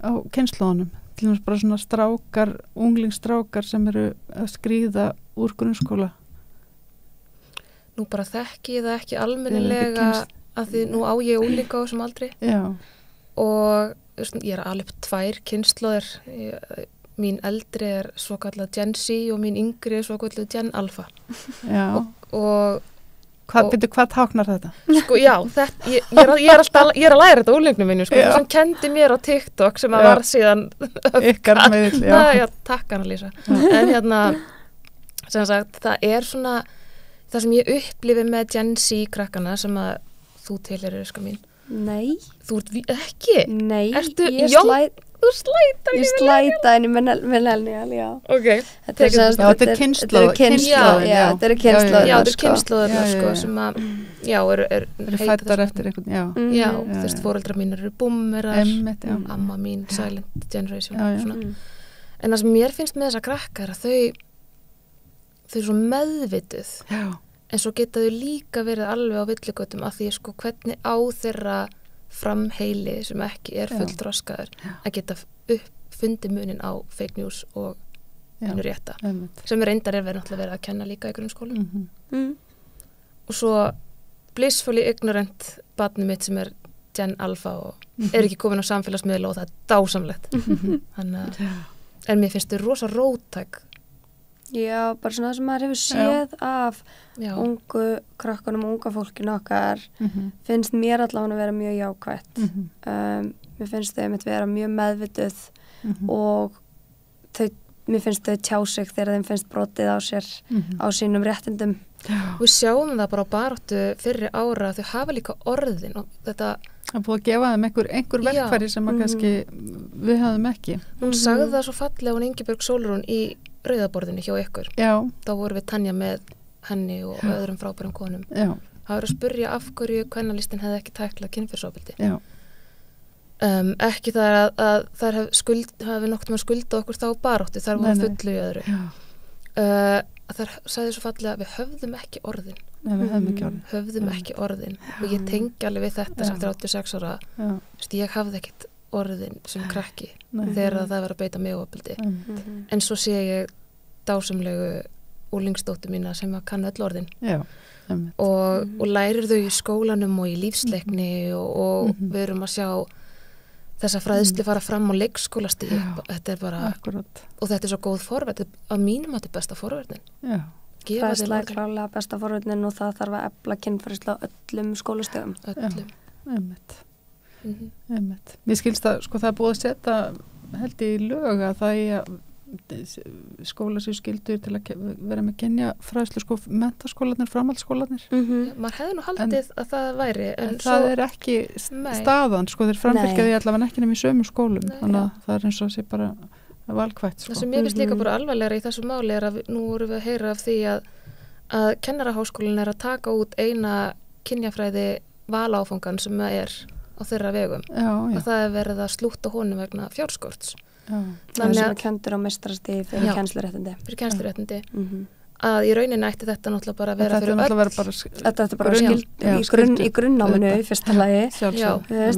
á kynslóðunum? Til dæmis bara svona strákar, unglingsstrákar sem eru að skríða úr grunnskóla? Nú bara þekki ég það ekki almennilega að því nú á ég unglinga á þessum aldri. Já. Og ég er alveg 2 kynslóðir. Mín eldri er svokallað Gen Z og mín yngri er svokallað Gen Alpha. Já. Og hvað táknar þetta? Sko, já, ég er að læra þetta úrlengnum minni, sko, sem kendi mér á TikTok sem að var síðan ykkar meðil, já, takk Anna-Lísa. En sem sagt, það er svona það sem ég upplifi með Gen Z krakkana sem að þú tilheyrir, sko mín. Nei. Þú ert ekki? Nei, Þú slæta inn í millennial, já. Ok. Þetta er kynnslóð. Já, þetta eru kynnslóðar, sko, sem að, já, eru fættar eftir einhvern, já. Já, þú veist, foreldrar mín eru boomerar, amma mín, silent generation, svona. En það sem mér finnst með þessa krakka er að þau eru svo meðvituð, en svo geta þau líka verið alveg á villigötum af því, sko, hvernig á þeirra framheili sem ekki er fullþroskaður að geta uppfundi munin á fake news og hennu rétta sem reyndar verið náttúrulega að kenna líka í grunnskólum og svo blissfully ignorant barnið mitt sem er Gen Alpha og er ekki komin á samfélagsmiðla og það er dásamlegt þannig að en mér finnst þau rosa róttæk. Já, bara svona það sem maður hefur séð af ungu krakkunum og unga fólkinu okkar finnst mér allavega að vera mjög jákvætt. Mér finnst þau að vera mjög meðvituð og mér finnst þau tjá sig þegar þeim finnst brotið á sér á sínum réttindum. Við sjáum það bara á baráttu fyrri ára að þau hafa líka orðin og þetta að búið að gefa þeim einhver verkfæri sem að kannski við hafðum ekki. Hún sagði það svo fallega hún Ingibjörg Sólrún í rauðaborðinu hjá ykkur. Já. Þá vorum við Tanja með henni og öðrum frábærum konum. Já. Það var að spurja af hverju kvennalistin hefði ekki tæklað kynferðisofbeldi. Já. Ekki það að þær hafi nokkuð með skulda okkur þá baráttu, þar voru fullu í öðru. Já. Þær sagði svo fallega að við höfðum ekki orðin. Nei, við höfðum ekki orðin. Höfðum ekki orðin. Og ég tengi alveg við þetta sem 36 ára. Ég hafði ekkit orðin sem krakki þegar það var að beita mig ofbeldi. En svo sé ég dásamlegu úlingsdóttur mína sem að kann öll orðin. Já. Og lærir þau í skólanum og í lífsleikni og við erum að sjá þessa fræðslu fara fram á leikskólastíð. Þetta er bara, og þetta er svo góð forverð, að mínum að þetta er besta forverðin. Já. Fræðsla er klálega besta forverðin og það þarf að efla kynfræðslu á öllum skólastöðum. Öllum. Mér skilst að sko það er búið að setja held í lög að það er skóla sér skildur til að vera með kynjafræðslu sko menntaskólanir, framhaldsskólanir. Maður hefði nú haldið að það væri en það er ekki staðan sko þeir framfylgja því allavega ekki nefnir í sömu skólum þannig að það er eins og sé bara valkvætt sko. Það sem ég finnst líka bara alvarlegra í þessu máli er að nú vorum við að heyra af því að kennaraháskólinn er að taka út eina kynjafræði valáfangan sem er á þeirra vegum og það er verið að slúta honum vegna fjárskorts. Það sem er kendur á mestrastigi fyrir kennsluréttindi. Fyrir kennsluréttindi. Að í rauninni ætti þetta náttúrulega bara að vera fyrir öll. Þetta er bara í grunnnáminu í fyrsta lagi. Því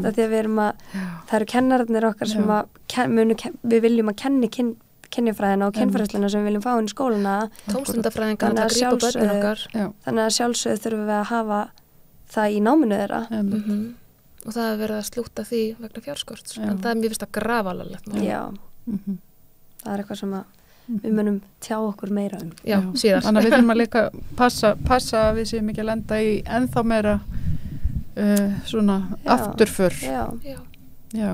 að við erum að, það eru kennararnir okkar sem að við viljum að kenni kynjafræðina og kynfræðsluna sem við viljum fá inn í skóluna. Tómstundafræðingar að grípa börnin okkar. Þannig að sjálfsögðu þurfum við að hafa það í náminu þeirra. Og það er verið að slúta því vegna fjárskorts. En það er mjög vist að grafa alveg. Já. Það er eitthvað sem við munum tjá okkur meira um. Já, síðar. Þannig að við þurfum að líka passa að við séum ekki að lenda í ennþá meira svona afturför. Já.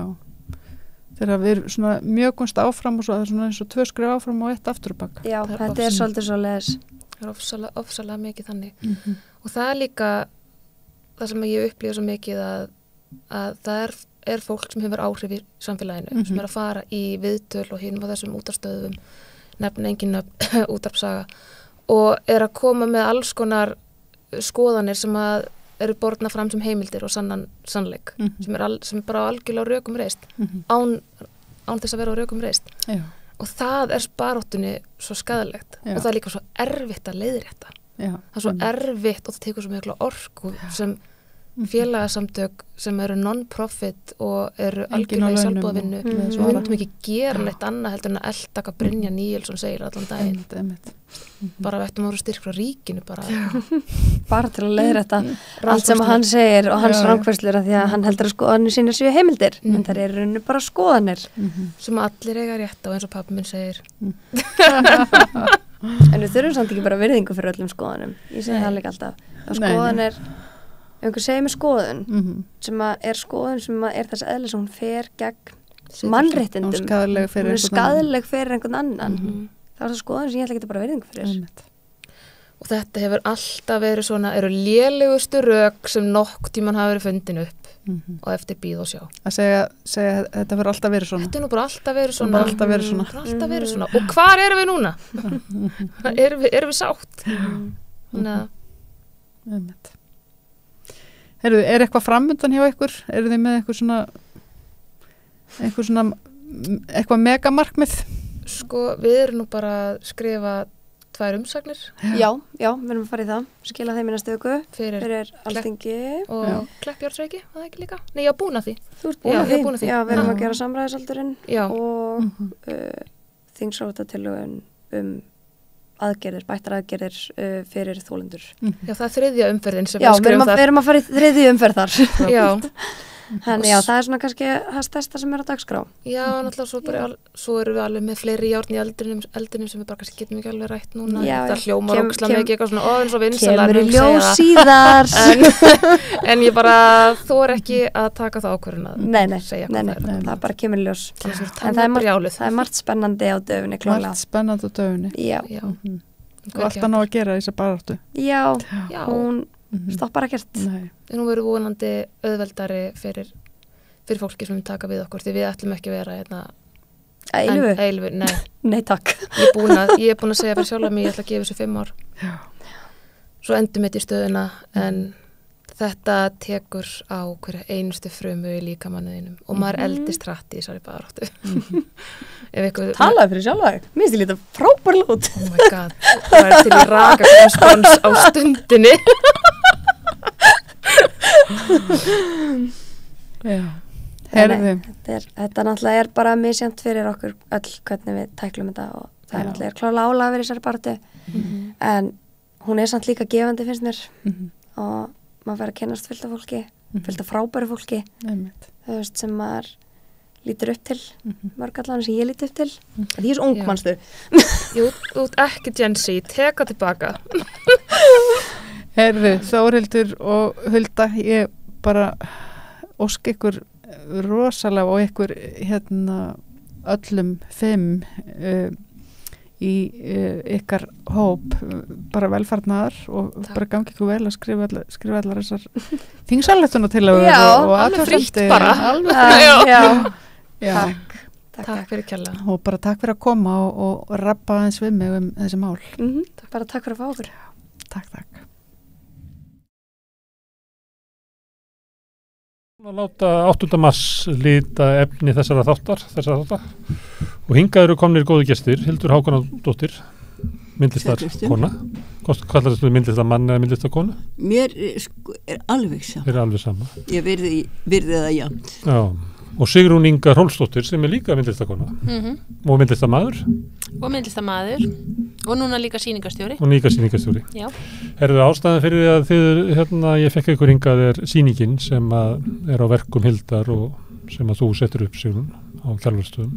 Þegar við erum svona mjög gunst áfram og svo það er svona eins og 2 skref áfram og 1 afturbak. Já, þetta er svolítið svo leiðis. Það er ofsalega mikið þannig. Og það er líka það sem ég upplifa svo mikið að það er er fólk sem hefur áhrif í samfélaginu, sem að fara í viðtöl og hinum á þessum útarstöðum, nefna engin útarpsaga og að koma með alls konar skoðanir sem að eru borðna fram sem heimildir og sannleik, sem bara algjörlega á rökum reist, án þess að vera á rökum reist. Já. Og það baráttunni svo skaðalegt og það líka svo erfitt að leiðrétta. Já. Það svo erfitt og það tekur svo mikla orku sem félagasamtök sem eru non-profit og eru algjörlega í sjálfboðavinnu sem myndum ekki gera neitt annað heldur en að eldaka Brynja Níelsson segir allan daginn. Bara við ættum að vera styrk frá ríkinu bara til að leiðrétta allt sem hann segir og hans rangfærslur af því að hann heldur að skoðanir sína séu heimildir en það eru henni bara skoðanir sem allir eiga rétt á eins og pappi minn segir. En við þurfum samt ekki bara virðingu fyrir öllum skoðanum. Ég segi það líka alltaf að skoðanir einhver segir með skoðun sem er skoðun sem er þess eðlis hún fer gegn mannréttindum hún er skaðleg fyrir einhvern annan það er það skoðun sem ég ætla ekki bara verðingu fyrir og þetta hefur alltaf verið svona eru lélegustu rök sem nokk tíman hafa verið fundin upp og eftir bíð og sjá að segja þetta verður alltaf verið svona þetta er nú bara alltaf verið svona og hvar erum við núna? erum við sátt? Heyrðu, eitthvað framöndan hjá ykkur? Eru þið með eitthvað megamarkmið? Sko, við erum nú bara að skrifa 2 umsagnir. Já, við erum að fara í það. Skila þeim í næstu viku fyrir Alþingi. Og Kleppjárnsreiki, var það ekki líka? Nei, ég var búin að því. Þú ert búin að því? Já, við erum að gera samræðisaldurinn og þingsáttatillagun bættar aðgerðir fyrir þolendur. Já, það er 3. umferðin sem við skrifum þar. Já, við erum að fara í 3. umferð þar. Já. Þannig já, það er svona kannski það stærsta sem er á dagskrá. Já, náttúrulega svo erum við alveg með fleiri járn í eldinum sem við bara kannski getum ekki alveg rætt núna. Já, það hljómar ógeðslega mikið eitthvað svona eins og vinsalar. Kemur í ljós síðar. En ég bara þor ekki að taka það ákvörðun að segja hvað það er. Það bara kemur í ljós. En það er margt spennandi á döfunni klálega. Margt spennandi á döfunni. Já. Og alltaf ná að gera þessa baráttu. Já, hún stoppar ekkert. En hún verður vonandi auðveldari fyrir fólki sem taka við okkur því við ætlum ekki að vera eilfu. Nei takk. Ég er búin að segja fyrir sjálf að mér ég ætla að gefa þessu 5 ár. Já. Svo endum við í stöðuna en þetta tekur á hverja einustu frumu í líkamanniðinum og maður eldist hratt í þessari baráttu. Talaði fyrir sjálf að mér finnst ég lítið frábærlega út. Oh my god, það er til í rakakonspons á stundinni. Já. Þetta náttúrulega er bara misjant fyrir okkur öll hvernig við tæklum þetta og það er náttúrulega klálega álag fyrir þessari baráttu en hún er samt líka gefandi finnst mér og maður verður að kennast fullt af fólki fullt af frábæru fólki þú veist sem maður lítur upp til mörg allan sem ég lítur upp til því er svo ung mannstu Jú, út ekki Gen Z, teka tilbaka Herðu, Þórhildur og Hulda ég bara ósk ykkur rosalega og ykkur öllum 5 í ykkar hóp bara velfarnar og bara gangi ykkur vel að skrifa allar þessar þingsályktunartillögur og alveg frítt bara Takk fyrir kærlega og bara takk fyrir að koma og rappa eins við mig þessi mál bara takk fyrir að fá okkur Takk Að láta 8. mars líta efni þessara þáttar og hingað eru komnir góði gestir Hildur Hákonardóttir myndlistarkona hvað er þetta myndlistarmann eða myndlistarkona? Mér er alveg sama ég virði það jafnt Já og Sigrún Inga Hrólfsdóttir sem er líka myndlistarkona og myndlistarmaður og núna líka sýningarstjóri Já. Herðu ástæðan fyrir því að þið ég fekk ykkur hingað er sýningin sem er á verkum Hildar og sem að þú setur upp Sigrún á Kjarvalsstöðum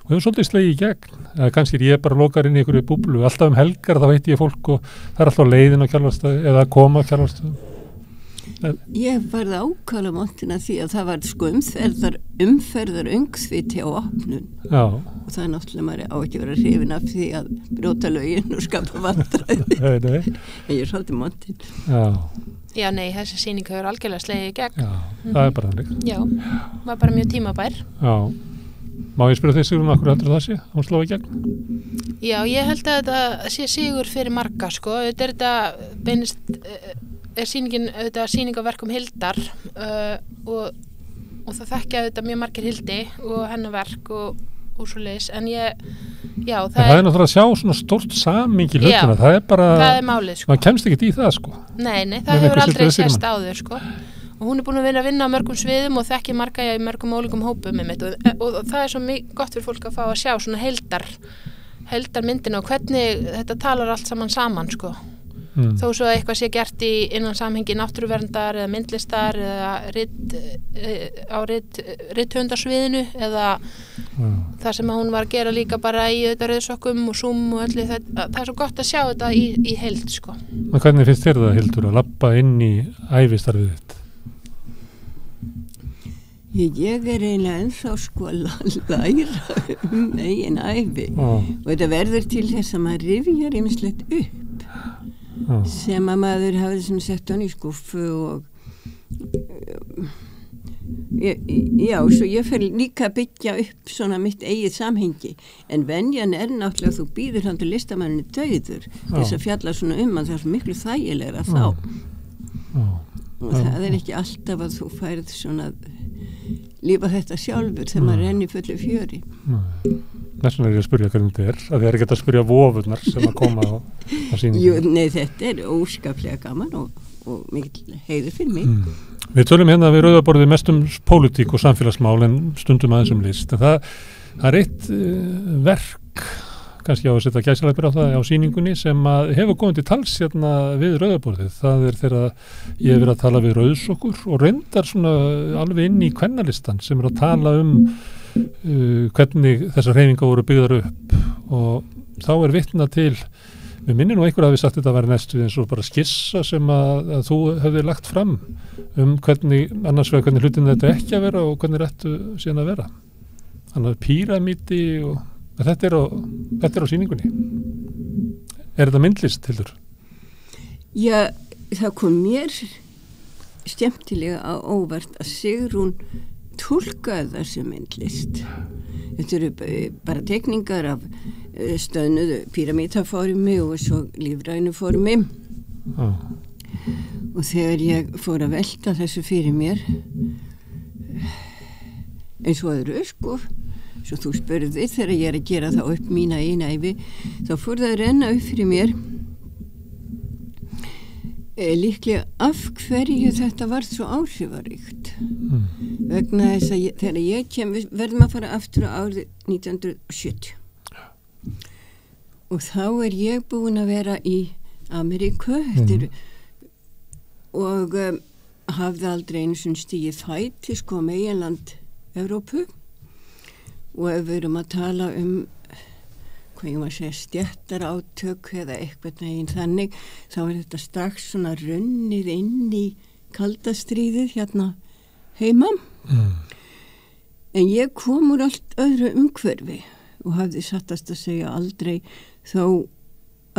og hefur svolítið slegið í gegn eða kannski ég bara lokar inn í ykkur búblu alltaf helgar þá veit ég fólk og það er alltaf leiðin á Kjarvalsstöðum eða að koma á Kjarvalsstöðum Ég varði ákala montina því að það var umferðar öngþviti á opnun og það er náttúrulega maður á ekki vera hrifin af því að brjóta lögin og skapa vandræði en ég er svolítið montin Já, nei, þessi sýning hefur algjörlega slegið í gegn. Já, það er bara þannig. Já, var bara mjög tímabær. Já, má ég spyrja þig Sigrún, af hverju heldur það sé, hún sló í gegn? Já, ég held að þetta sé sigur fyrir marga, sko. Þetta sýningin, þetta sýning á verkum Hildar og það þekkja þetta mjög margir Hildi og hennar verk og svo leis, en það er náttúrulega að sjá svona stórt samingi hlutina, það er bara, það er málið, sko. Maður kemst ekki í það, sko. Nei, það hefur aldrei sést áður, sko. Og hún er búin að vinna á mörgum sviðum og þekki marga í mörgum ólíkum hópum og það er svo gott fyrir fólk að fá að sjá svona heildarmyndina og hvernig þetta talar allt saman, sko. Þó svo að eitthvað sé gert innan samhengi náttúruverndar eða myndlistar eða á rithöfundarsviðinu eða það sem hún var að gera líka bara í rauðsokkum og Zoom og öllu það er svo gott að sjá þetta í heild, sko. Men hvernig finnst þér það, Hildur, að labba inn í ævistarfið þitt? Ég er eiginlega ennþá sko að læra eigin ævi og þetta verður til þess að maður rifjar ýmislegt upp sem að maður hafði svona sett hann í skuffu og svo ég fer líka að byggja upp svona mitt eigið samhengi en venjan er náttúrulega að þú býður hann til listamanninni dauður þess að fjalla svona að það er svo miklu þægilegra þá og það er ekki alltaf að þú færð svona lífa þetta sjálfur þegar maður renni fullu fjöri. Þess vegna er ég að spyrja hvernig þetta er, að þið er ekki að spyrja vofurnar sem að koma á sýningu. Jú, nei, þetta er óskaplega gaman og mikil heiður fyrir mig. Við tölum hérna við Rauðaborðið mest pólitík og samfélagsmál en stundum aðeins list. En það er eitt verk, kannski á að setja gæsalappir á það á sýningunni sem að hefur komið til tals hérna við Rauðaborðið. Það er þegar ég hef verið að tala við Rauðsokkur og reyndar svona alveg inn í kvennalistan sem er að tala hvernig þessar hreyfingar voru byggðar upp og þá er vitna til, við minnum nú einhver að við sagt þetta að vera næstu eins og bara skissa sem að þú hefði lagt fram hvernig, annars vegar hvernig hlutin þetta ekki að vera og hvernig ættu síðan að vera. Þannig að píramíti og þetta er á sýningunni. Er þetta myndlist, Hildur? Já, það kom mér skemmtilega á óvart að Sigrún túlkaði það sem myndlist. Þetta eru bara tekningar af stöðnuðu píramítaformi og svo lífrænu formi. Og þegar ég fór að velta þessu fyrir mér eins og öðru sko svo þú spurði þegar ég er að gera það upp mína eina ævi þá fór það að renna upp fyrir mér líklega af hverju þetta var svo áhrifaríkt vegna þess að þegar ég kem verðum að fara aftur á árið 1970 og þá er ég búin að vera í Ameríku og hafði aldrei einu sinni stigið fæti sko meginland Evrópu og ef við erum að tala hvað ég maður segja stjættarátök eða eitthvað neginn þannig þá er þetta strax svona runnið inn í kaldastríðið hérna heima en ég kom úr allt öðru umhverfi og hafði sattast að segja aldrei þó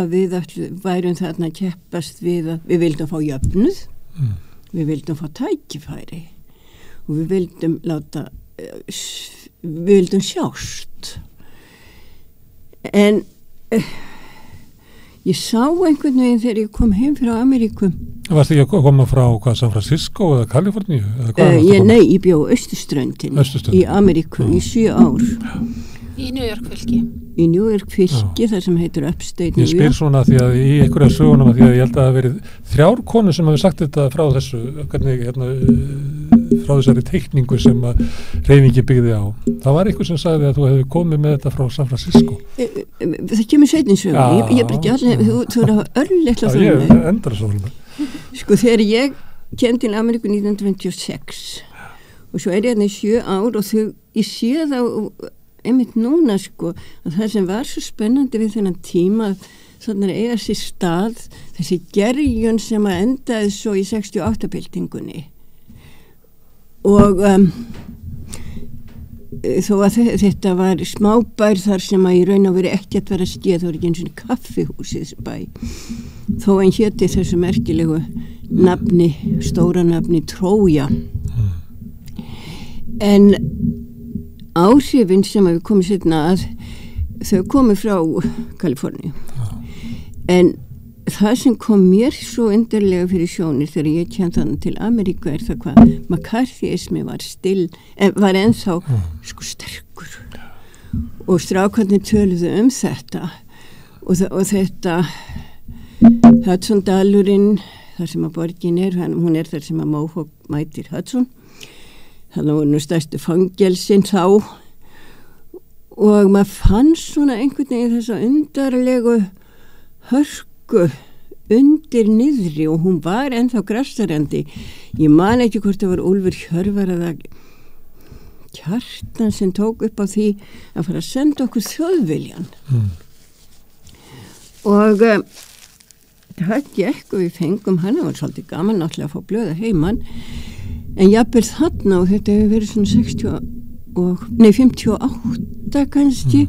að við værum þarna að keppast við að við vildum fá jöfnuð við vildum fá tækifæri og við vildum sjást en ég sá einhvern veginn þegar ég kom heim frá Ameríku. Varst ekki að koma frá San Francisco eða Kaliforníu? Nei, ég bjó Austurströndinni í Ameríku í 7 ár. Í New York fylki. Í New York fylki, það sem heitir Upstate New York. Ég spyr svona því að í einhverja sögunum að því að ég held að það hafi verið 3 konur sem hafi sagt þetta frá þessu, hvernig frá þessari teikningu sem að hreyfingi byggði á. Það var einhver sem sagði að þú hefði komið með þetta frá San Francisco. Það kemur seinni sögum. Ég er ekki allir, þú er að örlitla það. Ég endra svo alveg. Sko þegar ég kem til Ameríku 1926 og svo er ég hérna í 7 ár og ég sé það einmitt núna sko að það sem var svo spennandi við þennan tíma þannig að eiga sér stað þessi gerjun sem að endaði svo í 68-byltingunni og þó að þetta var smábær þar sem að í raun og veri ekkert var að skeið þá var ekki eins og kaffihúsið bæ þó en héti þessu merkilegu stóra nafni Trója. En áhrifin sem við komum sérna að þau komu frá Kaliforníu. En það sem kom mér svo undarlega fyrir sjónir þegar ég kem þannig til Ameríku það hvað McCarthyismi var ennþá sko sterkur og strákarnir töluðu þetta og þetta Hudson dalurinn þar sem að borgin hún þar sem að Mohawk mætir Hudson þannig voru nú stærstu fangelsin þá og maður fann svona einhvern veginn þessa undarlegu hörku undir niðri og hún var ennþá grassarandi. Ég man ekki hvort það var Úlfur Hjörvar eða Kjartan sem tók upp á því að fara að senda okkur Þjóðviljan. Og það gekk og við fengum hann, það var svolítið gaman náttúrulega að fá blöða heimann, en jafnvel þarna og þetta hefur verið svona 58 kannski,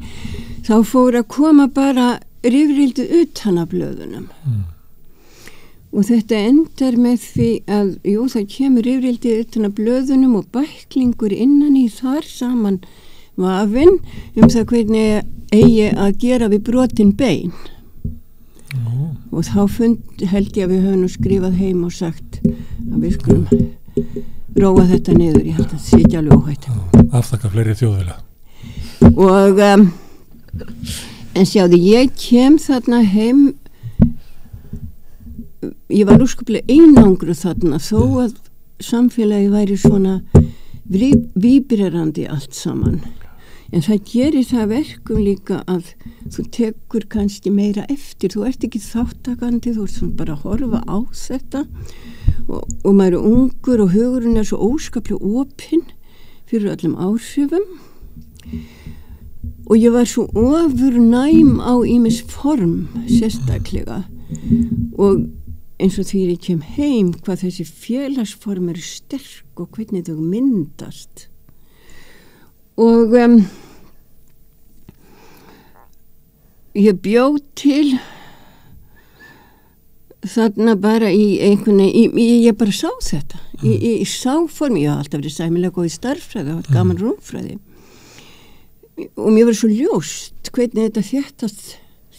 þá fór að koma bara rifrildi utan af blöðunum og þetta endar með því að það kemur rifrildi utan af blöðunum og bæklingur innan í þar saman vafinn það hvernig eigi að gera við brotin bein og þá held ég að við höfum skrifað heim og sagt að við skulum róa þetta niður, ég held að þetta sé ekki alveg óhætt afþakka fleiri Þjóðvilja og en sjáðu, ég kem þarna heim ég var úrskaplega einangru þarna þó að samfélagi væri svona víbrerandi allt saman en það gerir það verkum líka að þú tekur kannski meira eftir þú ert ekki þáttakandi þú ert svona bara að horfa á þetta og maður ungur og hugurinn svo óskaplega opinn fyrir öllum áhrifum og ég var svo ofurnæm á ýmis form sérstaklega og eins og því ég kem heim hvað þessi félagsform eru sterk og hvernig þau myndast og ég bjóð til þarna bara í einhvern veginn ég bara sá þetta í sáform, ég haf alltaf verið sæmilega góð í starffræði og gaman rúmfræði og mér var svo ljóst hvernig þetta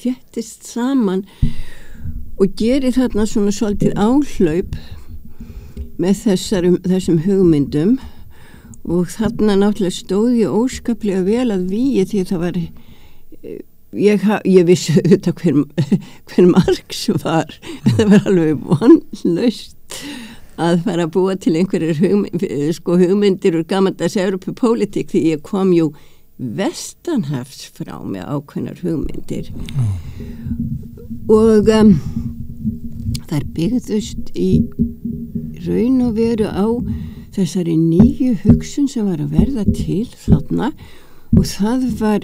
þéttist saman og gerir þarna svona svolítið áhlaup með þessum hugmyndum og þarna náttúrulega stóð ég óskaplega vel að víi því það var ég vissi auðvitað hver Marx var það var alveg vonlaust að fara að búa til einhverjar hugmyndir úr gamaldags Evrópupólitík því ég kom jú vestanhafs frá með ákveðnar hugmyndir og þær byggðust í raun og veru á þessari nýju hugsun sem var að verða til þarna og það var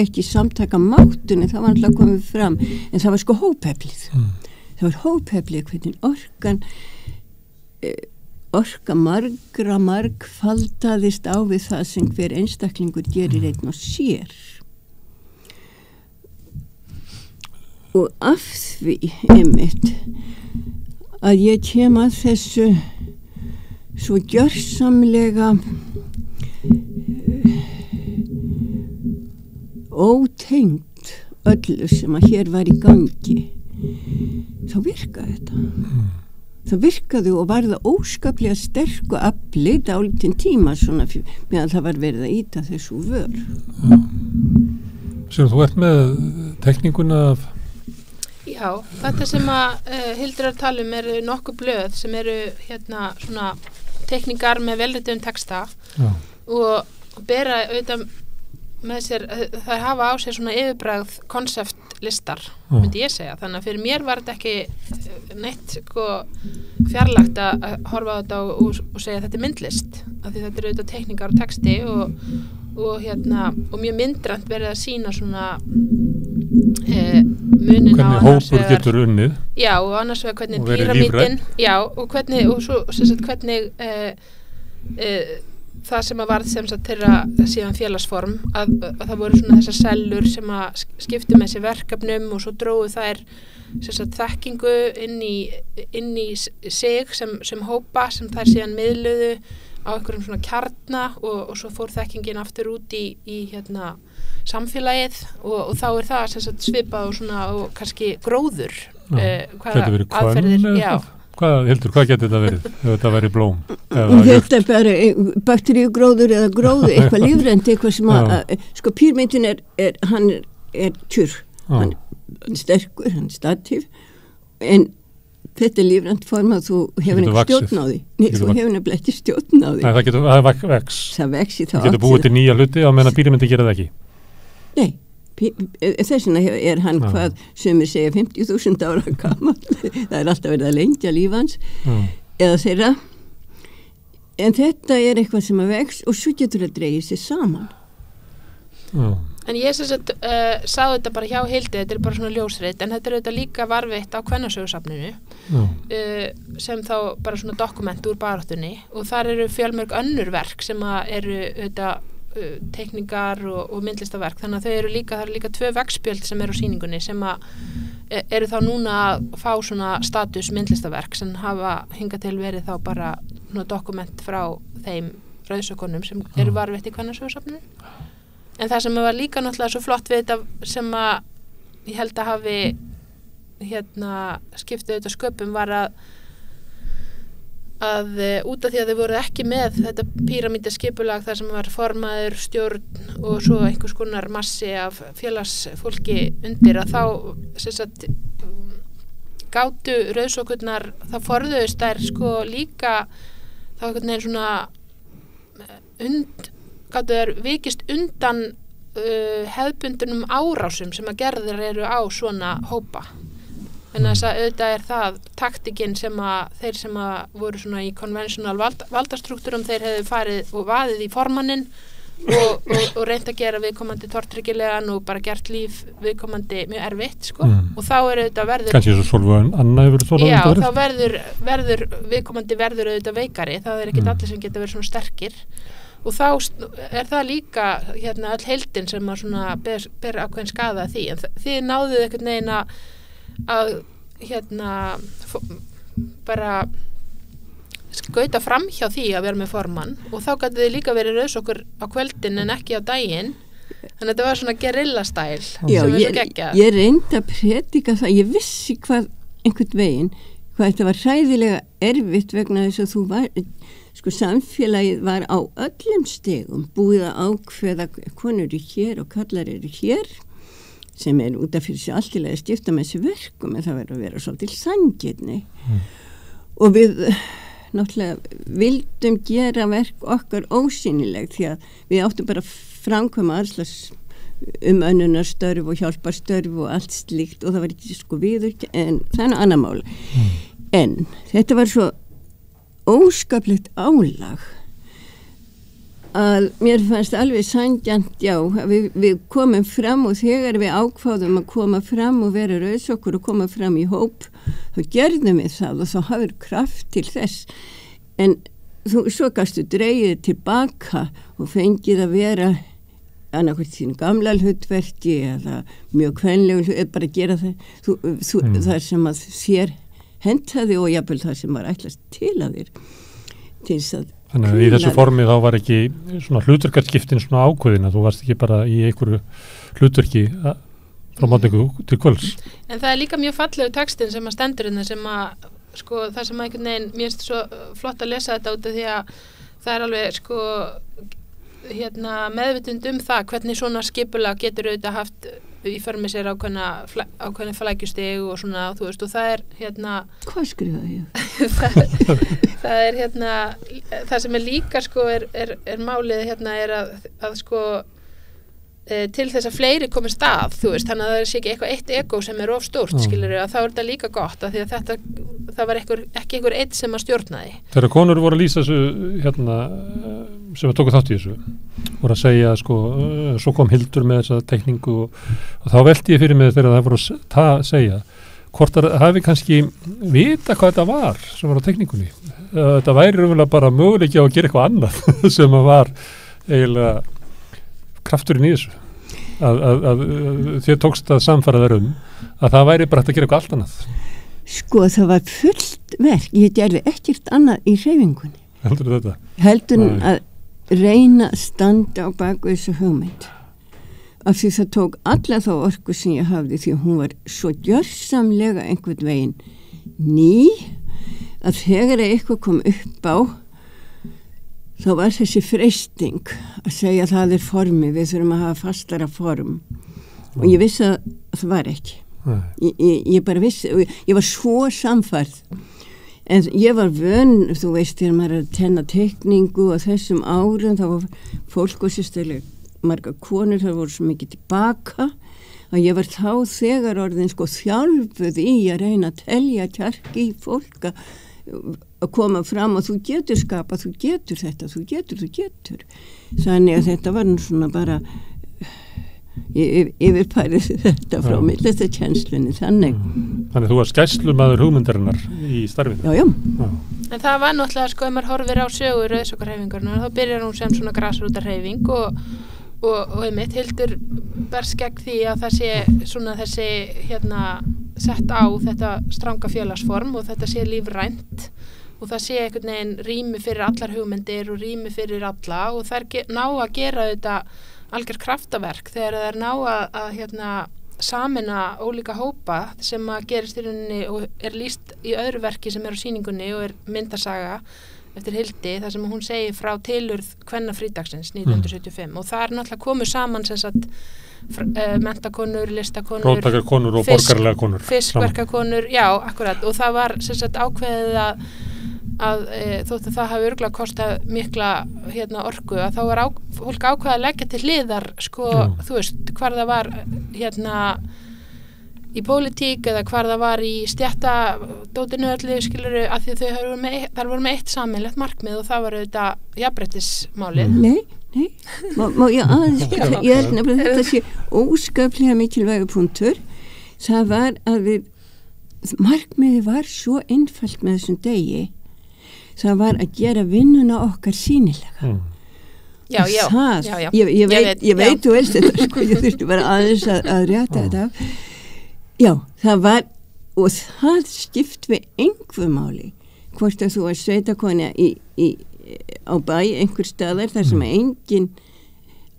ekki samtakamáttunni það var alltaf komið fram en það var hópheflið það var hópheflið hvernig orka margfaldaðist á við það sem hver einstaklingur gerir einn og sér og af því einmitt að ég kem að þessu svo gjörsamlega ótengt öllu sem að hér var í gangi þá virkaði þetta það virkaði og var það óskaplega sterk og afli dálítinn tíma svona meðan það var verið að ýta þessu vör Sér, þú ert með tekníkuna af Já, þetta sem að Hildur er að tala eru nokkuð blöð sem eru hérna svona tekningar með velritum texta og bera auðvitað með sér, það hafa á sér svona yfirbræð konseftlistar, myndi ég segja, þannig að fyrir mér var þetta ekki neitt fjarlægt að horfa á þetta og segja að þetta er myndlist, af því þetta eru auðvitað tekningar og texti og mjög myndrænt verið að sýna svona munin á annars vegar hópur getur unnið já, og annars vegar hvernig píramídin já, og hvernig og svo sem sagt hvernig það sem að varð sem sagt þeirra síðan félagsform að það voru svona þessar sellur sem að skiptu með sér verkefnum og svo dróðu þær sem sagt þekkingu inn í sig sem hópa sem þær síðan miðluðu á einhverjum svona kjarna og svo fór þekkingin aftur út í hérna samfélagið og þá það sem sagt svipað og svona og kannski gróður hvaða aðferðir Hildur, hvað getur þetta verið ef þetta verið blóm? Þetta er bara bakteríugróður eða gróðu, eitthvað lífrænt, eitthvað sem sko píramídin hann er tjur, hann er sterkur, hann er statív, en þetta er lífrænt form að þú hefur ekki stjórn á því. Nei, þú hefur nefnilega ekki stjórn á því. Nei, það vex. Það vex í þá. Það getur búið til nýja hluti á meðan píramídin gera það ekki. Nei. Þess vegna er hann hvað sumir segja 50.000 ára gammal það er alltaf verið að lengja líf hans eða þeirra en þetta er eitthvað sem að vex og svo getur það dreigið sér saman En ég sá þetta bara hjá Hildi, þetta er bara svona ljósrit en þetta er auðvitað líka varveitt á Kvennasögusafninu sem þá bara svona dokument úr baráttunni og þar eru fjölmörg önnur verk sem að eru auðvitað teikningar og myndlistaverk þannig að það eru líka 2 veggspjöld sem eru á sýningunni sem að eru þá núna að fá svona status myndlistaverk sem hafa hingað til verið þá bara dokument frá þeim rauðsökunum sem eru varveitt í Kvennasögusafninu en það sem var líka náttúrulega svo flott við þetta sem að ég held að hafi skiptið þetta sköpum var að út af því að þau voru ekki með þetta píramídaskipulag þar sem var formaður, stjórn og svo einhvers konar massi af félagsfólki undir að þá sem sagt gátu rauðsókurnar þá forðuðust þær sko líka þá einhvern veginn svona gátu þær vikist undan hefðbundunum árásum sem að gerðir eru á svona hópa en þess að auðvitað er það taktikinn sem að þeir sem að voru svona í konvensjonal valdastruktúrum þeir hefðu farið og vaðið í formannin og reynt að gera viðkomandi tortryggilegan og bara gert líf viðkomandi mjög erfitt sko og þá er auðvitað verður kannski svo Sólveig Anna hefur þolað já þá verður viðkomandi verður auðvitað veikari það er ekkert allir sem geta verið svona sterkir og þá er það líka öll heildin sem að svona ber ákveðin skaða því en þið náðuð einhvern veginn að bara skauta fram hjá því að vera með formann og þá gæti þið líka verið rauðsokkur á kvöldin en ekki á daginn þannig að þetta var svona gerillastæl sem við svo geggja ég reyndi að predika það ég vissi hvað einhvern veginn hvað þetta var hræðilega erfitt vegna þess að þú var sko samfélagið var á öllum stegum búið að ákveða konur eru hér og kallar eru hér sem er út af fyrir sig alltilega skipta með þessi verkum en það verður að vera svolítið sanngirni og við náttúrulega vildum gera verk okkar ósýnileg því að við áttum bara framkvæma alls önnunarstörf og hjálparstörf og allt slíkt og það var ekki sko viður en það er annar mál en þetta var svo óskaplegt álag að mér fannst alveg sanngjarnt já, við komum fram og þegar við ákváðum að koma fram og vera rauðsokkur og koma fram í hóp þá gerðum við það og þá hafður kraft til þess en svo gastu dreigið tilbaka og fengið að vera annarkvæmt þínu gamla hlutverki eða mjög kvenlegu bara gera það þar sem að þér hentaði og jafnvel það sem var ætlast til að þér til þess að Þannig að í þessu formi þá var ekki svona hlutverkarskiptin svona ákveðin að þú varst ekki bara í einhverju hlutverki frá mátningu til kvölds. En það er líka mjög fallegu textin sem að stendur innan sem að sko það sem að einhvern veginn mér finnst svo flott að lesa þetta út af því að það er alveg sko meðvitund það hvernig svona skipulag getur auðvitað haft í för með sér ákveðna flækjustig og svona þú veist og það er Hvað skrifaði ég? það er það sem er líka sko er málið er að sko til þess að fleiri komi stað þú veist, þannig að það sé ekki eitthvað eitt ego sem er of stórt, skilurðu, að þá er þetta líka gott að því að það var ekki einhver eitt sem að stjórna því. Þegar konur voru að lýsa þessu sem að tóku þátt í þessu voru að segja sko, svo kom Hildur með þessa tekningu og þá velti ég fyrir mig þegar það voru að segja hvort það hafi kannski vita hvað þetta var sem var á tekníkunni. Þetta væri raunverulega bara möguleiki á að gera eitthvað annað sem var eiginlega krafturinn í þessu. Að þér tókst að samfara þær að það væri bara hægt að gera eitthvað allt annað. Sko, það var fullt verk. Ég gerði ekkert annað í hreyfingunni. Heldur þetta? Heldur að reyna að standa á baku þessu hugmynd. Af því það tók alla þá orku sem ég hafði, því hún var svo gjörsamlega einhvern veginn ný, að þegar eitthvað kom upp á, þá var þessi freisting að segja að það formi, við þurfum að hafa fastara form. Og ég vissi að það var ekki. Ég bara vissi, ég var svo samfærð. En ég var vön, þú veist, þegar maður er að tenna teikningu og þessum árum, þá var fólk og sérstaklega marga konur, það voru svo mikið tilbaka, að ég var þá þegar orðin sko þjálfuð í að reyna að telja kjarki í fólk að koma fram og þú getur skapa, þú getur þetta, þú getur. Þannig að þetta var nú svona bara yfirpærið þetta frá millesta kjenslunni, þannig. Þannig þú var skæslumaður hugmyndarinnar í starfinu? Já. En það var náttúrulega, sko, ef maður horfir á sögur rauðsokkarhreyfingarnar, þá byrjar hún sem svona grasrótarhreyfing og einmitt Hildur berst gegn því að það sé svona þessi sett á þetta stranga félagsform og þetta sé lífrænt og það sé einhvern veginn rými fyrir allar hugmyndir og rými fyrir alla og það ná að gera þetta algjör kraftaverk þegar það ná að samina ólíka hópa sem að gerist í rauninni og lýst í öðru verki sem á sýningunni og myndasaga eftir Hildi, þar sem hún segir frá tilurð kvennafrídagsins 1975 og það náttúrulega komið saman sem sagt menntakonur, listakonur, róttakarkonur og borgarlega konur, fiskverkakonur, já, akkurat og það var sem sagt ákveðið að þótt að það hafi örugglega kostað mikla orku að þá var fólk ákveðið að leggja til hliðar sko, þú veist, hvar það var í pólitík eða hvar það var í stjættadótinu öllu skiluru að því þau voru með eitt sameiginlegt markmið og það var auðvitað jafnréttismálið. Nei, má ég aðeins ég held nefnilega þetta sé óskaplega mikilvægur punktur. Það var að markmiðið var svo einfalt með þessum degi. Það var að gera vinnuna okkar sýnilega. Já. Ég veit þú veist þetta sko, ég þurfti bara aðeins að rétta þetta af. Já, það var, og það skipt við einhver máli, hvort að þú var sveitakona á bæ einhver staðar þar sem enginn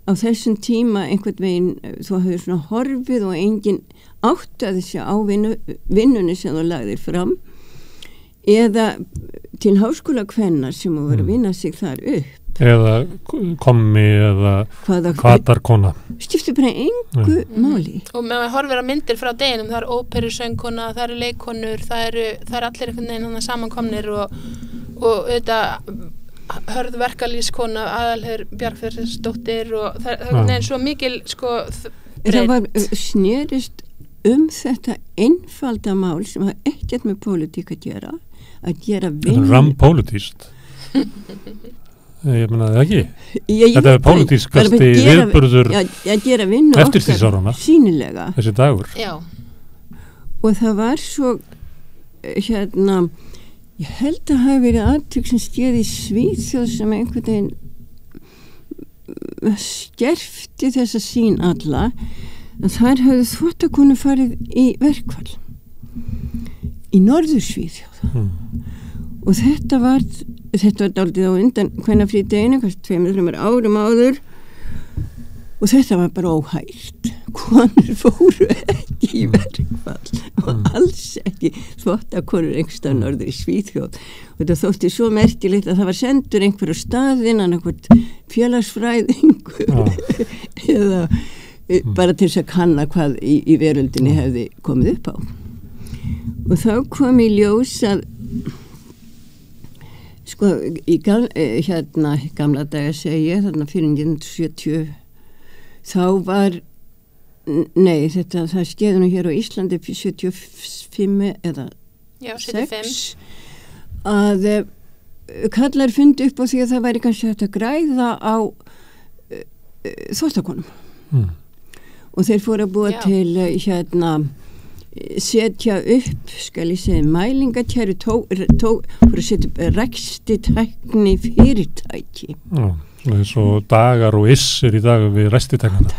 á þessum tíma einhvern veginn, þú hafði svona horfið og enginn áttaði sig á vinnunni sem þú lagðir fram, eða til háskólakvennar sem þú var að vinna sig þar upp. Eða kommi eða kvatarkona. Skipti bara engu máli. Og maður horfir að myndir frá deginum, það óperusöngkona, það leikkonur, það er allir einhvern veginn samankomnir og auðvitað hörð verkalýskona, Aðalheiður Bjargþórsdóttir og það er einhvern veginn svo mikil sko það var snerist þetta einfalda mál sem hafa ekkert með pólitík að gera vinn. Rampólitískt. Ég meina það ekki. Þetta er pólitískasti viðburður eftir stríðsárana. Sýnilega. Þessi dagur. Já. Og það var svo ég held að hafi verið atvik sem skeði í Svíþjóð sem einhvern veginn skerfti þessa sýn alla að þar hafði þvottakonu farið í verkfall í Norður-Svíþjóð. Og þetta var dálítið á undan kvennafrídeginu, kannski 2-3 árum áður og þetta var bara óhært. Konur fóru ekki í verkfall og alls ekki þvottakonur einhverstað norður í Svíþjóð. Og þetta þótti svo merkilegt að það var sendur einhverju staðinn, einhvert félagsfræðingur eða bara til þess að kanna hvað í veröldinni hefði komið upp á. Og þá kom í ljós að sko, í gamla daga segja, þarna fyrir 1970 þá var það skeði nú hér á Íslandi 75 eða 6 að kallar fundi upp á því að það væri kannski hægt að græða á þvottakonum og þeir fóru að búa til setja upp, skal ég segja, mælingakerfi fyrir að setja upp reksti tækni fyrirtæki. Já, svona eins og dagar og issir í dag við rekstitæknina.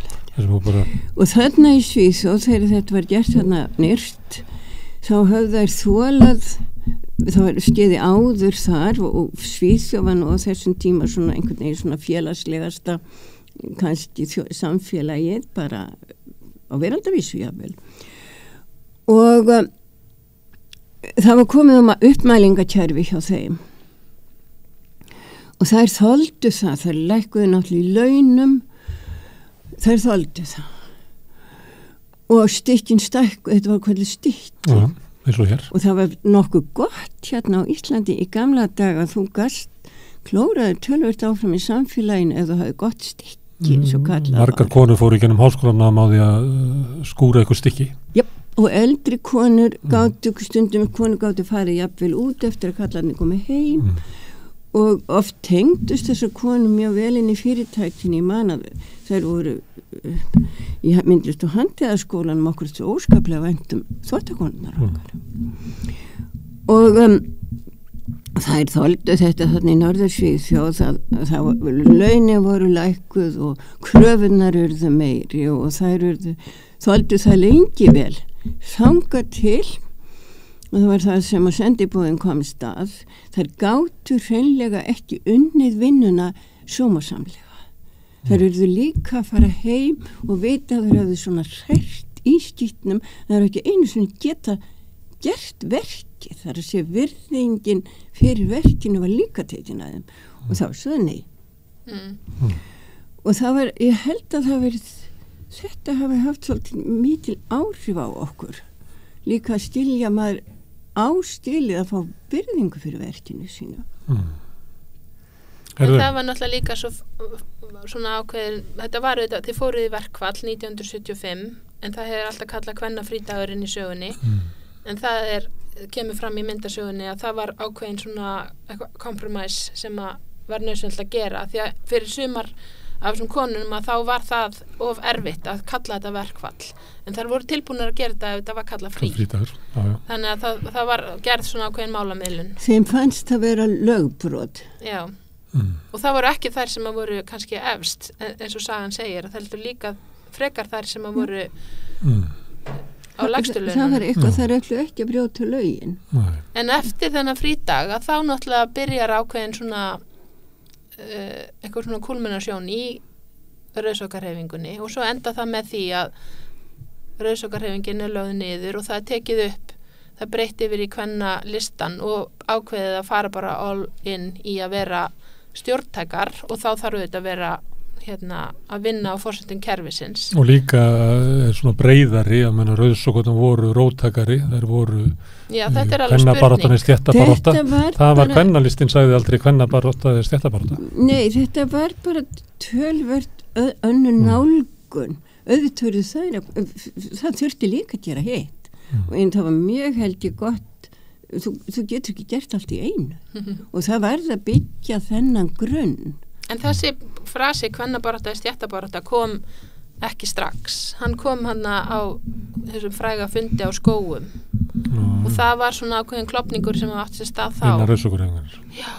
Og þarna í Svíþjóð, þegar þetta var gert þarna nýrt, þá höfðu þær þolað, þá var skeiði áður þar og Svíþjóð var nú á þessum tíma svona einhvern veginn svona félagslegasta kannski samfélagið bara á veraldavísu jafnvel. Og það var komið uppmælingakerfi hjá þeim og þær þoldu það, þær lækkuðu náttúrulega í launum, þær þoldu það og stykkin stækku, þetta var hvernig stykki og það var nokkuð gott hérna á Íslandi í gamla daga, þú gast klóraði tölvöld áfram í samfélaginu ef þú hafði gott stykki eins og kallað. Margar konur fóru í gennum háskólanám á því að skúra eitthvað stykki. Jöp. Og eldri konur gátu farið jafnvel út eftir að kallarnir komið heim og oft tengdust þessar konur mjög vel inn í fyrirtækinu. Ég man að þær voru í myndlist og handíðaskólanum okkur svo óskaplega væntum þvottakonurnar okkar. Og þær þoldu þetta þarna í Norður-Svíþjóð að launin voru lækkuð og kröfunar urðu meiri og þær þoldu það lengi vel. Þangað til og það var það sem að sendibúðin komst að þær gátu hreinlega ekki unnið vinnuna sómasamlega. Þær urðu líka að fara heim og vita að þær hafðu svona hrært í skýtnum þær eru ekki einu svona geta gert verkið, þar að sé virðingin fyrir verkinu var líka tekin að þeim og þá var svo nei. Og það var, ég held að það verið þetta hafi haft svolítið mikil áhrif á okkur. Líka að stilja maður ástilið að fá virðingu fyrir verkinu sína. En það var náttúrulega líka svona ákveðin, þetta var auðvitað, þið fóruð í verkfall 1975 en það hefur alltaf kallað kvennafrídagurinn í sögunni en það kemur fram í myndasögunni að það var ákveðin svona kompromæs sem var nauðsynlegt að gera því að fyrir sumar af þessum konunum að þá var það of erfitt að kalla þetta verkfall en þær voru tilbúnar að gera þetta ef þetta var kallað frí þannig að það var gerð svona ákveðin málamiðlun. Þeim fannst það vera lögbrot. Já og það voru ekki þær sem að voru kannski efst eins og sagan segir það heldur líka frekar þær sem að voru á lægstu launum. Það var eitthvað þær ætlu ekki að brjóta lögin. En eftir þennan frídag að þá náttúrulega byrjar ákveðin svona eitthvað svona kulminasjón í rauðsokkarhreyfingunni og svo enda það með því að rauðsokkarhreyfingin lögð niður og það tekið upp, það breytti yfir í kvennalistan og ákveðið að fara bara all in í að vera stjórntækar og þá þarf auðvitað að vera að vinna á forsendum kerfisins. Og líka svona breiðari, að menna rauðsokkarnir voru róttækari, þær voru kvennabarátta stéttabarátta. Það var kvennalistin sagði aldrei kvennabarátta eða stéttabarátta. Nei, þetta var bara tölvert önnur nálgun. Auðvitað það þurfti líka að gera hitt. Og einn það var mjög held ég gott, þú getur ekki gert allt í einu. Og það varð að byggja þennan grunn. En þessi frasi kvennabarátta eða stéttabarátta kom ekki strax. Hann kom hann á þessum fræga fundi á Skógum og það var svona ákveðin klopningur sem átti sér stað þá. Já.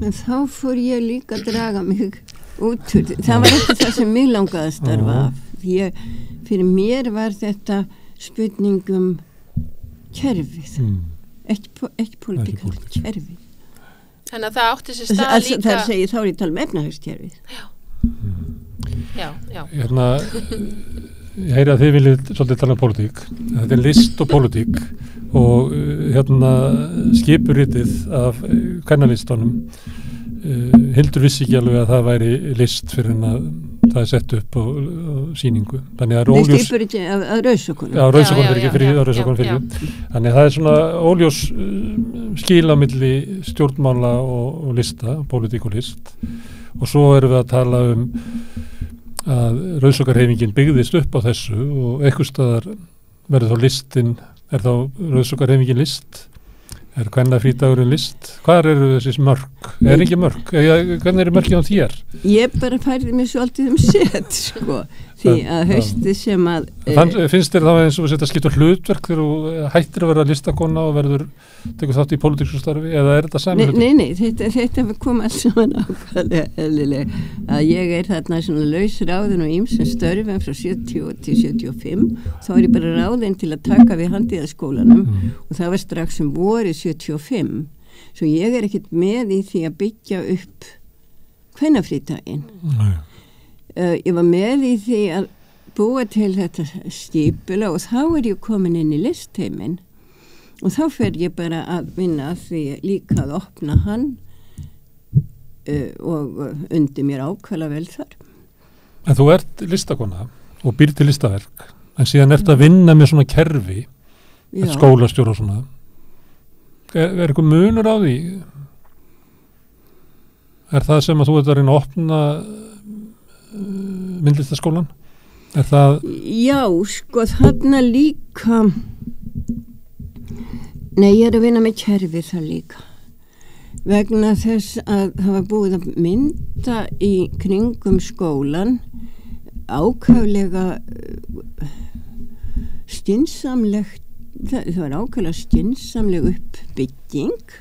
En þá fór ég líka að draga mig út úr. Það var ekki það sem mig langaði að starfa af. Fyrir mér var þetta spurningum kerfið. Ekki pólitík, kerfið. Þannig að það átti sér stað líka... Það segir þá er ég tala um efnahagskerfið. Já. Ég heyri að þið viljið svolítið tala um pólitík. Þetta er list og pólitík og skipuritið af kvennalistunum. Hildur vissi ekki alveg að það væri list fyrir en að það er sett upp á sýningu. Þannig að það er skipuritið af rauðsokkunum. Já, rauðsokkunum fyrir ekki, rauðsokkunum fyrir. Þannig að það er svona óljós skil á milli stjórnmála og lista, pólitík og list. Og svo erum við að tala um að rauðsokkarhreyfingin byggðist upp á þessu og einhvers staðar verður þá listin, er þá rauðsokkarhreyfingin list? Er kvennafrídagurinn list? Hvar eru þessi mörk? Er ekki mörk? Hvernig eru mörkin á þér? Ég bara færði mig svolítið set, sko. því að haustið sem að finnst þér þá eins og þetta skiptur hlutverk þegar þú hættir að vera listakona og tekur þátt í pólitísku starfi eða þetta sami hlutur? Nei, þetta kom alls saman ákvæðlega eðlileg að ég þarna svona laus ráðin og ýmsum störfum frá 70 til 75 þá ég bara ráðin til að taka við handíðaskólanum og það var strax vorið 75 svo ég ekkert með í því að byggja upp kvennafrídaginn. Ég var með í því að búa til þetta skipula og þá ég komin inn í listheimin og þá fer ég bara að vinna að því líka að opna hann og undir mér ákvæmlega vel þar. En þú ert listakona og býr til listaverk en síðan ert að vinna með svona kerfi skólastjóra og svona. Er eitthvað munur á því? Er það sem að þú ert að reyna að opna myndlistaskólan? Er það... Já, sko þarna líka ég að vinna með kerfi það líka vegna þess að það var búið að mynda í kringum skólan ákaflega skynsamlegt það var ákaflega skynsamleg uppbygging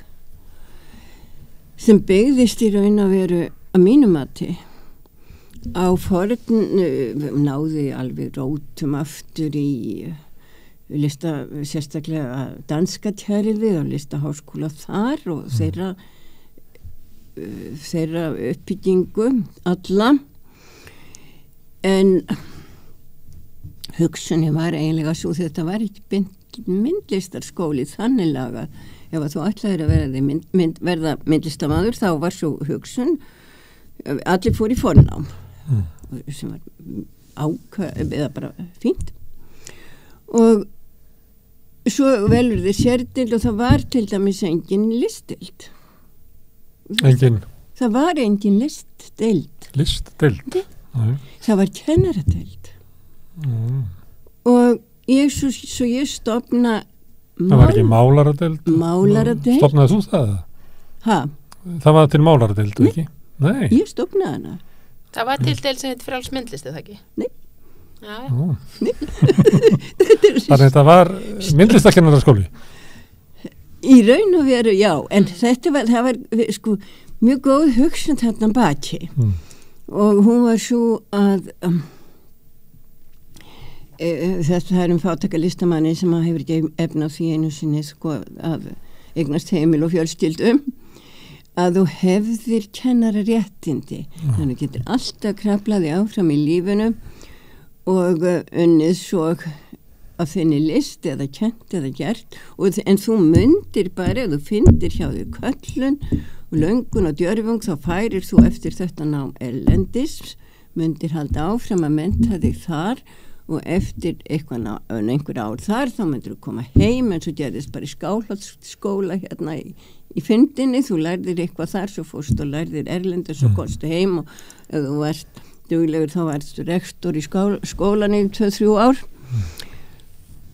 sem byggðist í raun að veru að mínu mati á náði alveg rótum aftur í sérstaklega danska kerfi og listaháskóla þar og þeirra uppbyggingu alla en hugsunni var eiginlega svo þetta var ekki myndlistarskóli þannig lagað ef að þú ætlaðir að verða myndlistamaður þá var svo hugsun allir fór í fornám sem var eða bara fínt og svo velur þið sérdild og það var til dæmis engin listdild það var engin listdild það var kennaradeild og svo ég stofna það var ekki málaradeild stofnaði þú það? Það var til málaradeild ekki? Nei, ég stofnaði hana það var til deild sem heit frjálsmyndlist eða ekki? Nei Þannig að þetta var myndlistakennararskóli í raun og veru, já en það var sko mjög góð hugsun þarna baki og hún var svo að þetta fátækalistamanni sem hefur ekki efna á því einu sinni sko að eignast heimil og fjölskyldum að þú hefðir kennararéttindi þannig getur alltaf kraflaði áfram í lífinu og unnið svo að finni list eða kent eða gert en þú myndir bara ef þú findir hjá þér köllun og löngun og djörfung þá færir þú eftir þetta nám erlendis myndir halda áfram að mennta þig þar og eftir einhver ár þar þá myndir þú koma heim en svo gerðist bara í Skálholtsskóla hérna í fyndinni þú lærðir eitthvað þar svo fórst og lærðir erlendis og komstu heim og ef þú varst duglegur þá varstu rektor í skólan í 2-3 ár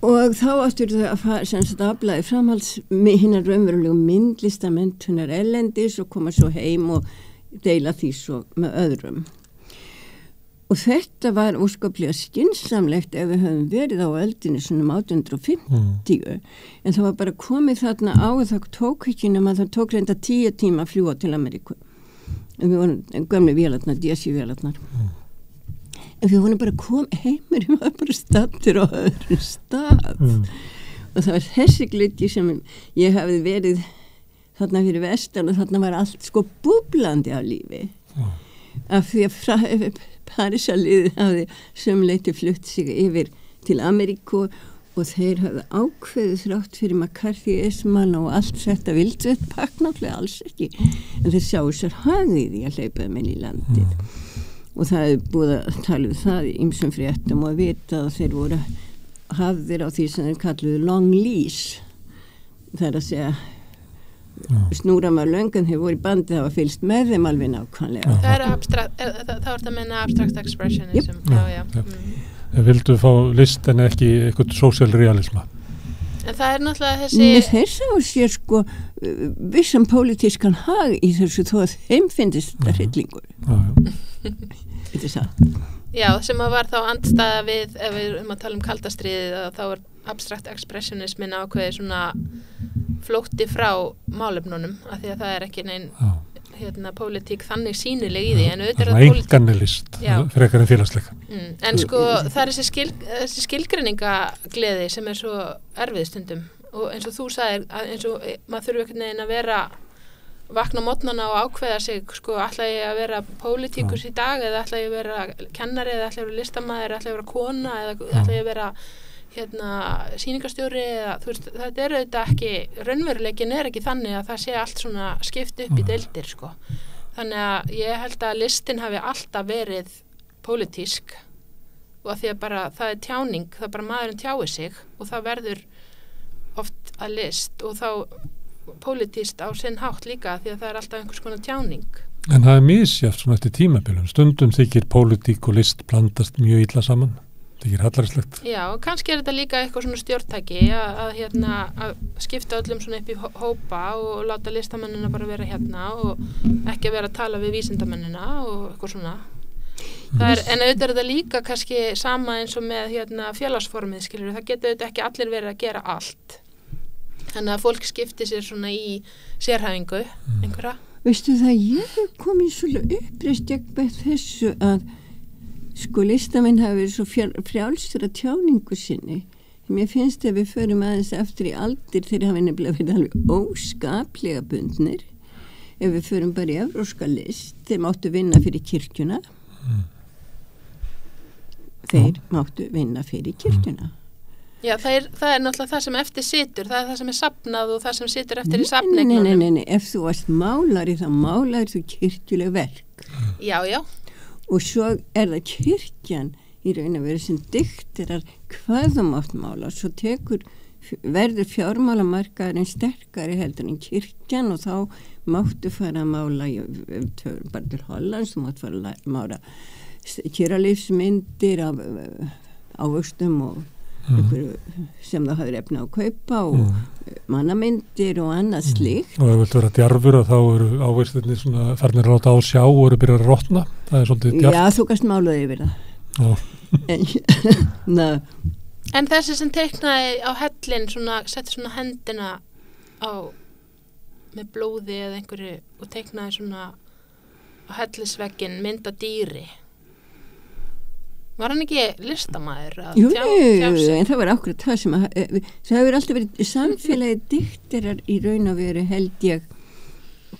og þá áttur þau að aflaði framhalds hinnar raunverulegu myndlistamenntunar erlendis og koma svo heim og deila því svo með öðrum og þetta var óskaplega skynsamlegt ef við höfum verið á öldinni svona 1850 en það var bara komið þarna á það tók ekki nema það tók reynda 10 tíma að fljúa til Ameríku en við vorum gömlu vélarnar, DSI-vélarnar en við vorum bara heimur við varum bara stattir á öðrum stað og það var þessi glitki sem ég hafði verið þarna fyrir vestan og þarna var allt sko búblandi af lífi af því að Parísarliðið hafði sömuleyti flutt sig yfir til Ameríku og þeir hafði ákveðið þrátt fyrir McCarthyisman og allt þetta vildsvett pakk náttúrulega alls ekki en þeir sáu sér hagið í að hleypa þeim inn í landið og það hefði búið að tala um það í ýmsum fréttum og að vita að þeir voru hafðir á því sem þeir kalluðu long lease það að segja snúra maður löngan þeir voru í bandi það var fylgst með þeim alveg nákvæmlega það er abstrakt, þá er það meina abstract expressionism Vildu fá list en ekki eitthvað social realisma en það er náttúrulega þessi þeir sá sér sko vissan pólitískan hag í þessu þó að þeim finnist þetta hryllingur þetta er það Já, sem að var þá andstæða við, ef við að tala kaldastriðið, þá abstrakt expressionismin ákveði svona flótti frá málefnunum, af því að það ekki neinn pólitík þannig sýnileg í því, en auðvitað það einkannilist frekar en félagsleika. En sko, það þessi skilgreiningagleði sem svo erfið stundum, og eins og þú sagðir, eins og maður þurfi einhvern veginn að vera vakna mótnana og ákveða sig, sko, ætla ég að vera pólitíkus í dag, eða ætla ég að vera kennari, eða ætla ég að vera listamaður, eða ætla ég að vera kona, eða ætla ég að vera sýningarstjóri, eða þú veist, þetta auðvitað ekki, raunveruleikin ekki þannig að það sé allt svona skipt upp í deildir, sko. Þannig að ég held að listin hafi alltaf verið pólitísk, og að því að bara það tjáning, það bara maðurinn tjái sig, og það verður oft að list, og þá pólitískt á sinn hátt líka, því að það alltaf einhvers konar tjáning. En það misjafnt svona eftir tímabilum, stundum þykir pólitík og list blandast mjög illa saman. Það er hallarslegt. Já, og kannski þetta líka eitthvað svona stjórntæki að skipta öllum svona upp í hópa og láta listamennina bara vera og ekki að vera að tala við vísindamennina og eitthvað svona. En auðvitað þetta líka kannski sama eins og með félagsformið, skilur, það getur auðvitað ekki allir verið að gera allt. Þannig að fólk skipti sér svona í sérhæfingu, einhverja. Veistu það, ég komið svolítið uppreist gegn þessu að sko listamenn hafi verið svo frjálstur að tjáningu sinni. Mér finnst að við förum aðeins eftir í aldir þegar hafi nefnilega verið alveg óskaplega bundnir. Ef við förum bara í evrópska list, þeir máttu vinna fyrir kirkjuna. Þeir máttu vinna fyrir kirkjuna. Já, það náttúrulega það sem eftir situr, það það sem safnað og það sem situr eftir í safneignunum. Nei, ef þú varst málari, þá málar þú kirkjuleg verk. Já. Og svo það kirkjan í raun að vera sem dikterar hvað þú mátt mála, svo verður fjármálamarkaðurinn sterkari heldur en kirkjan og þá máttu fara að mála bara til Hollands, þú mátt fara að mála kyrralífsmyndir af ávöxtum og sem það hafði efna að kaupa og mannamyndir og annað slíkt. Og ef þú vilt vera djarfur þá eru ávöxtirnir svona farnir að láta á sjá og eru byrjað að rotna. Það svolítið djarf. Já, þú kannst málaði yfir það. En þessi sem teiknaði á hellin setti svona hendina á með blóði eða einhverju og teiknaði svona á hellisveggin mynda dýri. Var hann ekki listamaður að tjá sig? En það var akkurat það sem það hefur alltaf verið samfélagi dikterar í raun og veru held ég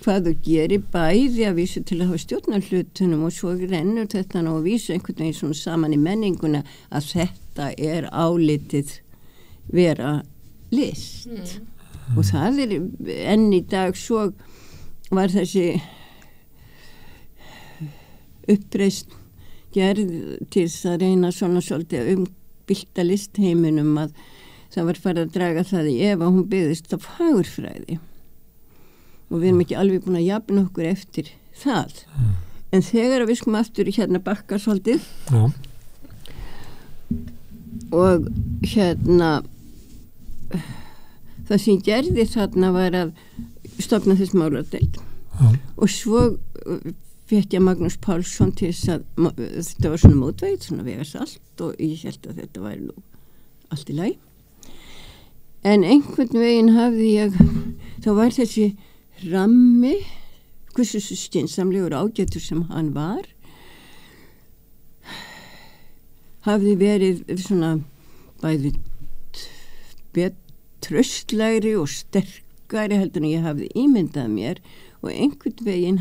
hvað þú gerir bæði að vísu til að hafa stjórnarhlutunum og svo rennur þetta og vísu einhvern veginn svona saman í menninguna að þetta álitið vera list. Og það enn í dag svo var þessi uppreist gerð til að reyna svona svolítið umbylta listheiminum að það var farið að draga það í ef að hún byggðist af fagurfræði og við erum ekki alveg búin að jafna okkur eftir það en þegar við skum aftur í bakka svolítið og það sem gerði þarna var að stofna þess máladeild og svo fekk ég Magnús Pálsson til þess að þetta var svona mótveit, svona vegasalt og ég held að þetta væri nú allt í lagi. En einhvern veginn hafði ég, þá var þessi rammi, hversu skynsamlegur ágætur sem hann var, hafði verið svona bæði tröstlegri og sterkari heldur en ég hafði ímyndað mér og einhvern veginn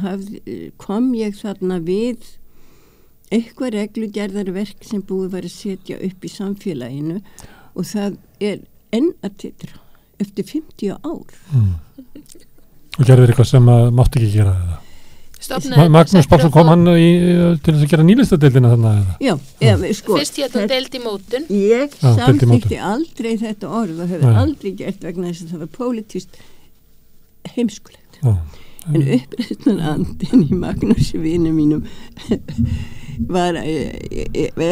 kom ég þarna við eitthvað reglugerðarverk sem búið var að setja upp í samfélaginu og það enn að titra eftir 50 ár. Og gerðir eitthvað sem mátti ekki gera það? Magnús Pálsson kom hann til þess að gera nýlistadeildina þannig? Já, sko. Fyrst hérna deild í mótun. Ég samþykti aldrei þetta orð og hefði aldrei gert vegna þess að það var pólitískt heimskulegt. En uppreisnarandinn í Magnúsi vini mínum var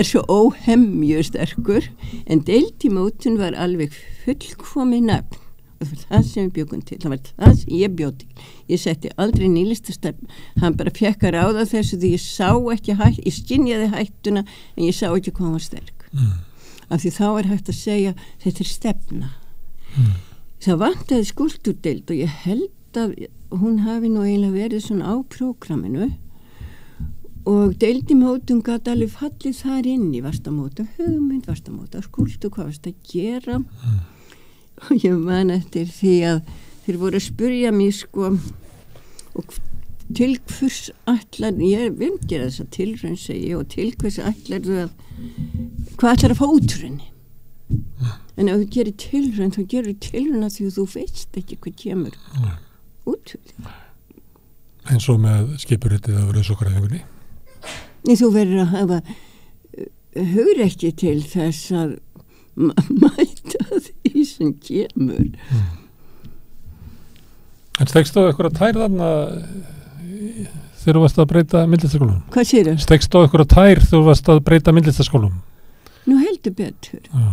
svo óhemju sterkur en deild í mótun var alveg fullkomið nafn það var það sem við bjögum til, það var það sem ég bjóð til. Ég setti aldrei nýlistastefn, hann bara fekk að ráða þessu því ég sá ekki ég skynjaði hættuna en ég sá ekki hvað hann var sterk. Af því þá er hægt að segja þetta er stefna. Það vantaði skúlptúrdeild og ég held að hún hafi nú eiginlega verið svona á prógraminu og deildimótum gat alveg fallið þar inn í varst að móta hugmynd, varst að móta skúlptúr, hvað varst að gera og ég man eftir því að þeir voru að spurja mig sko og til hvers ætlar, ég vil gera þessa tilraun segi og til hvers ætlar þú hvað ætlar að fá útrunni en ef þú gerir tilraun þá gerir tilraun að því þú veist ekki hvað kemur út eins og með skipuritið að vera svo græðingunni þú verður að hafa hugrekki til þess að mæta því sem kemur En stegst þú eitthvað tær þarna þegar þú varst að breyta myndlistaskólum? Hvað sér það? Stegst þú eitthvað tær þegar þú varst að breyta myndlistaskólum? Nú heldur betur Já.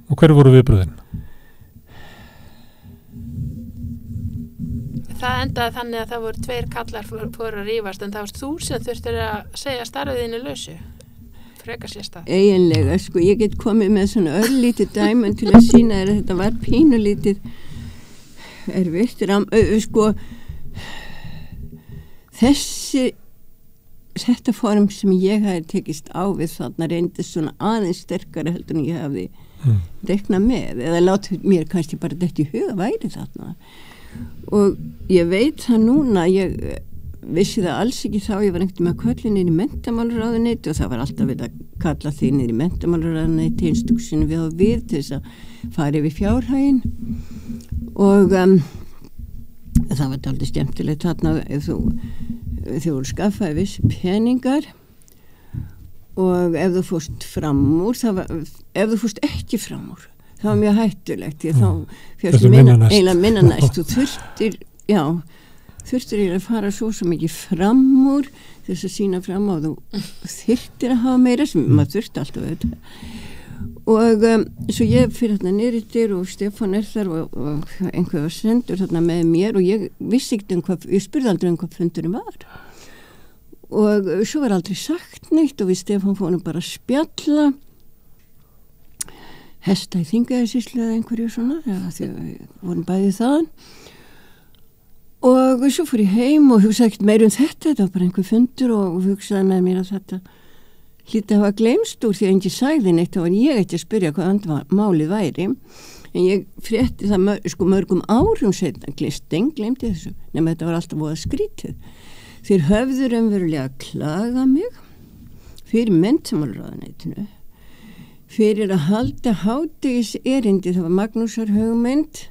Og hverju voru viðbröðin? Það endaði þannig að það voru 2 kallar fóru að rífast en það varst þú sem þurftir að segja starfiðinni lausu frekar sér stað. Eiginlega, sko, ég get komið með svona örlítið dæmi til að sína þér að þetta var pínulítið erfitt sko þetta form sem ég hafi tekist á við þarna reyndist svona aðeins sterkara heldur en ég hafði reiknað með eða látið mér kannski bara þetta í huga væri þarna og ég veit það núna ég vissi það alls ekki þá ég var einhvern með köllin inn í menntamálaráðuneyti og það var alltaf við að kalla því inn í menntamálaráðuneyti einstuksinu við til þess að fara yfir fjárhægin og það var dálítið skemmtilegt þarna ef þú voru skaffaði viss peningar og ef þú fórst fram úr ef þú fórst ekki fram úr það var mjög hættulegt því þá fyrstu minna næst þú þurftir að fara svo mikið fram úr þess að sína fram á þú þyrftir að hafa meira sem maður þurfti alltaf auðvitað og svo ég fyrir þarna niður og Stefán þar og einhver var sendur þarna með mér og ég vissi ekkert ég spurði aldrei hvað fundurinn var og svo var aldrei sagt neitt og við Stefán fórum bara að spjalla hesta í Þingeyjarsýslu eða einhverju svona því að við vorum bæði þaðan og svo fór ég heim og hugsaði ekkert meir þetta var bara einhver fundur og hugsaði með mér að þetta hlýtti að hafa gleymst úr því að enginn sagði neitt þá var ég ekki að spyrja hvað málið væri en ég frétti það sko mörgum árum seinna gleymdi þessu nema þetta var alltaf voða skrítið þeir höfðu raunverulega að klaga mig fyrir menntamálaráðuneytinu fyrir að halda hátegis erindi það var Magnúsar hugmynd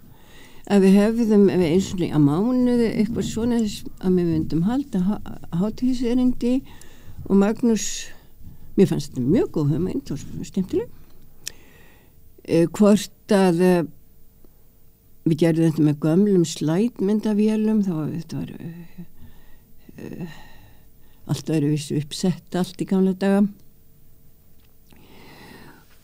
að við hefðum eins og að mánuði eitthvað svona að við myndum halda hátegis erindi og Magnús mér fannst þetta mjög góð hugmynd og skemmtileg hvort að við gerðum þetta með gömlum slætmyndavélum þetta var allt öðruvísi uppsett allt í gamla daga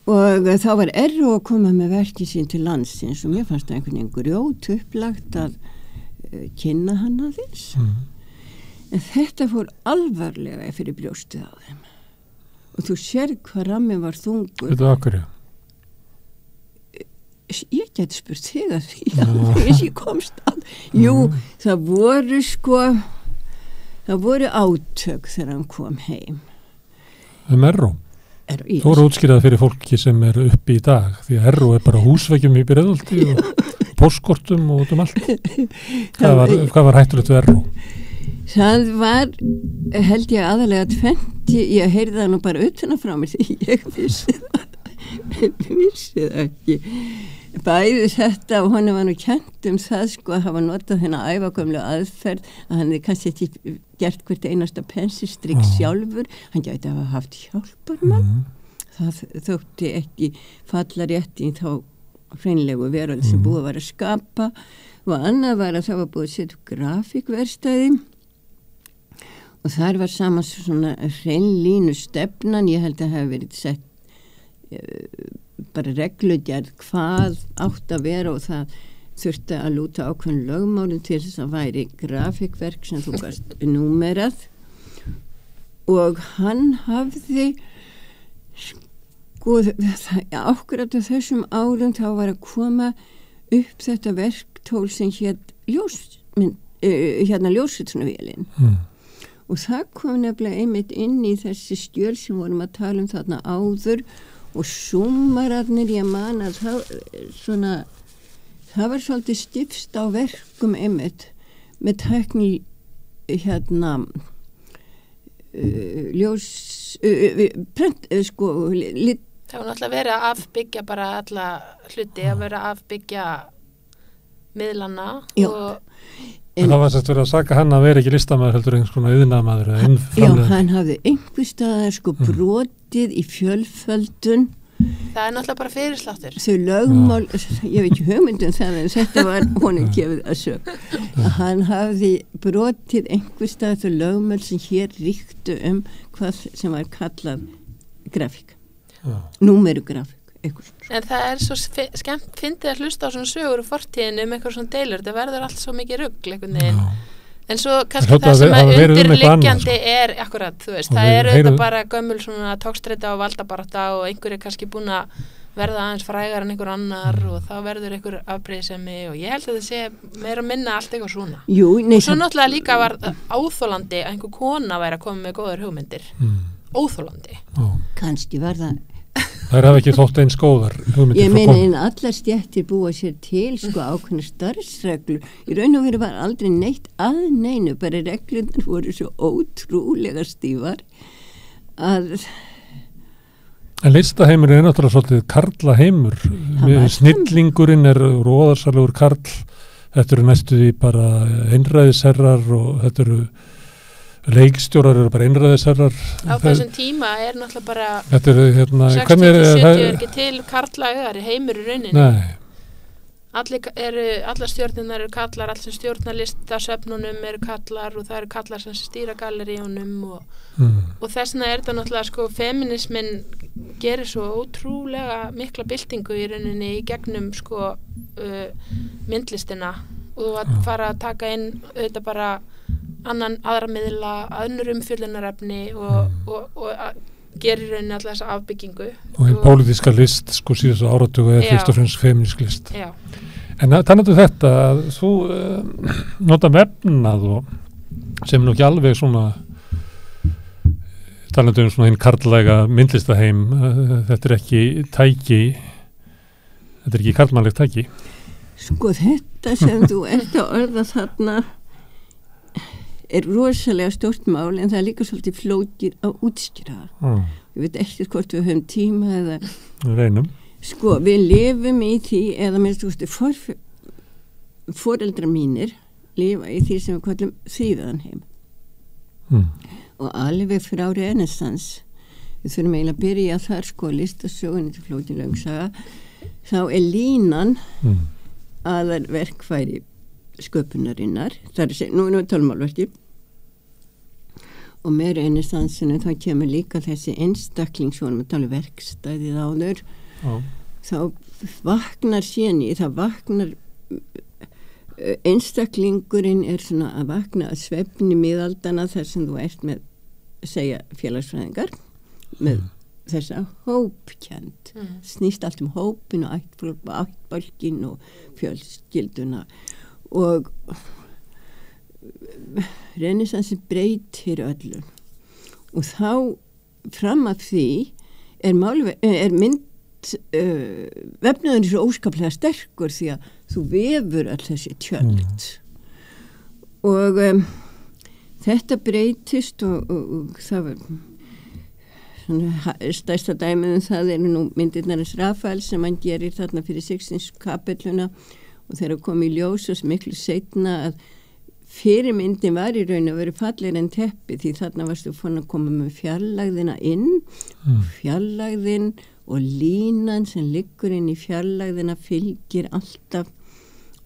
og þá var Erró að koma með verkið sín til landsins og mér fannst það einhvern veginn grjót upplagt að kynna hann aðeins en þetta fór alvarlega fyrir brjóstið á þeim og þú sér hvað rammi var þungur Þetta akkurja Ég geti spurt þig að því ég komst að það voru átök þegar hann kom heim Erró Þú voru útskýrað fyrir fólki sem er uppi í dag því að Erró bara húsvegjum í Breiðholti og póstkortum og út allt Hvað var hættulegt við Erró? Það var held ég aðalega tvennt ég heyrði það nú bara utan að frá mér því ég vissi það ekki bæði þetta og hann var nú kennt það sko að hafa notað þennan ævakömmlu aðferð að hann hefði kannski ekki gert hvert einasta pensilstrikk sjálfur hann gæti að hafa haft hjálparmann það þótti ekki falla rétt í þá hreinlegu veröld sem búið var að skapa og annað var að það var búið að setja upp grafíkverkstæði og þar var saman svona hreinlínu stefnan ég held að hafa verið sett bara reglugerð hvað átt að vera og það þurfti að lúta ákveðin lögmálum til þess að væri grafíkverk sem þú gast númerað og hann hafði sko ákveðat á þessum árum þá var að koma upp þetta verktól sem hérna ljósveitunarvélin og það kom nefnilega einmitt inn í þessi skjöl sem vorum að tala þarna áður og súmararnir ég man að það var svolítið stifst á verkum einmitt með tækni hérna ljós sko lit. Það var náttúrulega verið að afbyggja bara alla hluti að vera að afbyggja miðlana En það var sett verið að saka hann að vera ekki listamaður heldur einhvers konar iðnaðarmaður eða Já, hann hafði einhver staðar sko brotið í fjölföldun. Það er náttúrulega bara fyrirsláttur. Þau lögmál, ég veit ekki hugmyndum það en þetta var honum gefið að sög. Hann hafði brotið einhver staðar þau lögmál sem hér ríktu hvað sem var kallað grafík. Númerugrafík. En það er svo skemmt fyndið að hlusta á svona sögur og fortíðinu eitthvað svona deilur, það verður allt svo mikið rugl einhvern veginn, en svo kannski það sem að undirliggjandi er akkurat, þú veist, það er auðvitað bara gömul svona tókstreita og valdabarata og einhver er kannski búin að verða aðeins frægar en einhver annar og þá verður einhver afbrýðisemi og ég held að það sé meira minna allt eitthvað svona. Og svo náttúrulega líka var óþolandi að einhver kona væri að koma með góðar hugmyndir. Óþolandi. Kannski var það Það hafa ekki þótt eins góðar hugmyndir. Ég meina en allar stjættir búa sér til sko ákveðna starfsreglur. Í raun og veru var aldrei neitt að neinu, bara reglurnar voru svo ótrúlega stífar að En listaheimur er náttúrulega svolítið karlaheimur. Snillingurinn er róðarsalegur karl. Þetta eru næstu því bara einræðisherrar og þetta eru leikstjórar eru bara einræðisherrar. Á þessum tíma er náttúrulega bara þetta eru, 60-70 er ekki til karlaauðar í heimur í rauninni. Nei. Allar stjórnirnar eru kallar, allir sem stjórnar listasöfnunum eru kallar og það eru kallar sem stýra galleríunum og þessna er þetta náttúrulega sko feminismin gerir svo ótrúlega mikla byltingu í rauninni í gegnum sko myndlistina og að fara að taka inn auðvitað bara aðra miðla, önnur umfjöllunarefni og gerir rauninni alltaf þessa afbyggingu. Og í pólitíska list, sko síðast áratugu eða fyrst og fremst femínisk list. Já. En þannig þetta að þú nota vefnað sem nú ekki alveg svona talandi svona hinn karlæga myndlistaheim, þetta er ekki tæki, þetta er ekki karlmannlegt tæki. Sko þetta sem þú ert að orða þarna er rosalega stórt mál en það er líka svolítið flókið að útskýra. Ég veit ekki hvort við höfum tíma eða reynum. Sko við lifum í því eða minnst þú veist foreldrar mínir lifa í því sem við kallum þýðan heim. Og alveg frá renessans við þurfum eiginlega að byrja þar sko listasögunni til flókin löngsaga þá er línan aðal verkfæri sköpunarinnar, það er nú tölmálverki og með renessansinu þá kemur líka þessi einstakling svona með tala verkstæðið áður þá vaknar séni, það vaknar einstaklingurinn er svona að vakna að svefni miðaldana þar sem þú ert með segja félagsfræðingar með þessa hópkennd snýst allt hópin og ættbálkin og fjölskylduna og renessansi breytir öllu og þá fram að því er mynd vefnaðurinn svo óskaplega sterkur því að þú vefur all þessi tjöld og þetta breytist og það var svona stærsta dæmið það eru nú myndirnarins Rafael sem hann gerir þarna fyrir Sixtins kapelluna og þegar kom í ljós og miklu seinna að fyrirmyndin var í raun að vera fallegri en teppi því þarna varstu fann að koma með fjarlægðina inn fjarlægðin og línan sem liggur inn í fjarlægðina fylgir alltaf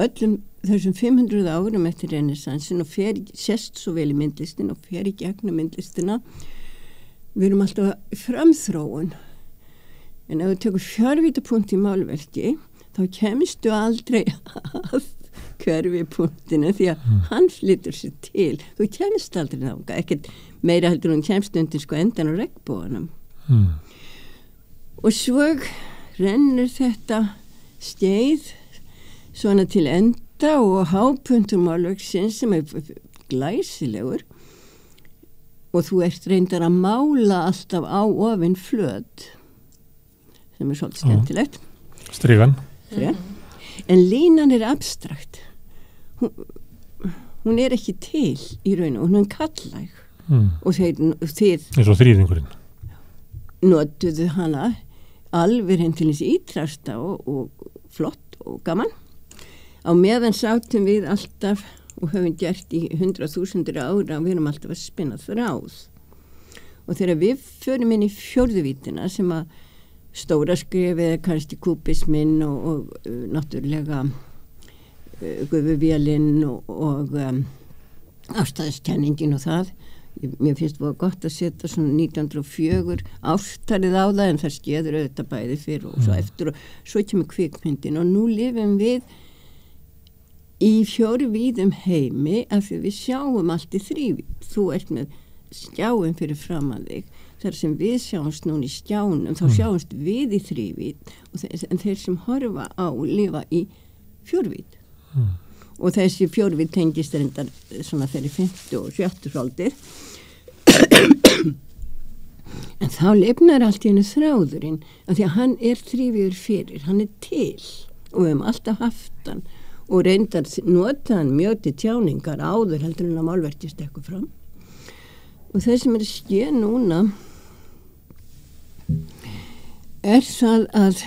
öllum þessum 500 árum eftir renessansin og sést svo vel í myndlistin og fer í gegnum myndlistina við erum alltaf framþróun en ef við tökum fjárvítapunkt í málverki þá kemstu aldrei að hverfipunktinu því að hann flytur sér til. Þú kemst aldrei þangað, ekkert meira heldur hún kemst undir sko endan á regnboganum. Og svo rennur þetta skeið svona til enda og hápuntur málverksins sem glæsilegur og þú ert reyndar að mála alltaf á ofinn flöt sem svolítið skemmtilegt. Strífan. En línan abstrakt. Hún ekki til í raun og hún kallæg. Og þið eins og þrýðingurinn notuðu hana alveg henn til þessi ítrasta og flott og gaman. Á meðan sátum við alltaf og höfum gert í 100.000 ára og við erum alltaf að spinna þráð. Og þegar við förum inn í fjórðuvítina sem að stóra skrifið er kannski kúbisminn og náttúrulega gufuvélinn og ástæðiskenningin og það. Mér finnst það gott að setja svona 1904 ástarið á það en það skeður auðvitað bæði fyrir og svo eftir og svo kemur kvikmyndin og nú lifum við í fjórvíðum heimi af því við sjáum allt í þrívíð. Þú ert með skjáum fyrir framan þig. Þar sem við sjáumst núna í skjánum þá sjáumst við í þrívíð en þeir sem horfa á lifa í fjórvíð. Og þessi fjórvíð tengist reyndar svona þeirri 50 og 70 aldir. En þá lifnar allt í hennu þráðurinn af því að hann þrívíður fyrir, hann til og við höfum alltaf haft hann og reyndar nota hann mjög til tjáningar áður heldur en að málverkið stekkur fram. Og það sem að ske núna það að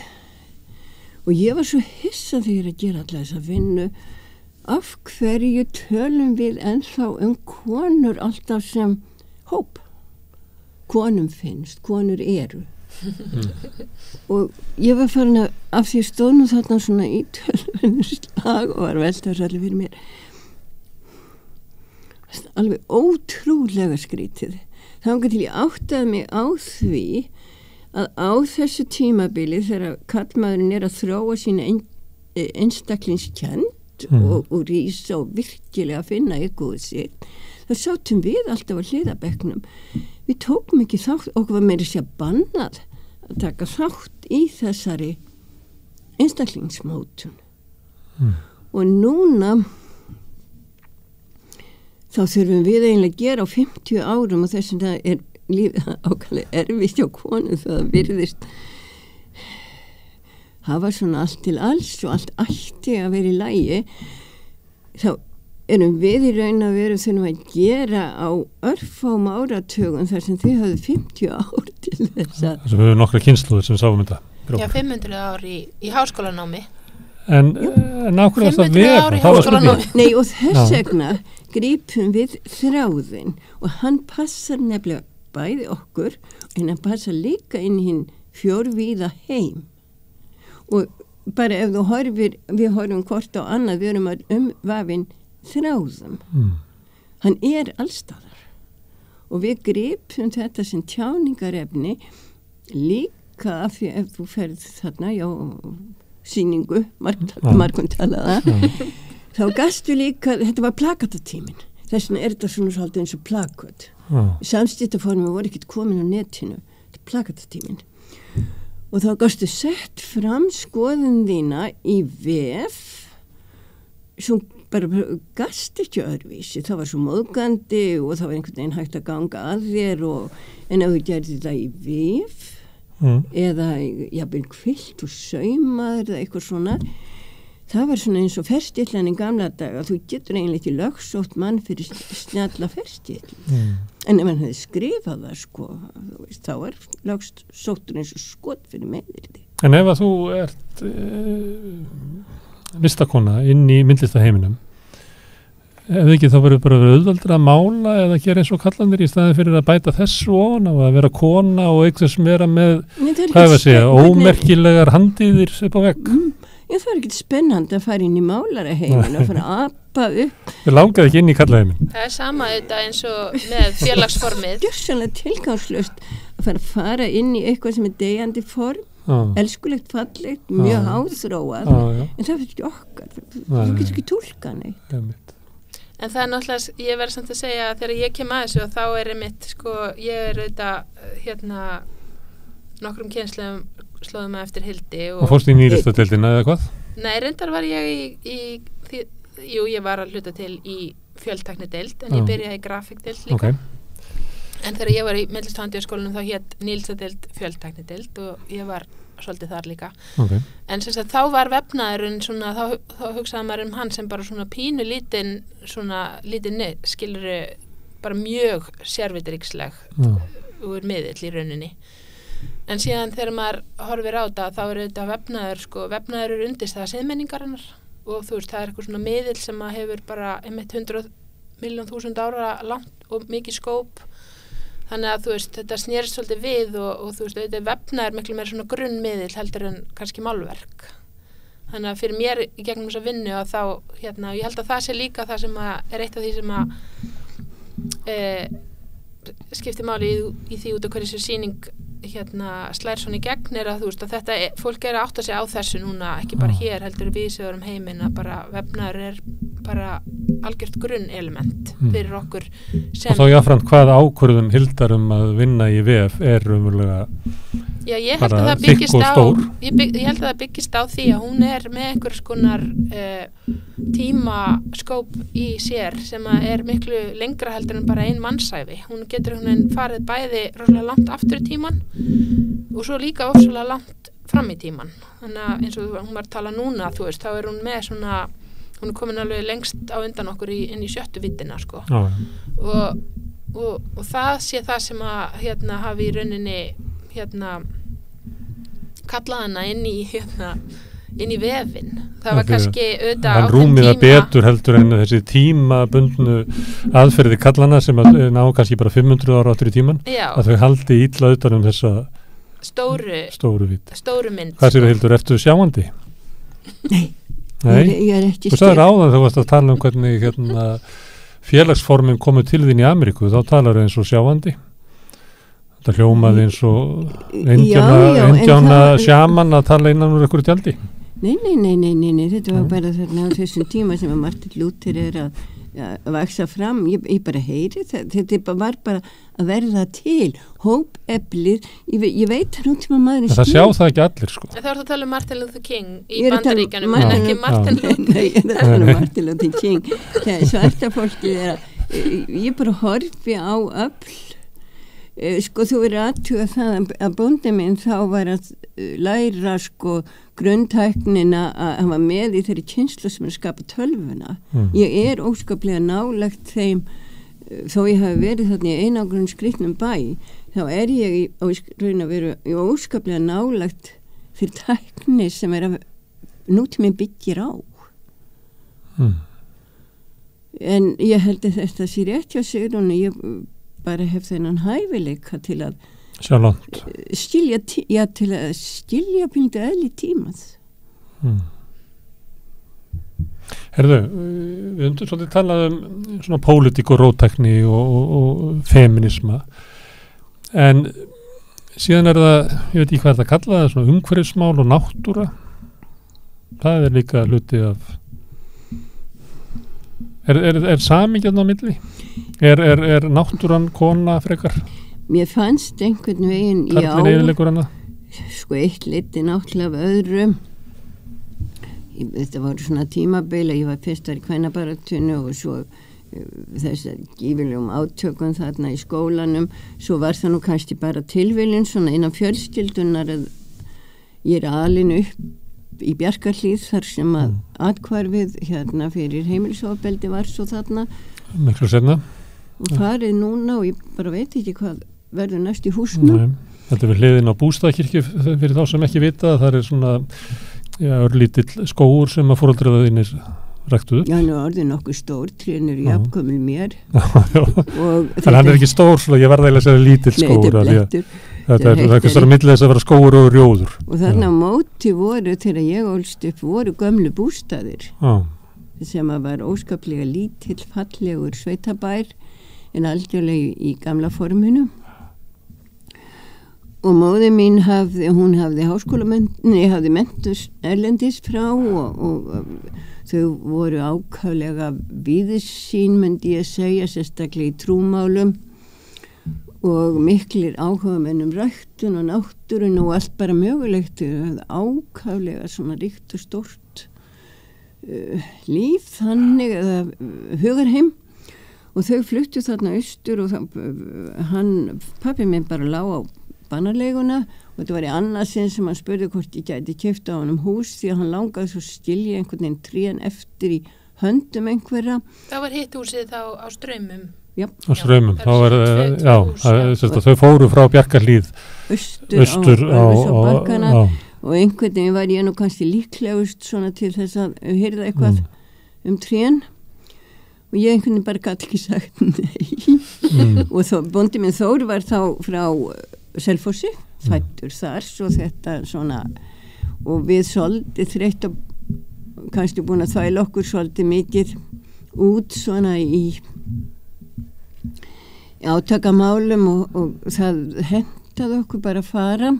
og ég var svo hissa þegar að gera alla þessa vinnu af hverju tölum við ennþá konur alltaf sem hóp. Konum finnst, konur eru. Og ég var farin að af því stóð nú þarna svona í tölvunni slag og var veltaður allir fyrir mér. Alveg ótrúlega skrítið. Þangað til ég áttaði mig á því að á þessu tímabili þegar karlmaðurinn að þróa sína einstaklingskennd og rísa og virkilega finna ykkur sitt, þá sátum við alltaf á hliðabekknum. Við tókum ekki þátt, okkur var meira sér bannað að taka þátt í þessari einstaklingsmótun. Og núna þá þurfum við eiginlega að gera á 50 árum og þess að það lífið ákvæmlega erfitt hjá konu það virðist hafa svona allt til alls og allt ætti að vera í lagi þá erum við í raun að vera þurfum að gera á örfám áratögun þar sem þið hafðu 50 ár til þess að þess að við höfum nokkra kynslóðir sem sáum þetta. Já, 500 ár í háskólanámi. En nákvæmlega það vera, það var spurning. Nei, og þess vegna grípum við þráðinn og hann passar nefnilega bæði okkur en hann passar líka inn í hinn fjórvíða heim. Og bara ef þú horfir, við horfum hvort á annað, við erum að umvafin þráðum. Hann allstaðar. Og við gripum þetta sem tjáningarefni líka af því ef þú ferð þarna, já, sýningu, margum talaða, þá gastu líka, þetta var plakatatíminn. Þess vegna þetta svona svolítið eins og plakat. Samskiptaformið voru ekkert komin á netinu. Þetta plakatatíminn. Og þá gastu sett fram skoðun þína í vef sem bara gast ekki öðruvísi. Það var svo móðgandi og það var einhvern veginn hægt að ganga að þér en ef þú gerði þetta í vef eða jafnvel kvilt og saumaður eða eitthvað svona það var svona eins og ferstillan í gamla daga. Þú getur eiginlega ekki lögsótt mann fyrir snjalla ferstill. En ef hann hefði skrifað það sko, veist, þá lögsóttur eins og skot fyrir meðvirði. En ef að þú ert listakona inn í myndlistaheiminum, ef ekki þá verður bara auðveldur að mála eða gera eins og kallandir í staðin fyrir að bæta þessu ofan og að vera kona og eitthvað sem vera með, hvað er að segja, ómerkilegar handíðir upp á vegg. Já, það er ekkert spennandi að fara inn í málaraheimin og fara að apa upp. Við langaði ekki inn í kallaheimin. Það er sama þetta eins og með félagsformið. Gjörsanlega tilgangslöst að fara inn í eitthvað sem er deyjandi form elskulegt, fallegt, mjög háþróað, en það fyrir ekki okkar, þú getur ekki tólka neitt. En það náttúrulega, ég verð samt að segja að þegar ég kem að þessu og þá einmitt, sko, ég auðvitað, nokkrum kynslum slóðum að eftir Hildi. Og fórst í nýlistadeildina eða hvað? Nei, reyndar var ég ég var að hluta til í fjöltæknideild, en ég byrjaði í grafíkdeild líka. En þegar ég var í myndlist-handíðaskólanum þá hét nýlistadeild fjöltæknideild og ég var svolítið þar líka. En sem sagt, þá var vefnaðurinn svona, þá hugsaði maður hann sem bara svona pínu lítinn skiluru bara mjög sérvitríksleg úr miðill í rauninni. En síðan þegar maður horfir á það, þá þetta vefnaður, vefnaður undirstaða siðmenningarinnar og þú veist, það eitthvað svona miðill sem að hefur bara 100 milljón þúsund ára langt og mikið skóp. Þannig að þú veist, þetta snerist svolítið við og þú veist, þetta vefnaður miklu meira svona grunnmiðill heldur en kannski málverk. Þannig að fyrir mér í gegnum þessa vinnu að þá, ég held að það sé líka það sem að eitt af því sem að skiptir máli í því út af hverju þessu sýning slær svona í gegn að þú veist að þetta fólk að átta sig á þessu núna, ekki bara hér heldur við sér heiminn að bara vefnaður bara algjört grunnelement fyrir okkur sem... Og þá jáfnframt hvað ákvörðun Hildar að vinna í VF umverulega bara þykk og stór? Ég held að það byggist á því að hún með einhvers konar tímaskóp í sér sem að miklu lengra heldur en bara ein mannsævi. Hún getur farið bæði rosalega langt aftur í tíman og svo líka ofsalega langt fram í tíman. Þannig að eins og hún var að tala núna, þú veist, þá hún með svona hún komin alveg lengst á undan okkur inn í 7. víddina, sko. Og það sé það sem að hafi í rauninni kallað hana inn í vefinn. Það var kannski auðvitað hann rúmið það betur heldur en þessi tímabundnu aðferði kallana sem að ná kannski bara 500 ára áttur í tíman. Að þau haldi illa utan þessa stóru vídd. Stóru mynd. Hvað sér Hildur, ertu sjáandi? Nei, ég ekki Þú sagðir áðan þegar þú varst að tala hvernig félagsformin komið til þín í Ameríku, þá talar eins og sjáandi. Þetta hljómaði eins og indjána sjaman að tala innan úr einhverju tjaldi. Nei, þetta var bara þarna á þessum tíma sem að Martin Luther að vaksa fram, ég bara heyri þetta var bara að verða til hópeflir, ég veit að nútíma maðurinn það sjá það ekki allir, sko. Það var að tala Martin Luther King í Bandaríkjanum en ekki Martin Luther Nei, ég er að tala Martin Luther King svarta fólki ég bara horfi á öfl þú verður aðtuga það að bóndi minn þá var að læra grunntæknina að hann var með í þeirri kynslu sem skapa tölvuna. Ég óskaplega nálægt þeim þó ég hafi verið þarna í einangrun skrýtnum bæ, þá ég raun að vera óskaplega nálægt fyrir tækni sem að nútíminn byggir á. En ég held að þetta sé rétt hjá Sigrúnu, ég bara hef þennan hæfileika til að skilja píndu eðli tímað. Herðu, við höfum svolítið talað svona pólitík og róttækni og feminisma en síðan það, ég veit ekki hvað þetta kallaði, svona umhverfismál og náttúra. Það líka hluti af samingjarn á milli? Er náttúran kona frekar? Mér fannst einhvern veginn eitt liti náttúrulega af öðrum. Þetta voru svona tímabil að ég var fyrst í kvennabaratunni og svo þess að gífilegum átökum þarna í skólanum. Svo var það nú kannski bara tilviljun svona innan fjölskyldunar að ég alin upp í Bjarkarhlíð þar sem að atkvarfið fyrir heimilisofbeldi var svo þarna miklu senna og farið núna og ég bara veit ekki hvað verður næst í húsnum. Þetta við hliðin á Bústaðakirkju fyrir þá sem ekki vita, það svona örlítill skóur sem að foreldraðinir ræktuðu. Já, nú orðið nokkuð stór, trínur í afkomil mér. Þannig hann ekki stór, svo ég var það að segja lítill skóur. Þetta er eitthvað milli þess að vera skóur og rjóður. Og þarna á móti voru, þegar ég ólst upp, voru gömlu bústaðir sem að var óskaplega lítill, fallegur sveitabær en algjörlega í gamla forminu. og móðir mín hafði menntust erlendis frá og þau voru ákaflega víðsýn, myndi ég segja, sérstaklega í trúmálum og miklir áhugamenn ræktun og náttúrun og allt bara mögulegt. Þau hafði ákaflega svona ríkt og stórt líf þannig eða hugarheim og þau fluttu þarna austur og pappi minn bara lá á banaleguna og þetta var í annarsinn sem hann spurði hvort ég gæti keypt á honum hús því að hann langaði svo skilja einhvern veginn trén eftir í höndum einhverja. Það var hitt húsið þá á Straumum? Já. Á Straumum, þá þau fóru frá Bjarkarhlíð austur á bakkana og einhvern veginn var ég nú kannski líklegust svona til þess að heyrða eitthvað trén og ég einhvern veginn bara gat ekki sagt nei og bóndi minn Þór var þá frá Selfossi, fættur þar svo þetta svona og við svolítið þreytt og kannski búin að þvæla okkur svolítið mikið út svona í átakamálum og það hentaði okkur bara að fara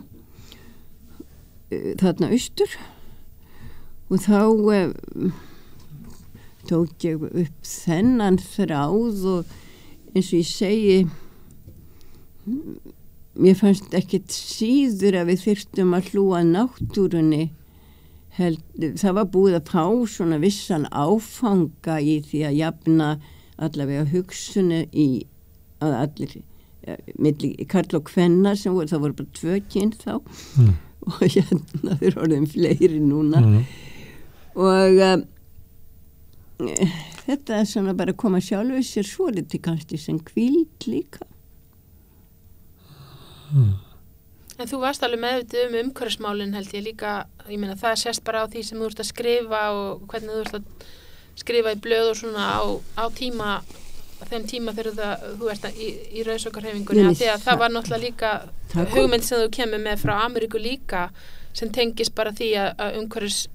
þarna austur og þá tók ég upp þennan þráð og eins og ég segi mér fannst ekkert síður að við þyrftum að hlúa náttúrunni það var búið að fá svona vissan áfanga í því að jafna allavega hugsunni í að allir milli karl og kvenna sem voru, það voru bara 2 kyn þá og hérna þeir orðin fleiri núna og þetta er svona bara að koma sjálfu sér svolítið kannski sem hvíld líka. En þú varst alveg meðvitið umhverfismálin held ég líka, ég meina það sést bara á því sem þú ert að skrifa og hvernig þú ert að skrifa í blöð og svona á þeim tíma þegar þú ert í rauðsókarhefingunni því að það var náttúrulega líka hugmynd sem þú kemur með frá Ameríku líka sem tengist bara því að umhverfis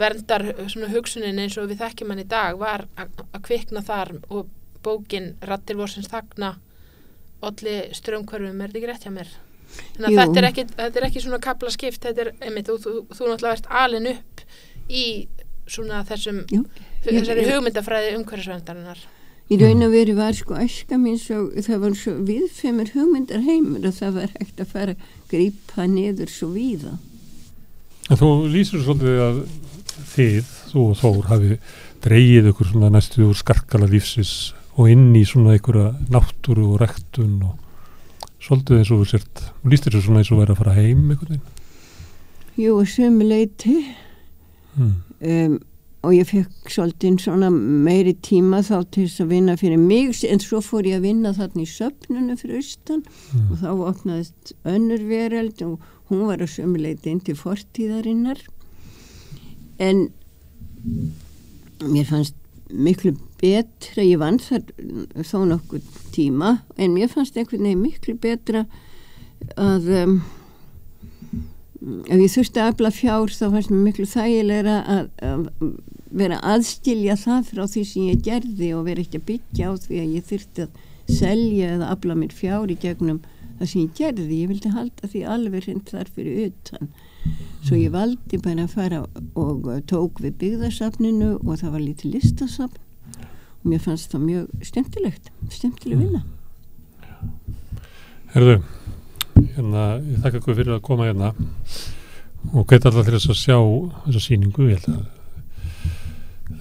verndar svona hugsunin eins og við þekkjum hann í dag var að kvikna þar og bókin Raddir vorsins þagna olli straumhverfum, þetta ekki rétt hjá mér? Þannig að þetta er ekki svona kaflaskipt, þetta er einmitt, þú náttúrulega ert alin upp í svona þessari hugmyndafræði umhverfisverndarinnar. Í raun og veru var sko æska mín svo, það var svo viðfemur hugmyndar heimur og það var hægt að fara að grípa niður svo víða. En þú lýsir svolítið að þú og Þór hafi dregið ykkur svona næstu úr skarkala lífsins og inn í svona einhverja náttúru og ræktun og svolítið eins og þú sért, og lýstir þessu svona eins og væri að fara heim einhvern veginn? Jú, sömuleyti og ég fekk svolítið svona meiri tíma þá til þess að vinna fyrir mig en svo fór ég að vinna þarna í söfnunum fyrir austan og þá opnaðist önnur veröld og hún var að sömuleyti inn til fortíðarinnar en mér fannst miklu betra, ég vann þar þó nokkuð tíma en mér fannst einhvern veginn miklu betra að ef ég þurfti að afla fjár þá fannst mér miklu þægilegra að vera aðskilja það frá því sem ég gerði og vera ekki að byggja á því að ég þurfti að selja eða afla mér fjár í gegnum það sem ég gerði, ég vildi halda því alveg hreint þar fyrir utan svo ég valdi bara að fara og tók við byggðarsafninu og það var lítið listasafn og mér fannst það mjög skemmtileg vinna. Herðu, ég þakka ykkur fyrir að koma hérna og hvet alltaf til þess að sjá þessa sýningu, ég held að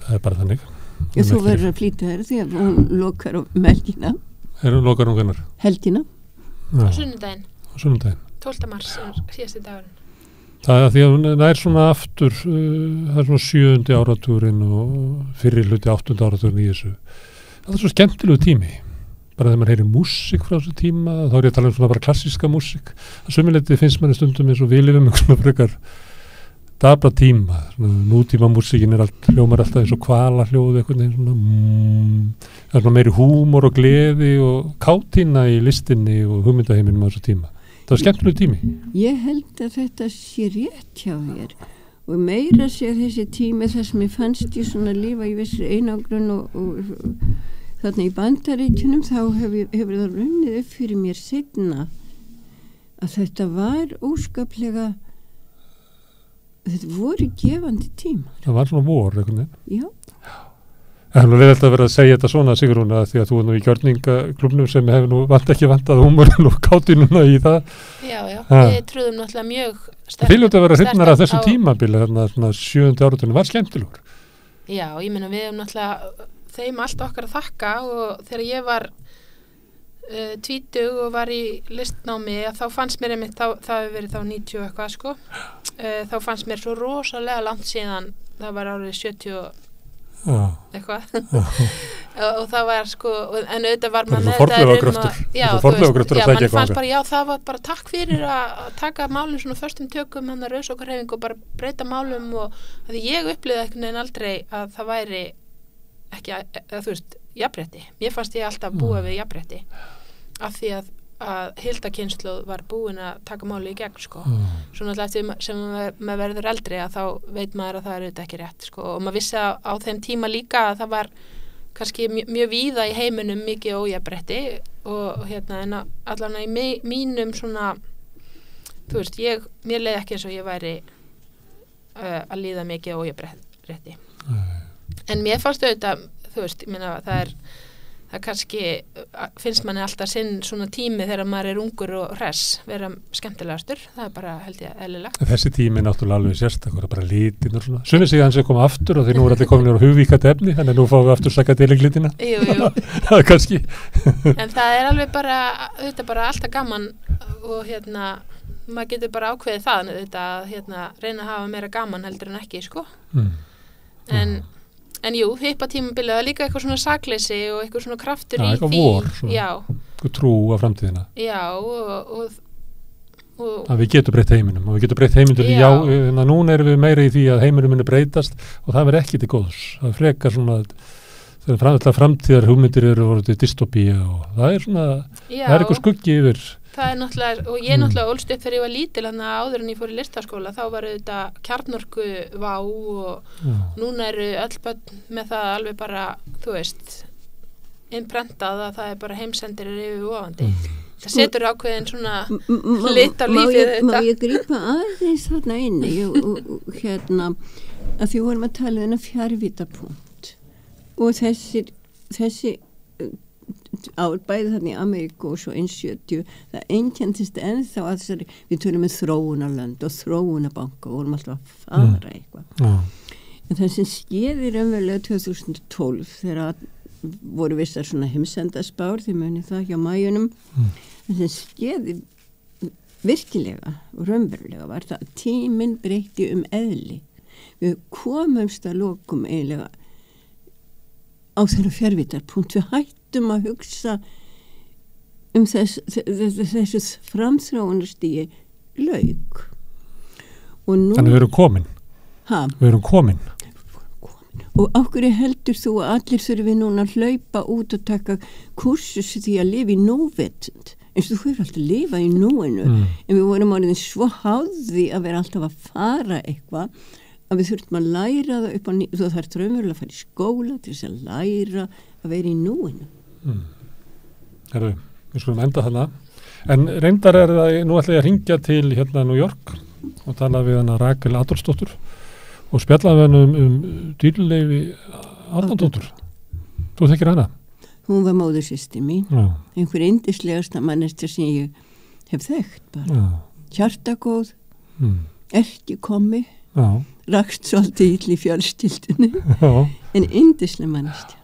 það er bara þannig. Þú verður að flýta þér því að hún lokar helgina. Lokar hún hvernar? Helgina. Á sunnudaginn. 12. mars er síðasti dagurinn. Það er því að það er svona aftur, það er svona 7. áratugurinn og fyrri hluti 8. áratugurinn í þessu. Það er svo skemmtilegu tími. Bara þegar maður heyrir músík frá þessu tíma, þá er ég að tala um svona bara klassíska músík. Það sömuleyti finnst manni stundum eins og við lifum einhvern svona frekar dabra tíma. Svona nútíma músíkin er hljómar alltaf eins og kvala hljóð einhvern veginn svona. Það er svona meiri húmor og gleði og kátína í listinni og hugmyndaheiminum á þessu tíma. Það var skemmtileg tími. Ég held að þetta sé rétt hjá þér og meira sé þessi tími þar sem ég fannst ég svona lífa í vissri einangrun og þarna í Bandaríkjunum þá hefur það runnið upp fyrir mér seinna að þetta var óskaplega, þetta voru gefandi tíma. Það var svona vor, einhvern veginn. Já. Það er nú leiðilegt að vera að segja þetta svona, Sigrún, að því að þú er nú í gjörningaklubnum sem hefur nú ekki vantað húmorinn og kátinuna í það. Já, við trúðum náttúrulega mjög sterkt. Þið ljótu að vera hrifnar af þessum tímabili, þarna svona 7. áratunum, var skemmtilegur. Já, ég meina við hefum náttúrulega þeim allt okkar að þakka og þegar ég var 20 og var í listnámi þá fannst mér einmitt, það hefur verið þá 90 eitthvað sko, þá fannst mér svo rosalega langt síðan, það var árið 70 eitthvað og það var sko, en auðvitað var maður með þetta mann fannst bara, já það var bara takk fyrir að taka málum svona förstum tökum hann að rausokkarhreyfing og bara breyta málum og því ég upplýði einhvern veginn aldrei að það væri ekki, þú veist, jafnrétti, mér fannst ég alltaf búa við jafnrétti af því að Hilda-kynslóð var búin að taka máli í gegn sko. Svo náttúrulega eftir sem maður verður eldri að þá veit maður að það er auðvitað ekki rétt sko. Og maður vissi að á þeim tíma líka að það var kannski mjög víða í heiminum mikið ójafnrétti og en allan í mínum svona, þú veist, mér leiði ekki eins og ég væri að líða mikið ójafnrétti. En mér fannst auðvitað, þú veist, ég meina það kannski finnst manni alltaf sinn svona tími þegar maður er ungur og hress, vera skemmtilegastur, það er bara held ég eðlilegt. Þessi tími er náttúrulega alveg sérstakur, bara litin og svona. Sumir sig hans að koma aftur og því nú er allir komin á hugvíkat efni, þannig að nú fáum við aftur sakadelic litina. Jú. Það er kannski. En það er alveg bara alltaf gaman og maður getur bara ákveðið það, reyna að hafa meira gaman heldur en ekki, sko. En jú, hippatímabilið er líka eitthvað svona sakleysi og eitthvað svona kraftur í því. Eitthvað vor, svona, eitthvað trú á framtíðina. Já, og við getum breytt heiminum og við getum breytt heiminum núna erum við meira í því að heiminum muni breytast og það verður ekki til góðs. Það frekar svona, þegar framtíðar hugmyndir eru orðið dystopía og það er svona, það er eitthvað skuggi yfir. Það er náttúrulega, og ég náttúrulega ólst upp þegar ég var lítil, þannig að áður en ég fór í listaskóla þá var auðvitað kjarnorku vá og núna eru öll börn með það alveg bara, þú veist, innprentað að það er bara heimsendir yfirvofandi. Það setur ákveðin svona lit á lífið þetta. Má ég grípa aðeins þarna inni að því vorum að tala um fjarvítapunkt og þessi bæði þannig í Ameríku og svo eins 70 það einkennist ennþá að þessari, við tölum með þróunarlönd og þróunabanka og vorum alltaf að fara eitthvað en það sem skeiði raunverulega 2012 þegar voru vissar svona heimsendaspár því muni það hjá Majunum það sem skeiði virkilega og raunverulega var það að tíminn breytti eðli við komumst að lokum eiginlega á þeirra fjarvítarpunkt við hættum að hugsa þessu framþróunarstíi lauk og nú þannig við erum komin við erum komin og á hverju heldur þú að allir þurfi núna að hlaupa út og taka kursus því að lifa í núvitund eins og þú hefur alltaf að lifa í núinu en við vorum orðin svo háði að vera alltaf að fara eitthvað að við þurfum að læra það upp á þú þarf raunverulega að fara í skóla til þess að læra að vera í núinu. Herðu, við skulum enda þarna. En reyndar er það, nú ætla ég að hringja til New York og tala við hana Rakel Adolfsdóttur og spjalla við hana Dýrleifi Árnadóttur. Þú þekkir hana? Hún var móðursystir mín. Einhver yndislegasta manneskja sem ég hef þekkt bara. Hjartagóð, erki komi. Rakst svolítið ill í fjölskyldunni en yndisleg manneskja.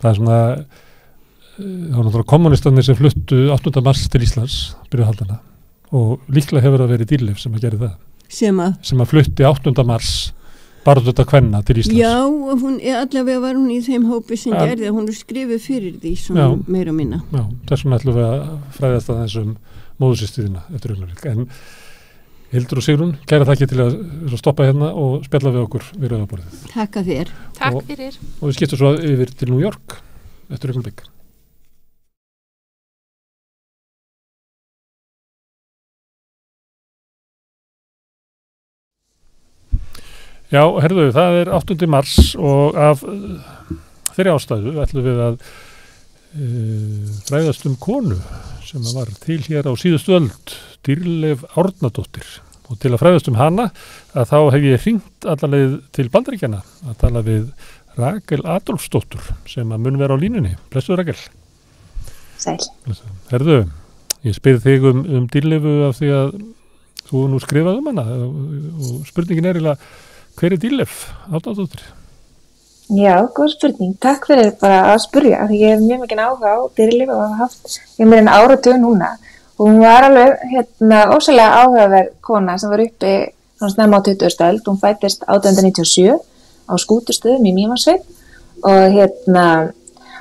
Það er svona það var náttúrulega kommunistarnir sem fluttu 8. mars til Íslands byrjuhaldana og líklega hefur það verið Dýrleif sem að gera það sem að flutti 8. mars bara þetta kvenna til Íslands. Já, allavega var hún í þeim hópi sem gerði að hún skrifið fyrir því svona meira og minna. Já, þess vegna ætlum við að fræðast að þessum móðursystíðina eftir augnablik. En Hildur og Sigrún, kæra þakki til að stoppa hérna og spjalla við okkur við rauðaborðið. Takk að þér. Takk fyrir. Og við skiptum svo yfir til New York eftir augnablik. Já, herðu, það er 8. mars og af þeirri ástæðu ætlum við að fræðast konu sem var til hér á síðustu öld, Dýrleif Árnadóttir. Og til að fræðast hana, að þá hef ég hringt allaveg til Bandaríkjanna að tala við Rakel Adolfsdóttur sem að mun vera á línunni. Blessuð Rakel. Sæl. Herðu, ég spyr þig Dýrleifu af því að þú nú skrifað hana og spurningin er hver er Dýrleif Árnadóttir? Já, góð spurning. Takk fyrir bara að spyrja, því ég hef mjög mikið áhuga á Dýrleif og hafa haft meira en áratug núna. Og hún var alveg ósælega áhugaverð kona sem var uppi snemma á 20. öld. Hún fæddist 1897 á Skútustöðum í Mývatnssveit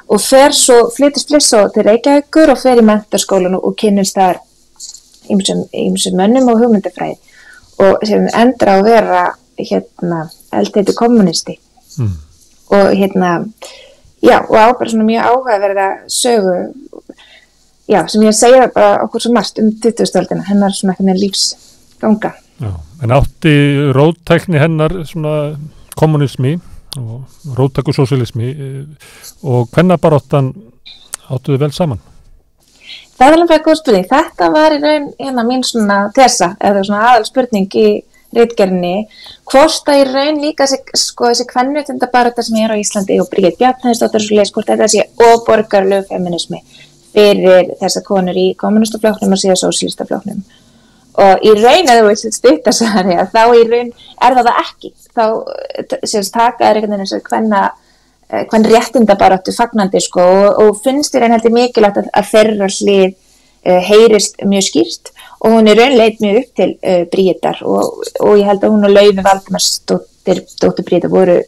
og flyttist svo til Reykjavíkur og fer í menntaskólan og kynnist þar ýmsum mönnum og hugmyndafræði og sem endar á að vera eldheitur kommunisti. Og og á bara svona mjög áhugaverða sögu sem ég segja bara okkur svo margt 20. öldina, hennar svona ekki með lífsganga. Já, en átti róttækni hennar svona kommunismi og róttækusósialismi og kvennabaráttan áttuðu vel saman? Það er alveg góð spurning. Þetta var í raun mín svona tesa, eða svona aðal spurning í ritgerðinni, hvort að í raun líka þessi kvenréttindabarátta sem er á Íslandi og Bríet Bjarnhéðinsdóttir hvort þetta sé óborgarlegu feminismi fyrir þessar konur í kommunistaflokknum og síðan sósíalistaflokknum. Og í raun, eða þú veist stutta svari, þá í raun það ekki. Þá taka einhvern veginn þessar kvenréttindabaráttu fagnandi og finnst í raun heldur mikilvægt að þeirra hlið heyrist mjög skýrt og hún í raun leit mjög upp til Bríetar og ég held að hún og Laufey Valdimarsdóttir, dóttir Bríetar, voru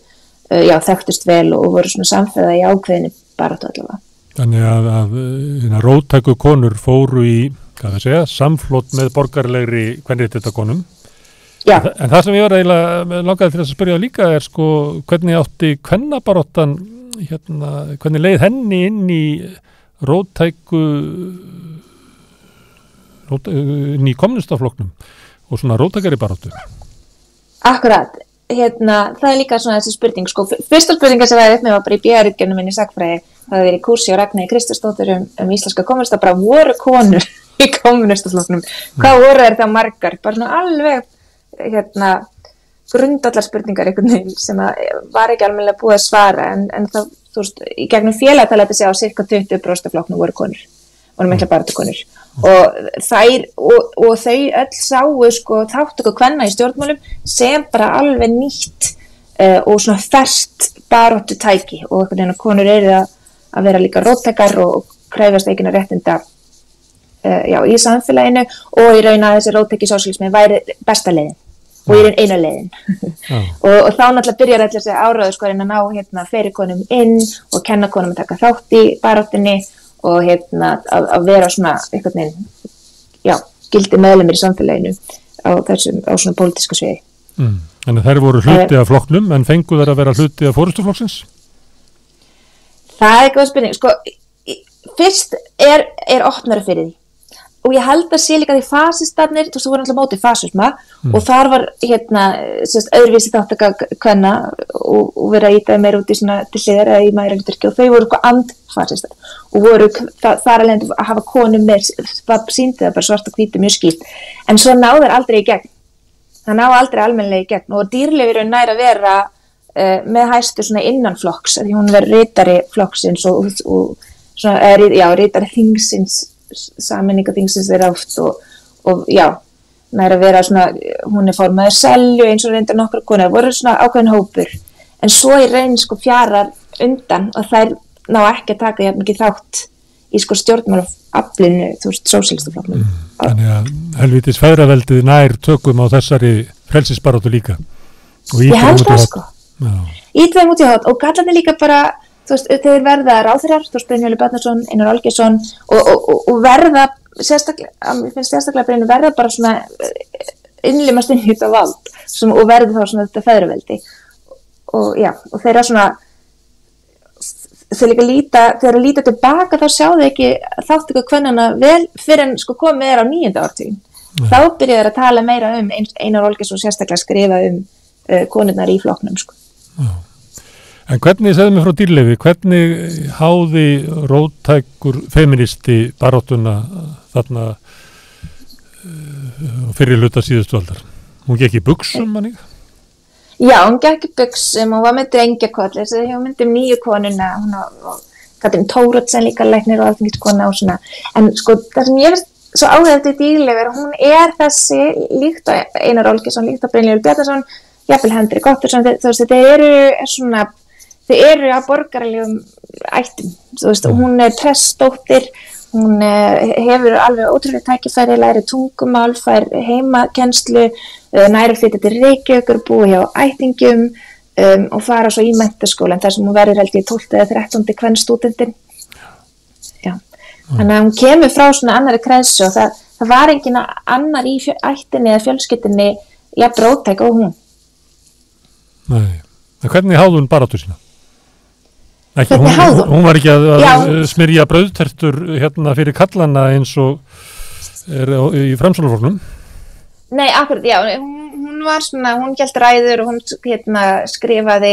þekktust vel og voru svona samfæða í ákveðinni baráttu allavega. Þannig að róttæku konur fóru í, samflot með borgarlegri kvenréttindakonum. Já. En það sem ég var eiginlega langaði til að spyrja líka er hvernig átti kvennabaráttan, hvernig leið henni inn í inn í kommunistaflokknum og svona róttækari baráttu. Akkurat. Það er líka svona þessi spurning. Fyrsta spurninga sem var með var bara í BA-ritgerðinni minni í sagnfræði. Það hefði verið kúrsi á Ragnheiði Kristinsdóttur íslenska kommunista, bara voru konur í kommunistaflokknum. Hvað voru þær þá margar? Bara svona alveg grundallar spurningar einhvern veginn sem var ekki almennilega búið að svara en það, þú veist, í gegnum félagatala þetta sé á cirka 20% af flokknum voru konur. Voru mikla baráttukonur. Og þau öll sáu þáttöku kvenna í stjórnmálum sem bara alveg nýtt og svona ferskt baráttutæki og einhvern veginn að konur eru að vera líka róttækar og krefjast eigin réttinda í samfélaginu og í raun að þessi róttæki sósíalismi væri besta leiðin og í raun eina leiðin. og þá náttúrulega byrjar allir þessi áráðu að ná fleiri konum inn og kenna konum að taka þátt í baráttunni og að vera svona einhvern veginn, gildi meðlimir í samfélaginu á svona pólitíska sviði. Þannig þær voru hluti af flokknum en fengu þær að vera hluti af forystuflokksins? Það er góð spurning. Fyrst er opnara fyrir því og ég held að sé líka því fasistarnir, þú voru alltaf mótið fasisma og þar var öðruvísi þáttaka kvenna og vera að ítaði meira út í svona til hliðar eða í mæringartyrki og þau voru andfasistar og voru þar alveg að hafa konum með sýndi það bara svart og hvítu mjög skýrt en svo náður aldrei í gegn. Það ná aldrei almennilega í gegn og Dýrleif er nær að vera með hæstu svona innan flokks því hún verður ritari flokksins og svona, ritari þingsins sammenninga þingsins þeirra oft og nær að vera svona, hún er formaður Selju eins og reyndar nokkra konur, það voru svona ákveðin hópur en svo í raun fjarar undan og þær ná ekki að taka jafn mikið þátt í stjórnmálaflinu, þú veist, sósíalistaflokknum. Þannig að helvítis feðraveldið nær tökum á þessari frelsisbaráttu líka. Ég held það Ítveim út í hótt og gallarnir líka bara þú veist, þeir verða ráðherrar, þú veist, Brynjólfur Bjarnason, Einar Olgeirsson og verða sérstaklega, mér finnst sérstaklega Brynjólfur verða bara svona innlimast inn í þetta vald og verða þá svona þetta feðraveldi og þeirra svona þegar líta tilbaka þá sjá þau ekki þáttöku kvennanna vel fyrir en komið á 9. ártuginn. Þá byrja þeir að tala meira Einar Olgeirsson sérstaklega skrifa konurnar í flokknum. En hvernig, segðu mig frá Dýrleifi, hvernig háði róttækur feministi baráttuna þarna fyrir hluta síðustu aldar? Hún gekk í buxum, manni? Já, hún gekk í buxum og var með drengjakolli, þess að hún myndi nýju konuna, hún og Katrín Thoroddsen líka læknir og alþingiskona og svona. En sko, það sem ég veist svo áhugavert við Dýrleifur, hún þessi líkt á Einar Olgeirsson, líkt á Brynjólfur Bjarnason, jafnvel Hendrik Ottorsson, þú veist, þau eru á borgaralegum ættum, þú veist, hún prestdóttir, hún hefur alveg ótrúlega tækifæri, læri tungumál, fær heimakennslu, næri flytja til Reykjavíkur, búi hjá ættingjum og fara svo í menntaskólan þar sem hún verður held ég 12. eða 13. kvenstúdentinn. Já. Þannig að hún kemur frá svona annari kressu og það var engin annar í ættinni eða fjölskyldinni jafn róttæk og hún. Nei, en hvernig háði hún baráttu sína? Ekki, hún var ekki að smyrja brauðtertur hérna fyrir kallana eins og í Framsóknarflokknum? Nei, akkurat, já, hún var svona, hún hélt ræður og hún skrifaði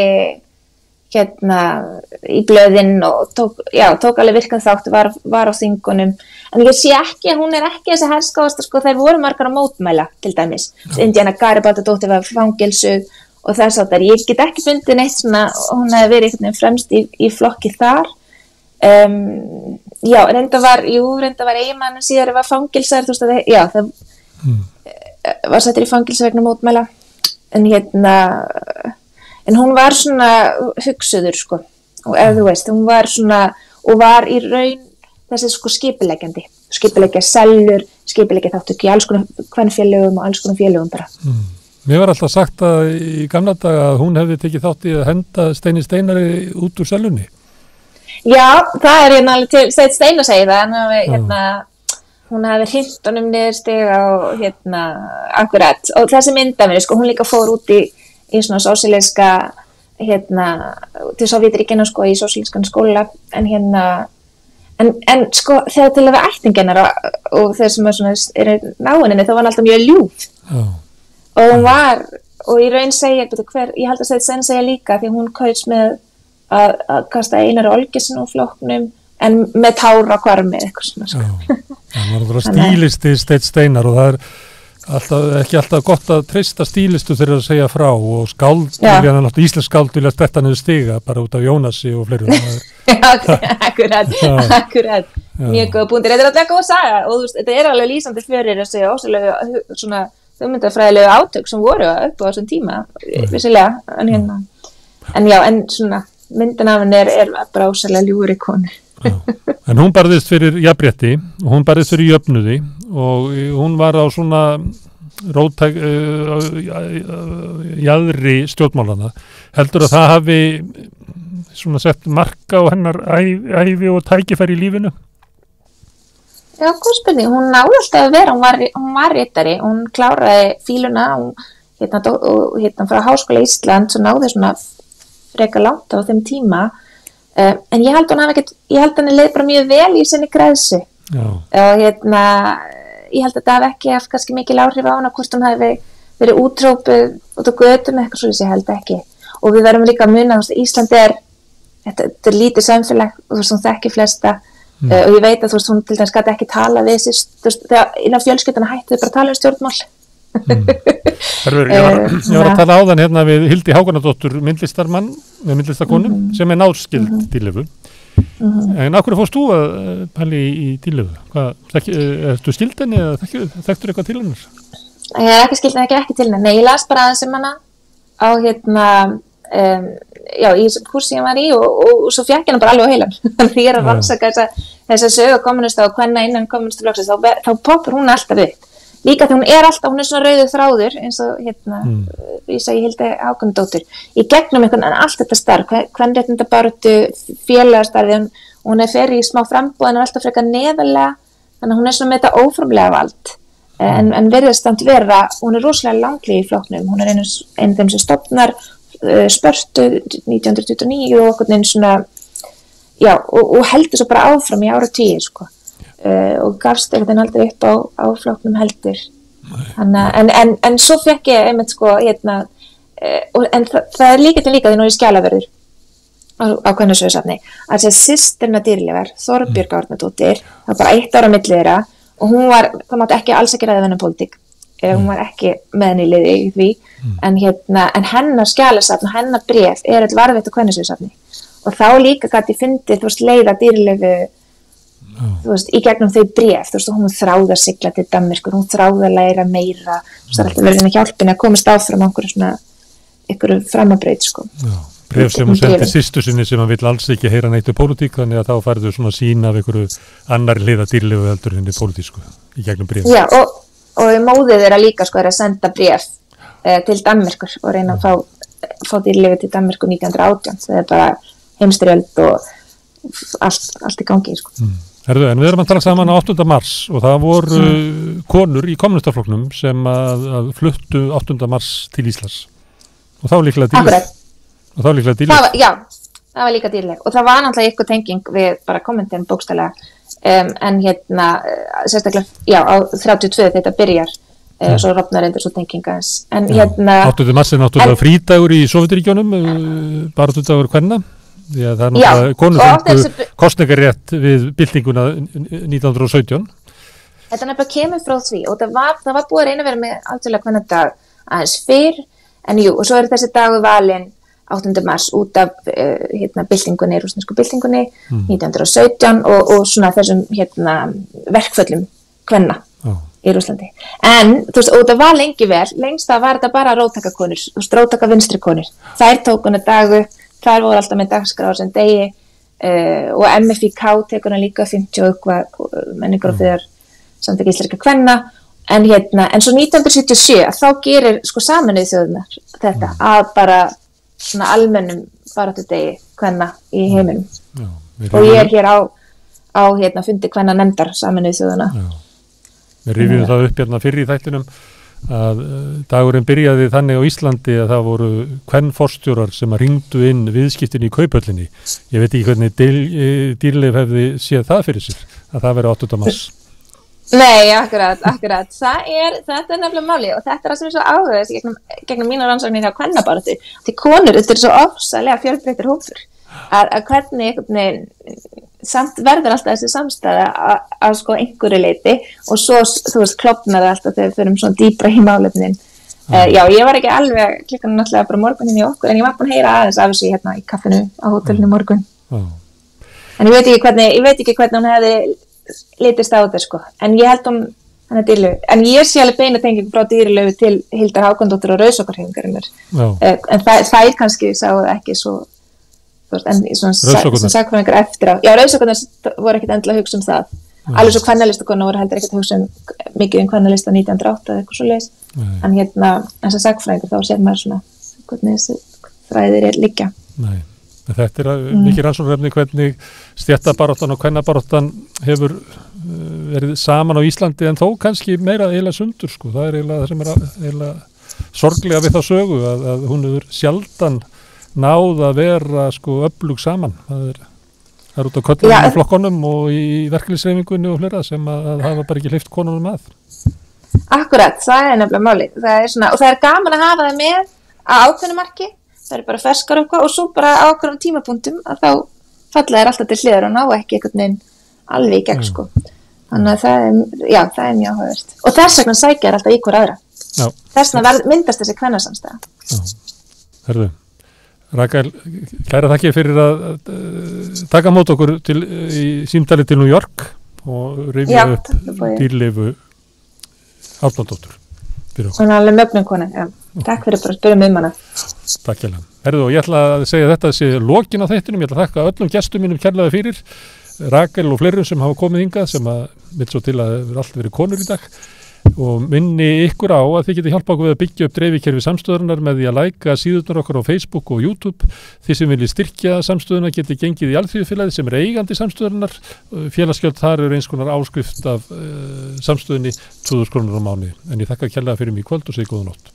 í blöðin og tók alveg virkan þátt, var á þingunum. En ég sé ekki, hún ekki þessi herskáðasta, sko, þær voru margar að mótmæla, til dæmis. Indiana Garibaldadóttir var fangilsuð og þess að ég get ekki fundið neitt svona, hún hefði verið einhvern veginn fremst í flokki þar. Já, reynda var eiginmann síðar var fangilsaður, þú veist að það var settur í fangilsa vegna mótmæla. En hún var svona hugsuður, sko, og ef þú veist, hún var svona, og var í raun þessi sko skipuleggja sellur, skipuleggja þáttöku í alls konar kvenfélögum og alls konar félögum bara. Mér var alltaf sagt að í gamla daga að hún hefði tekið þátt í að henda Steini Steinari út úr sellunni. Já, það alveg til, Steinar segi það, hún hefði hringt honum niður stiga og akkurat, og þessi myndafinu, sko, hún líka fór út í svona sósíalíska til Sovétríkjanna, sko, í sósíalískan skóla, en sko, þegar til að vera ættingennar og þeir sem eru náinni, þá var hann alltaf mjög ljúf. Og hún var, og í raun segja, ég held að segja líka, því hún kaus með að kasta Einar Olgeirsson úr flokknum, en með tára hvarmi eitthvað svona, sko. Það var stílisti Steinn Steinar og það ekki alltaf gott að treysta stílistu þegar að segja frá og skáld, íslensk skáld vilja stetta niður stiga bara út af Jónasi og fleirum. Akkurat. Mjög góð búndir. Þetta alltaf góð saga og þú veist, þetta alveg lýsandi fyrir þessi ósögulegu svona hugmyndafræðilegu átök sem voru upp á þessum tíma, vissilega, en svona myndin af henni bara ósögulega ljúfri konu. En hún barðist fyrir jafnrétti og hún barðist fyrir jöfnuði og hún var á svona róttæk jaðri stjórnmálana. Heldur að það hafi svona sett marka á hennar ævi og tækifæri í lífinu? Já, góð spurning. Hún náði alltaf að vera, hún var ritari, hún kláraði fíluna og frá Háskóla Íslands og náði svona frekar langt á þeim tíma. En ég held henni leið bara mjög vel í sinni græðsu og ég held að það hafi ekki haft kannski mikil áhrif á hana hvort hún hafi verið útrópuð út á götum eitthvað svo ég held ekki og við verðum líka að muna að Ísland þetta lítið samfélag og þú veist hún þekki flesta og ég veit að þú veist hún til dæmis gat ekki tala við þegar innan fjölskylduna hættu bara að tala um stjórnmál. Ég var að tala áðan hérna við Hildi Hákonardóttur myndlistarmann með myndlistarkonu sem náskild Dýrleifu en af hverju fórst þú að pæli í Dýrleifu? Ertu skild henni eða þekktur eitthvað til hennar? Ég hef ekki skild henni, ekki til henni. Nei, ég las bara aðeins hana á í þessum kursi ég var í og svo fékk henni bara alveg á heilan þannig ég að rannsaka þessa sögu kommunista og hvenna innan kommunistaflokksins þá poppar hún alltaf upp. Líka þegar hún er svona rauður þráður eins og ég segi Hildi Hákonardóttur í gegnum allt þetta starf, kvenréttindabaráttu, félagsstarfi og hún fer í smá framboð en alltaf frekar neðarlega þannig að hún er svona með þetta óformlega vald en virðist samt vera, hún er rosalega langlíf í flokknum, hún er einu af þeim sem stofnar Spörtu 1929 og okkur einn svona og heldur svo bara áfram í áratugi, sko. Og gafst eitthvað aldrei upp á flokknum heldur en svo fekk ég einmitt sko en það er líka því nú er ég skjalaverður á Kvennasögusafni að þessi systrina Dýrleifar, Þorbjörg Árnadóttir, það var bara 1 ára á milli þeirra og það mátti alls ekki ræða vennapólitík, hún var ekki með henni í liði í því, en hennar skjalasafn og hennar bréf öll varðveitt á Kvennasögusafni og þá líka gat ég fundið, leiða Dýrleifu í gegnum þau bréf, hún þráði að sigla til Danmerkur, hún þráði að læra meira, það er alltaf verið hjálpinni að komast áfram á einhverju framabraut, Bréf sem hún sendi systur sinni sem hann vill alls ekki heyra neitt pólitík, þannig að þá færðu svona sín af einhverju annar hliða Dýrleifu heldur henni pólitísku í gegnum bréf. Já, og móðið þeirra líka er að senda bréf til Danmerkur og reyna að fá Dýrleifu til Danmerkur 1918, það er bara heimstyrjöld og allt í gangi, Herðu, en við erum að tala saman á 8. mars og það voru konur í kommunistaflokknum sem að fluttu 8. mars til Íslands og þá líklega Dýrleif. Og þá líklega Dýrleif. Já, það var líka Dýrleif og það var náttúrulega eitthvað tenging við bara kommentin bókstælega en sérstaklega, á 32 þetta byrjar svo rofnar endur svo tenginga en 8. mars er náttúrulega frídagur í Sovjetiríkjunum, baráttudagur kvenna. Því að það er náttúrulega konur fengu kosningarétt við byltinguna 1917. Þetta nefnilega kemur frá því og það var búið að reyna að vera með alþjóðlega kvennadag aðeins fyrr en og svo er þessi dagur valinn 8. mars út af byltingunni, rússnesku byltingunni 1917 og svona þessum verkföllum kvenna í Rússlandi. En og það var lengi vel, lengst það var þetta bara róttakakonur, róttaka vinstri konur. Þær tókuna dagu, þær voru alltaf með dagskrá sem degi og MFIK tekur hann líka 50 og eitthvað menningar og fyrir samtök íslenska kvenna en svo 1977 þá gerir Sameinuðu þjóðirnar þetta að bara svona almennum baráttudegi kvenna í heiminum og ég er hér á fundi kvenna nefndar Sameinuðu þjóðina. Við rifjum það upp fyrir í þættinum að dagurinn byrjaði þannig á Íslandi að það voru kvenforstjórar sem að ringdu inn viðskiptin í Kauphöllinni. Ég veit ekki hvernig Dýrleif hefði séð það fyrir sér, að það veri 8. mars. Nei, akkurat. Þetta er nefnilega máli og þetta er það sem er svo áhugaðist gegnum mínar rannsóknir hjá kvennabaráttu. Því konur, þetta er svo ofsalega fjölbreyttur hópur að hvernig einhvern veginn samt verður alltaf þessi samstæða á einhverju leiti og svo, klofnar það alltaf þegar við förum svona dýpra í málefnin. Já, ég var ekki alveg klukkan náttúrulega bara morgunin í okkur en ég var búin að heyra aðeins af þessu í kaffinu á hótelinu morgun. En ég veit ekki hvernig hún hefði litist á þetta, en ég held hann er Dýrleif, en ég sé alveg beina tengingu frá Dýrleifu til Hildar Hákondóttur og Rauðsokkarhreyfingarinnar, en þær kannski sáu það ekki svo en svona sakfræðingar eftir á. Já, Rauðsokkarnar voru ekkert endilega að hugsa það. Alveg svo kvennalistakona voru heldur ekkert að hugsa mikið kvennalista 1908 eða eitthvað svo leiðis. En sem sakfræðingar þá sér maður svona hvernig þessi fræðir liggja. Nei, þetta er mikið rannsóknarefni hvernig stéttabaráttan og kvennabaráttan hefur verið saman á Íslandi en þó kannski meira eiginlega sundur. Það er eiginlega það sem er eiginlega sorglega við þá sögu að hún hefur sjaldan náð að vera öflug saman. Það er út á köllunum í flokkonum og í verkefnisreifingunni og flera sem að hafa bara ekki hleypt konunum að. Akkurat, það er nefnilega máli. Og það er gaman að hafa það með á ákveðnu marki. Það er bara ferskar og svo bara á ákveðnum tímapunktum að þá falla þær alltaf til hliðar og ná ekki einhvern veginn alveg í gegn. Þannig að það er mjög áhugavert. Og þess vegna sækja þær alltaf í hver aðra. Þess vegna myndast þessi kvennasamstæða. Herðu. Rakel, kæra þakki fyrir að taka mót okkur í símtali til New York og rifja upp Dýrleifu Árnadóttur. Hún er alveg mögnum kona, takk fyrir bara að spyrja mig hana. Takk hérlega. Herðu, og ég ætla að segja þetta sé lokin á þættinum, ég ætla að þakka öllum gestum mínum kærlega fyrir, Rakel og fleirum sem hafa komið hingað sem að mitt svo til að hefur allt verið konur í dag. Og minni ykkur á að þið geti hjálpa okkur við að byggja upp dreifikerfi samstöðunar með því að læka síðurnar okkur á Facebook og YouTube. Þið sem viljið styrkja samstöðuna geti gengið í Alþýðufélagið sem er eigandi samstöðunar. Félagsgjöld þar eru eins konar áskrift af samstöðunni 2000 krónur á mánuði. En ég þakka kærlega fyrir mig í kvöld og segi góða nótt.